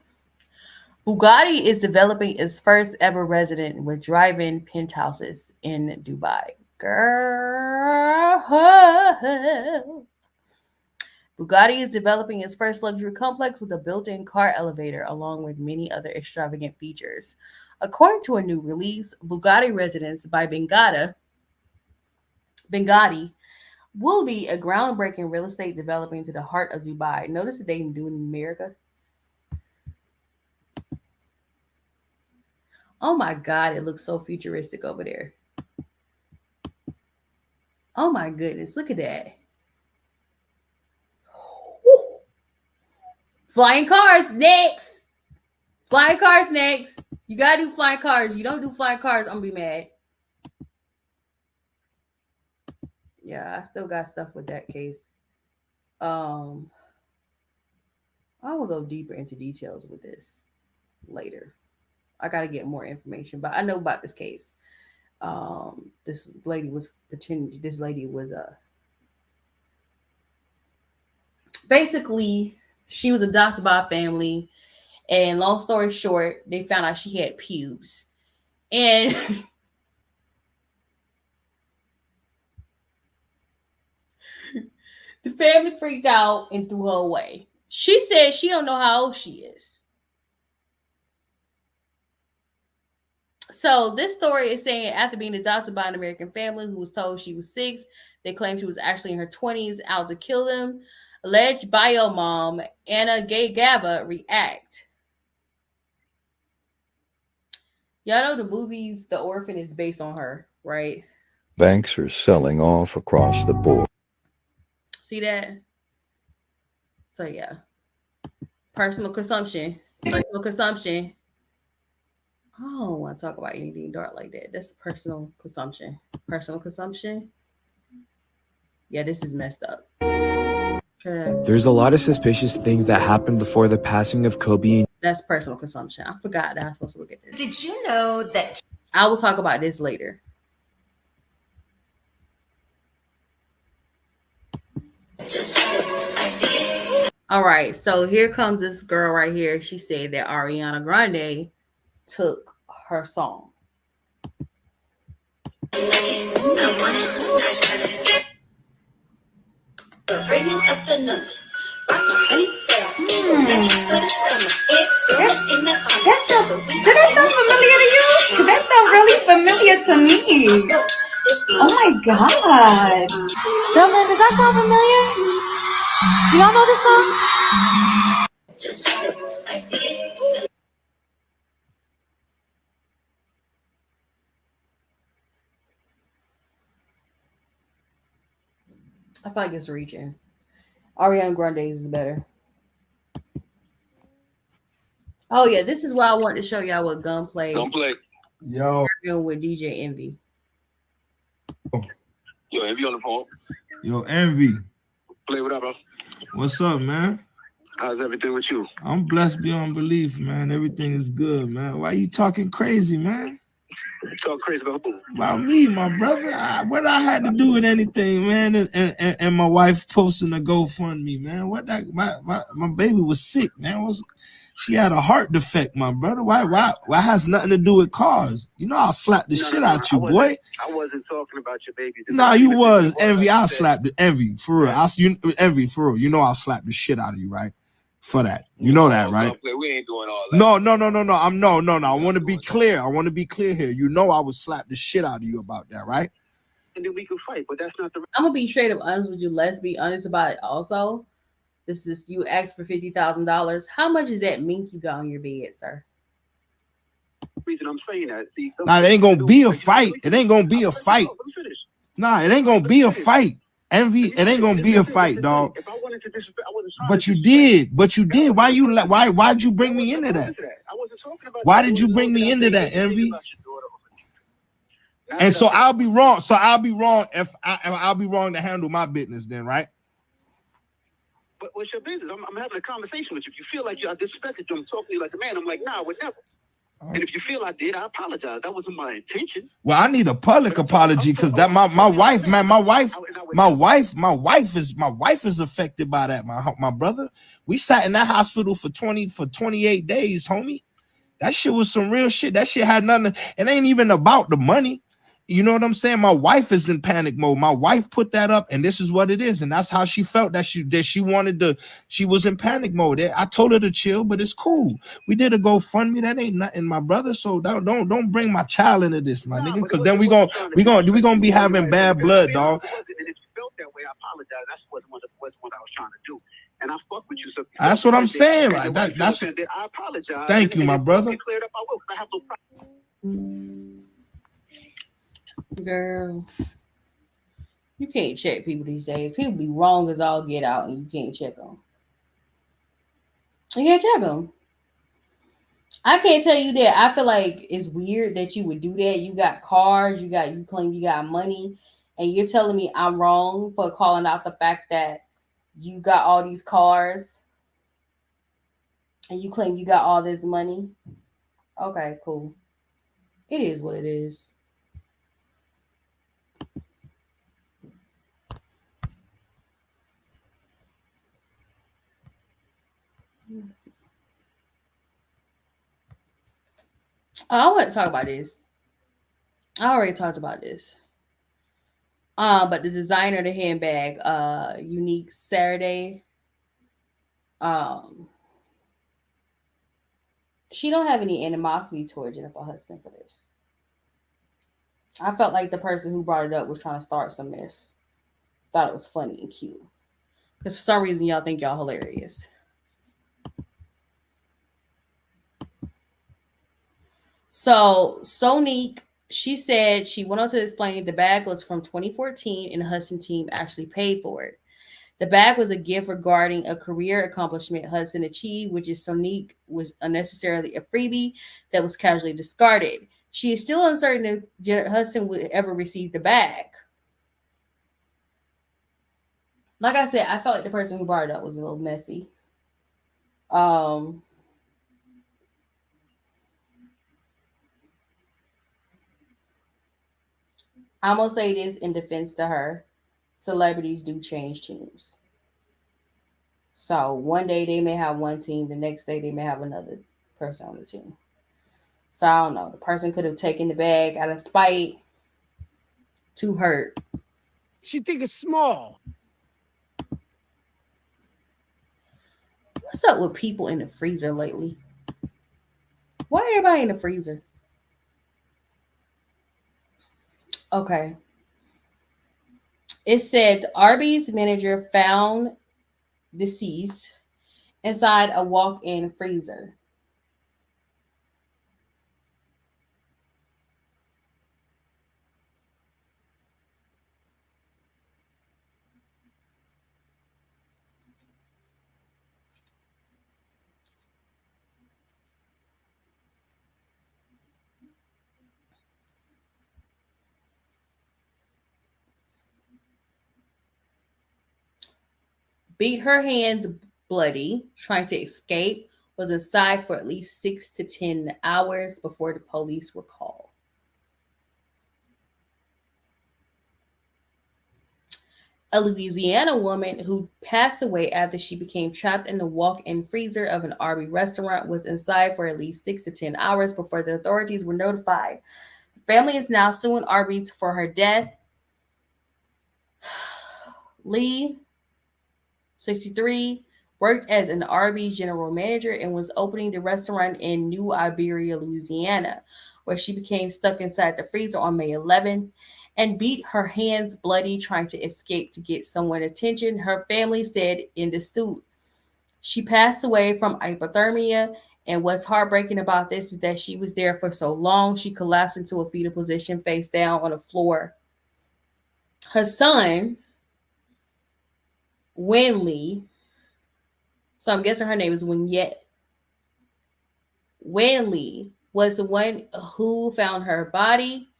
Bugatti is developing its first ever resident with drive-in penthouses in Dubai. Girl. Bugatti is developing its first luxury complex with a built-in car elevator along with many other extravagant features. According to a new release, Bugatti Residence by Bengadi will be a groundbreaking real estate developing to the heart of Dubai. Notice that they didn't do it in America. Oh my God, it looks so futuristic over there. Oh my goodness, look at that. Woo. Flying cars next. Flying cars next. You gotta do flying cars. You don't do flying cars, I'm gonna be mad. Yeah, I still got stuff with that case. I will go deeper into details with this later. I got to get more information, but I know about this case. This lady was basically, she was adopted by a family, and long story short, they found out she had pubes, and the family freaked out and threw her away. She said she don't know how old she is. So this story is saying after being adopted by an American family who was told she was 6, they claimed she was actually in her 20s out to kill them. Alleged bio mom Anna Gava react. Y'all know the movies The Orphan is based on her, right? Banks are selling off across the board. See that? So yeah. Personal consumption. Personal consumption. I don't want to talk about anything dark like that. That's personal consumption. Personal consumption. Yeah, this is messed up. Okay. There's a lot of suspicious things that happened before the passing of Kobe. That's personal consumption. I forgot that I was supposed to look at this. Did you know that? I will talk about this later. All right, so here comes this girl right here. She said that Ariana Grande took her song. Did that sound familiar to you? Because that sounds really familiar to me. Oh my God. Gentlemen, does that sound familiar? Do y'all know this song? I feel like it's reaching. Ariana Grande's is better. Oh yeah, this is why I wanted to show y'all what Gunplay. Yo. With DJ Envy. Yo, Envy on the phone. Yo, Envy. Play what up, bro? What's up, man? How's everything with you? I'm blessed beyond belief, man. Everything is good, man. Why you talking crazy, man? Talk crazy about who? About me, my brother. What I had to do with anything, man, and my wife posting a GoFundMe, man. What that my baby was sick, man. She had a heart defect, my brother. Why has nothing to do with cars? You know I'll slap the shit out you, boy. I wasn't talking about your baby. Nah, you was Envy. I'll slap the Envy for real. Envy for real. You know I'll slap the shit out of you, right? For that, you know that, right? We ain't doing all that. No. I want to be clear. I want to be clear here. You know I would slap the shit out of you about that, right? And then we can fight, but that's not the. I'm gonna be straight up honest with you. Let's be honest about it. Also, this is you asked for $50,000. How much is that mink you got on your bed, sir? Reason I'm saying that. See, nah, it ain't gonna be a fight. It ain't gonna be a fight. Nah, it ain't gonna be a fight. Envy, it ain't gonna be a fight, dog. If I wanted to disrespect, I wasn't trying. But you did. Why'd you bring me into that? I wasn't talking about. Why did you bring me into that, Envy? And so I'll be wrong. So I'll be wrong if I'll be wrong to handle my business then, right? But what's your business? I'm having a conversation with you. If you feel like I disrespected you, I'm talking to you like a man. I'm like, nah, I would never. And if you feel I did, I apologize. That wasn't my intention. Well, I need a public apology because that my wife, man, my wife is affected by that. My brother, we sat in that hospital for 28 days, homie. That shit was some real shit. That shit had nothing. It ain't even about the money. You know what I'm saying? My wife is in panic mode. My wife put that up, and this is what it is. And that's how she felt that she wanted to. She was in panic mode. I told her to chill, but it's cool. We did a GoFundMe. That ain't nothing, my brother. So don't bring my child into this, my nigga. Because then we gonna be having bad blood, dog. And if you felt that way, I apologize. That wasn't what I was trying to do. And I fuck with you. So that's what I'm saying. Like that's. I apologize. Thank you, my brother. Cleared up, I will, because I have no problem. Girl, you can't check people these days. People be wrong as all get out, and you can't check them. You can't check them. I can't tell you that. I feel like it's weird that you would do that. You got cars, you claim you got money, and you're telling me I'm wrong for calling out the fact that you got all these cars, and you claim you got all this money. Okay, cool. It is what it is. I want to talk about this. I already talked about this. But the designer of the handbag, Unique Saturday, she don't have any animosity toward Jennifer Hudson for this. I felt like the person who brought it up was trying to start some mess. Thought it was funny and cute. Because for some reason, y'all think y'all hilarious. So, Sonique, she said she went on to explain the bag was from 2014 and the Hudson team actually paid for it. The bag was a gift regarding a career accomplishment Hudson achieved, which is Sonique was unnecessarily a freebie that was casually discarded. She is still uncertain if Janet Hudson would ever receive the bag. Like I said, I felt like the person who brought it up was a little messy. I'm going to say this in defense to her. Celebrities do change teams. So one day they may have one team. The next day they may have another person on the team. So I don't know. The person could have taken the bag out of spite to hurt. She think it's small. What's up with people in the freezer lately? Why everybody in the freezer? Okay. It said Arby's manager found deceased inside a walk-in freezer. Beat her hands bloody, trying to escape, was inside for at least 6 to 10 hours before the police were called. A Louisiana woman who passed away after she became trapped in the walk-in freezer of an Arby's restaurant was inside for at least 6 to 10 hours before the authorities were notified. The family is now suing Arby's for her death. Lee, 63, worked as an Arby's general manager and was opening the restaurant in New Iberia, Louisiana, where she became stuck inside the freezer on May 11th and beat her hands bloody trying to escape to get someone's attention, her family said in the suit. She passed away from hypothermia, and what's heartbreaking about this is that she was there for so long, she collapsed into a fetal position face down on the floor. Her son, Winley, so I'm guessing her name is Winyette. Winley was the one who found her body.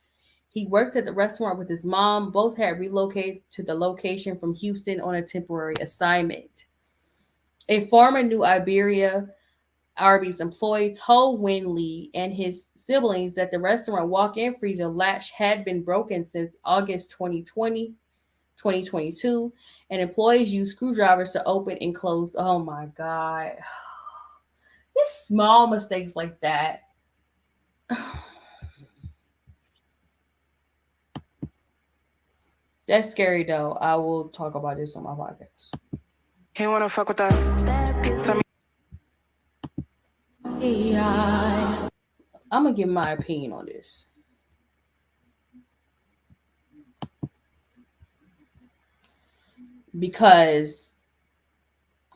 He worked at the restaurant with his mom. Both had relocated to the location from Houston on a temporary assignment. A former New Iberia Arby's employee told Winley and his siblings that the restaurant walk-in freezer latch had been broken since August 2022, and employees used screwdrivers to open and close. Oh my God. It's small mistakes like that. That's scary though. I will talk about this on my podcast. He wanna fuck with that. I'm gonna give my opinion on this. Because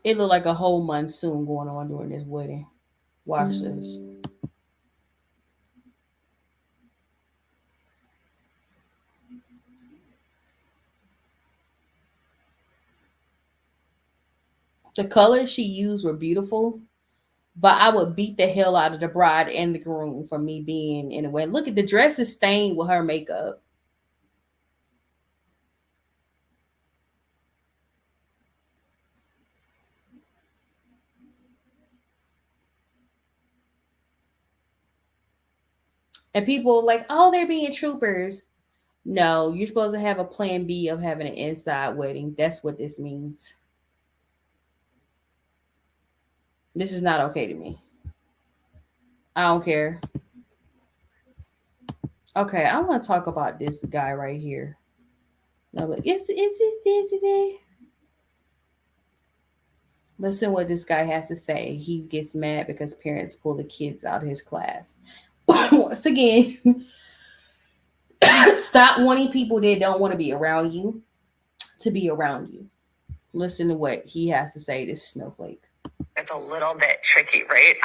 it looked like a whole monsoon going on during this wedding. Watch this. The colors she used were beautiful, but I would beat the hell out of the bride and the groom for me being in a way. Look at the dress is stained with her makeup. And people like, oh, they're being troopers. No, you're supposed to have a plan B of having an inside wedding. That's what this means. This is not okay to me. I don't care. Okay, I want to talk about this guy right here. No, but is this today? Listen what this guy has to say. He gets mad because parents pull the kids out of his class. Once again, stop wanting people that don't want to be around you to be around you. Listen to what he has to say, this snowflake. It's a little bit tricky, right?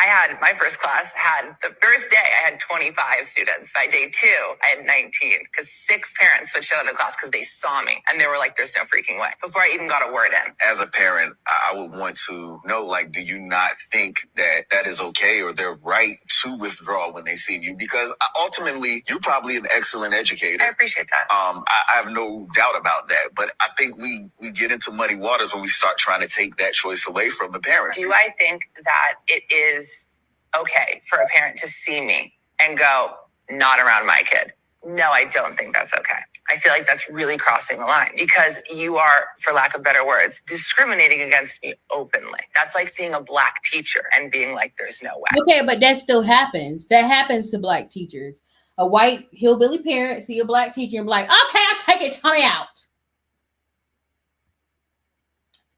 My first class had, the first day I had 25 students. By day 2, I had 19 because 6 parents switched out of the class because they saw me and they were like, there's no freaking way, before I even got a word in. As a parent, I would want to know, like, do you not think that that is okay or they're right to withdraw when they see you? Because ultimately, you're probably an excellent educator. I appreciate that. I have no doubt about that. But I think we get into muddy waters when we start trying to take that choice away from the parent. Do I think that it is okay for a parent to see me and go, not around my kid? No, I don't think that's okay. I feel like that's really crossing the line because you are, for lack of better words, discriminating against me openly. That's like seeing a black teacher and being like, there's no way. Okay, but that still happens. That happens to black teachers. A white hillbilly parent see a black teacher and be like, okay, I'll take it, Toni out.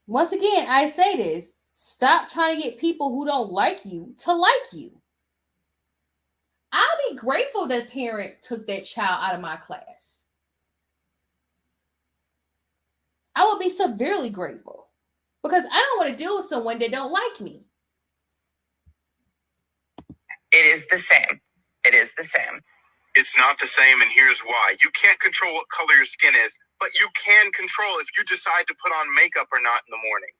Once again, I say this. Stop trying to get people who don't like you to like you. I'll be grateful that parent took that child out of my class. I would be severely grateful because I don't want to deal with someone that don't like me. It is the same. It is the same. It's not the same, and here's why. You can't control what color your skin is, but you can control if you decide to put on makeup or not in the morning.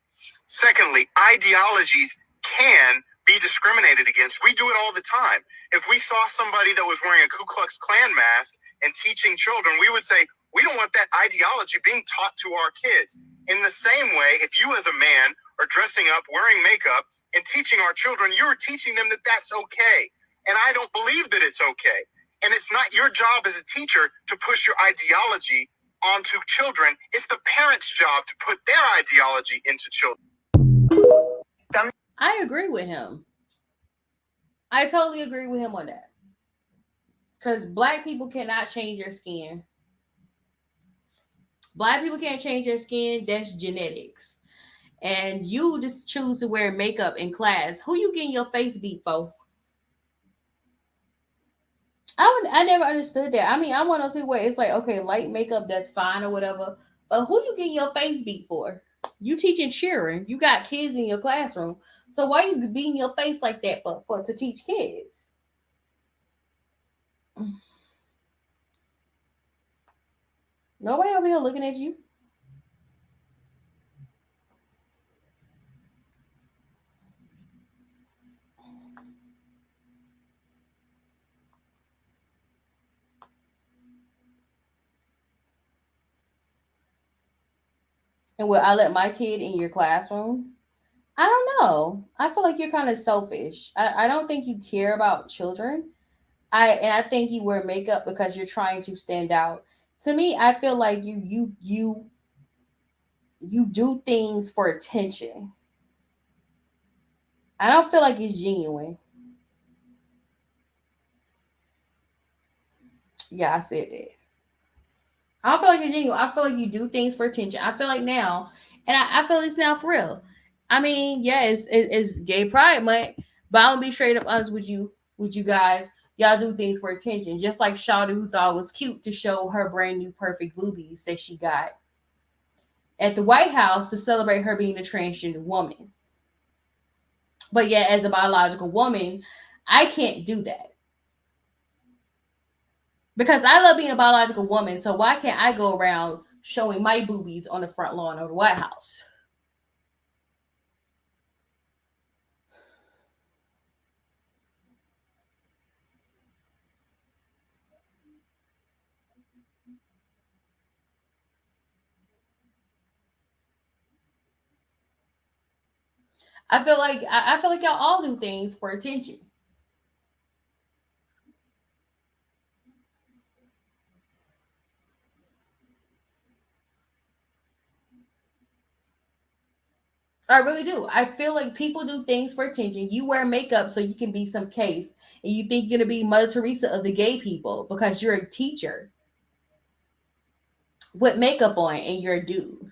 Secondly, ideologies can be discriminated against. We do it all the time. If we saw somebody that was wearing a Ku Klux Klan mask and teaching children, we would say, we don't want that ideology being taught to our kids. In the same way, if you as a man are dressing up, wearing makeup, and teaching our children, you're teaching them that that's okay. And I don't believe that it's okay. And it's not your job as a teacher to push your ideology onto children. It's the parents' job to put their ideology into children. I agree with him. I totally agree with him on that. Because black people cannot change their skin. Black people can't change their skin. That's genetics. And you just choose to wear makeup in class. Who you getting your face beat for? I never understood that. I mean, I'm one of those people where it's like, okay, light makeup, that's fine or whatever. But who you getting your face beat for? You teaching cheering. You got kids in your classroom. So why you beating your face like that for to teach kids? Nobody over here looking at you. And will I let my kid in your classroom? I don't know. I feel like you're kind of selfish. I don't think you care about children. I think you wear makeup because you're trying to stand out. To me, I feel like you do things for attention. I don't feel like it's genuine. Yeah, I said that. I don't feel like it's genuine. I feel like you do things for attention. I feel like now, and I feel it's now for real. I mean, yeah, it's Gay Pride Month, but I'm gonna be straight up honest with you guys. Y'all do things for attention, just like Shawty, who thought it was cute to show her brand new perfect boobies that she got at the White House to celebrate her being a transgender woman. But yeah, as a biological woman, I can't do that. Because I love being a biological woman, so why can't I go around showing my boobies on the front lawn of the White House? I feel like y'all all do things for attention. I really do. I feel like people do things for attention. You wear makeup so you can be some case, and you think you're gonna be Mother Teresa of the gay people because you're a teacher with makeup on and you're a dude.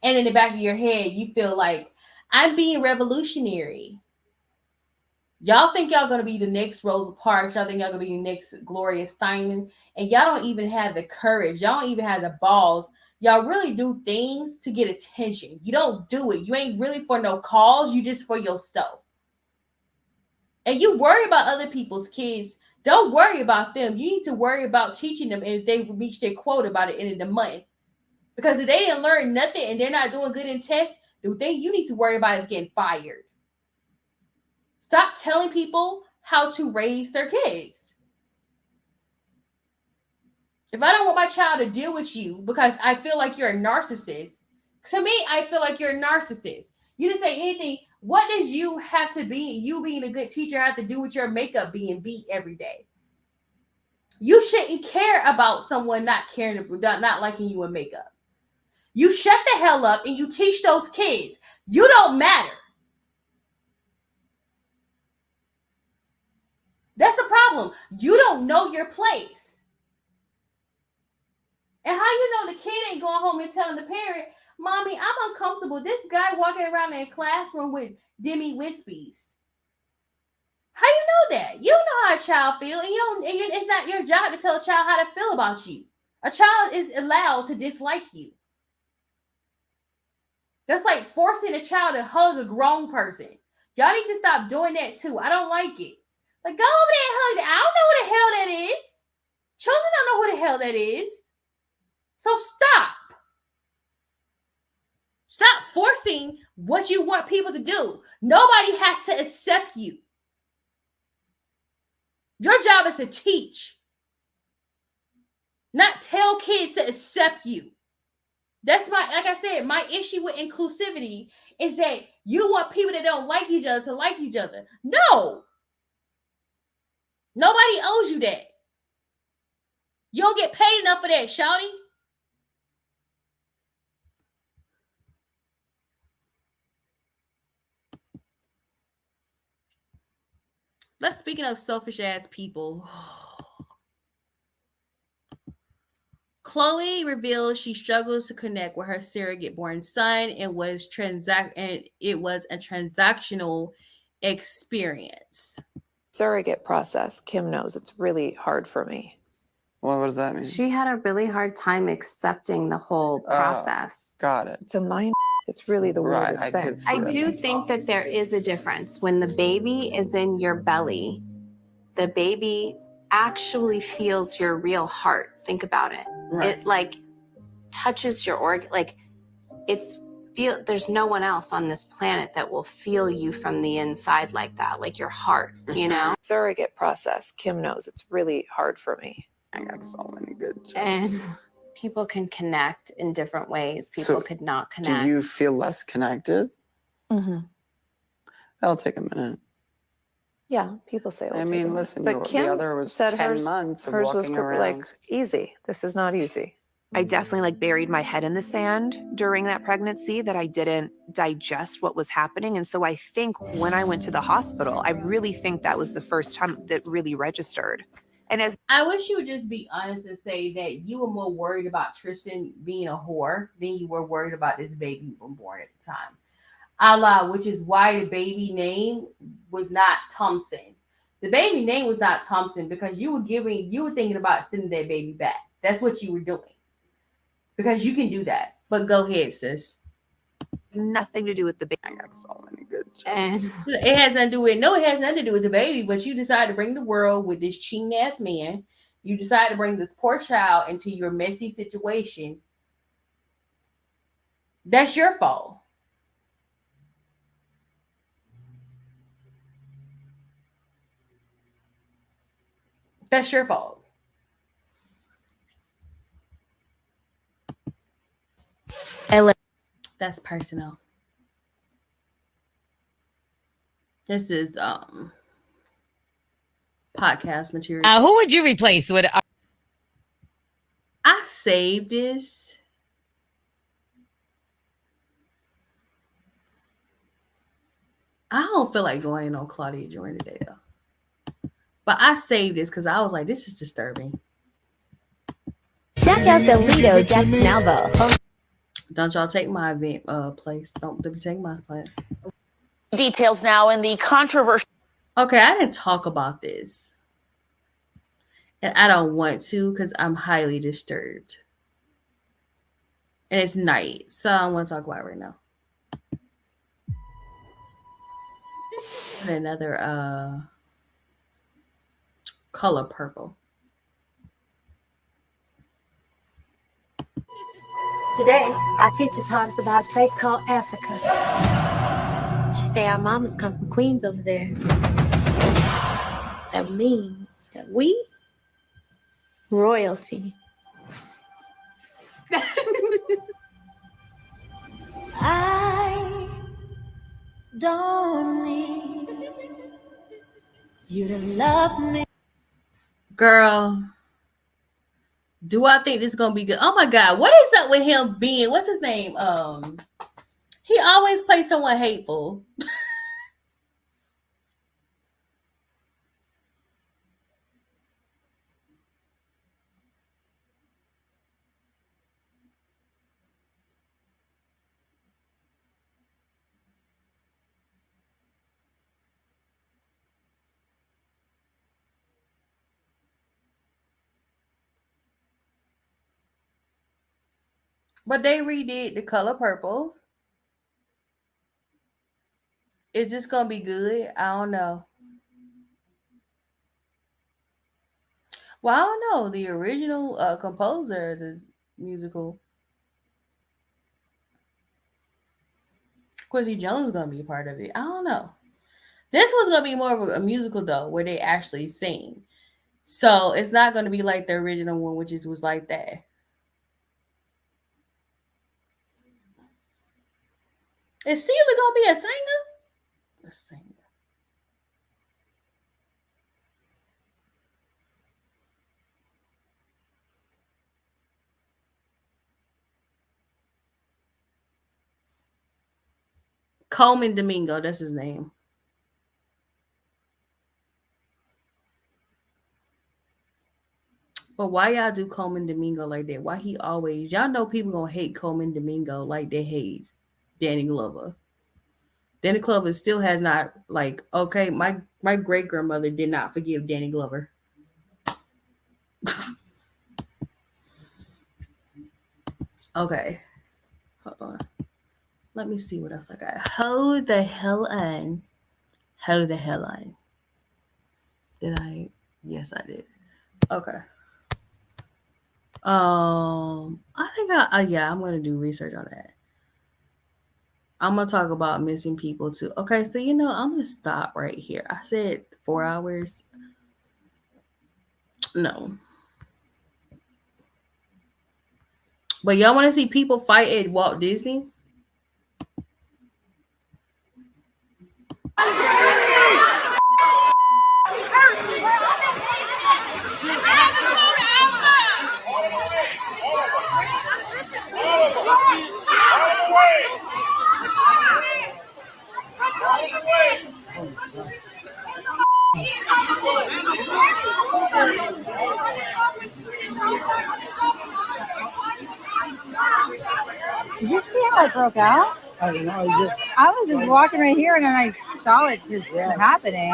And in the back of your head, you feel like I'm being revolutionary. Y'all think y'all gonna be the next Rosa Parks. Y'all think y'all gonna be the next Gloria Steinem, and y'all don't even have the courage. Y'all don't even have the balls. Y'all really do things to get attention. You don't do it. You ain't really for no cause. You just for yourself. And you worry about other people's kids. Don't worry about them. You need to worry about teaching them, and if they reach their quota by the end of the month. Because if they didn't learn nothing and they're not doing good in tests, the thing you need to worry about is getting fired. Stop telling people how to raise their kids. If I don't want my child to deal with you because I feel like you're a narcissist, to me, I feel like you're a narcissist. You didn't say anything. What does you have to be, you being a good teacher, have to do with your makeup being beat every day? You shouldn't care about someone not caring, not liking you in makeup. You shut the hell up and you teach those kids. You don't matter. That's a problem. You don't know your place. And how you know the kid ain't going home and telling the parent, Mommy, I'm uncomfortable. This guy walking around in a classroom with Demi Wispies. How you know that? You know how a child feels, and it's not your job to tell a child how to feel about you. A child is allowed to dislike you. That's like forcing a child to hug a grown person. Y'all need to stop doing that too. I don't like it. Like, go over there and hug that. I don't know who the hell that is. Children don't know who the hell that is. So stop. Stop forcing what you want people to do. Nobody has to accept you. Your job is to teach, not tell kids to accept you. That's like I said, my issue with inclusivity is that you want people that don't like each other to like each other. No. Nobody owes you that. You don't get paid enough for that, shawty. Let's speaking of selfish ass people. Chloe reveals she struggles to connect with her surrogate-born son and it was a transactional experience. Surrogate process. Kim knows it's really hard for me. Well, what does that mean? She had a really hard time accepting the whole process. Got it. It's a mind. It's really the weirdest I thing. could see I that. do think that there is a difference. When the baby is in your belly, the baby actually feels your real heart. Think about it. Right. It like touches your organ. Like there's no one else on this planet that will feel you from the inside like that, like your heart, you know? Surrogate process. Kim knows it's really hard for me. I got so many good jokes. And people can connect in different ways. People could not connect. Do you feel less connected? Mm-hmm. That'll take a minute. Yeah, people say. I mean, listen, but Kim the other was said 10 hers, months of hers was walking around. like easy. This is not easy. I definitely like buried my head in the sand during that pregnancy, that I didn't digest what was happening. And so I think when I went to the hospital, I really think that was the first time that really registered. And as I wish you would just be honest and say that you were more worried about Tristan being a whore than you were worried about this baby being born at the time. Allah, which is why the baby name was not Thompson. The baby name was not Thompson because you were thinking about sending that baby back. That's what you were doing. Because you can do that. But go ahead, sis. It's nothing to do with the baby. I got so many good jokes. And it has nothing to do with it has nothing to do with the baby, but you decide to bring the world with this cheating ass man. You decide to bring this poor child into your messy situation. That's your fault. That's your fault. That's personal. This is podcast material. Who would you replace with? I saved this. I don't feel like going in on Claudia during the day though. But I saved this because I was like, this is disturbing. Check out the Lido Death Novel. Don't y'all take my event place. Don't be taking my place. Details now in the controversial. Okay, I didn't talk about this. And I don't want to because I'm highly disturbed. And it's night, so I don't want to talk about it right now. And another color purple. Today, our teacher taught us about a place called Africa. She said our mamas come from Queens over there. That means that we royalty. I don't need you to love me. Girl, do I think this is gonna be good? Oh my God, what is up with him being? What's his name? He always plays someone hateful. But they redid the color purple. Is this gonna be good? I don't know. Well, I don't know. The original composer of the musical, Quincy Jones, is gonna be a part of it. I don't know. This was gonna be more of a musical though, where they actually sing. So it's not gonna be like the original one, which was like that. Is Celia gonna be a singer? A singer. Coleman Domingo, that's his name. But why y'all do Coleman Domingo like that? Why he always, y'all know people gonna hate Coleman Domingo like they hate Danny Glover. Danny Glover still has not, like, okay, my great grandmother did not forgive Danny Glover. Okay, hold on. Let me see what else I got. Hold the hell on. Hold the hell on. Did I? Yes, I did. Okay. I think yeah, I'm gonna do research on that. I'm gonna talk about missing people too. Okay, so I'm gonna stop right here. I said 4 hours. No, but y'all want to see people fight at Walt Disney? Did you see how it broke out? I don't know. I was just walking right here and then I saw it just happening.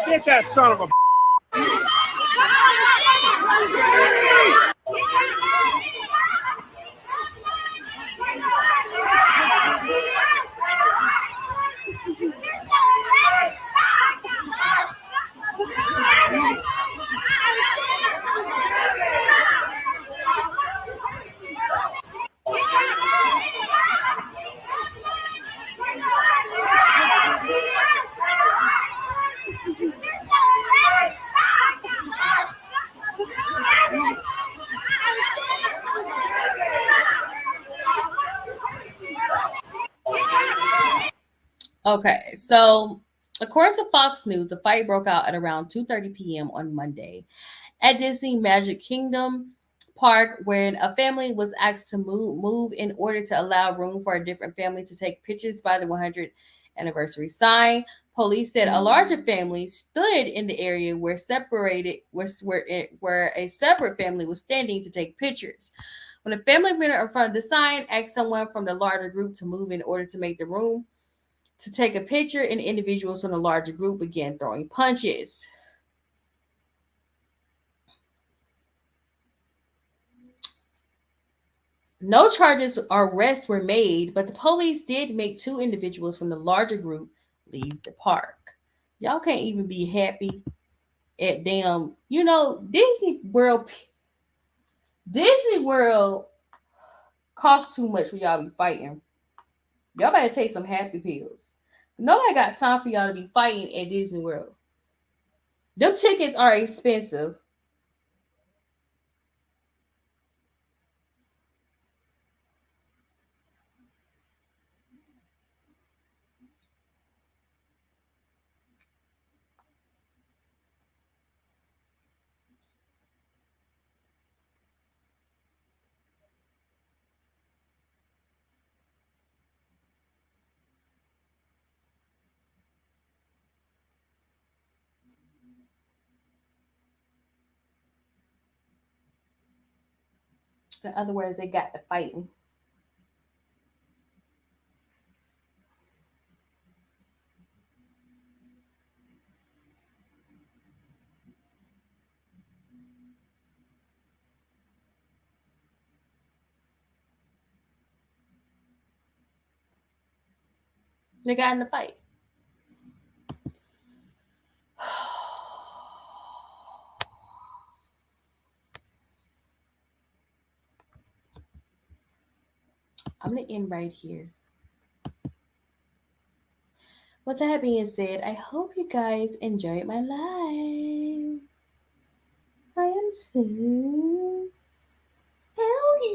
Get that son of a. Okay, so according to Fox News, the fight broke out at around 2:30 p.m. on Monday at Disney Magic Kingdom Park, when a family was asked to move in order to allow room for a different family to take pictures by the 100th anniversary sign. Police said a larger family stood in the area where a separate family was standing to take pictures. When a family member in front of the sign asked someone from the larger group to move in order to make the room to take a picture, and individuals from the larger group began throwing punches. No charges or arrests were made, but the police did make 2 individuals from the larger group leave the park. Y'all can't even be happy at damn, Disney World. Disney World costs too much for y'all to be fighting. Y'all better take some happy pills. Nobody got time for y'all to be fighting at Disney World. Them tickets are expensive. In other words, they got to fighting. They got in the fight. I'm going to end right here. With that being said, I hope you guys enjoyed my live. I am so healthy.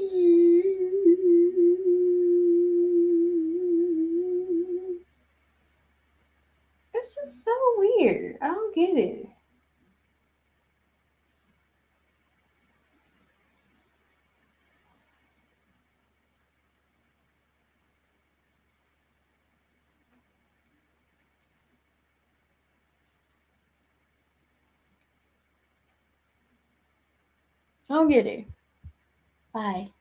It's just so weird. I don't get it. I don't get it. Bye.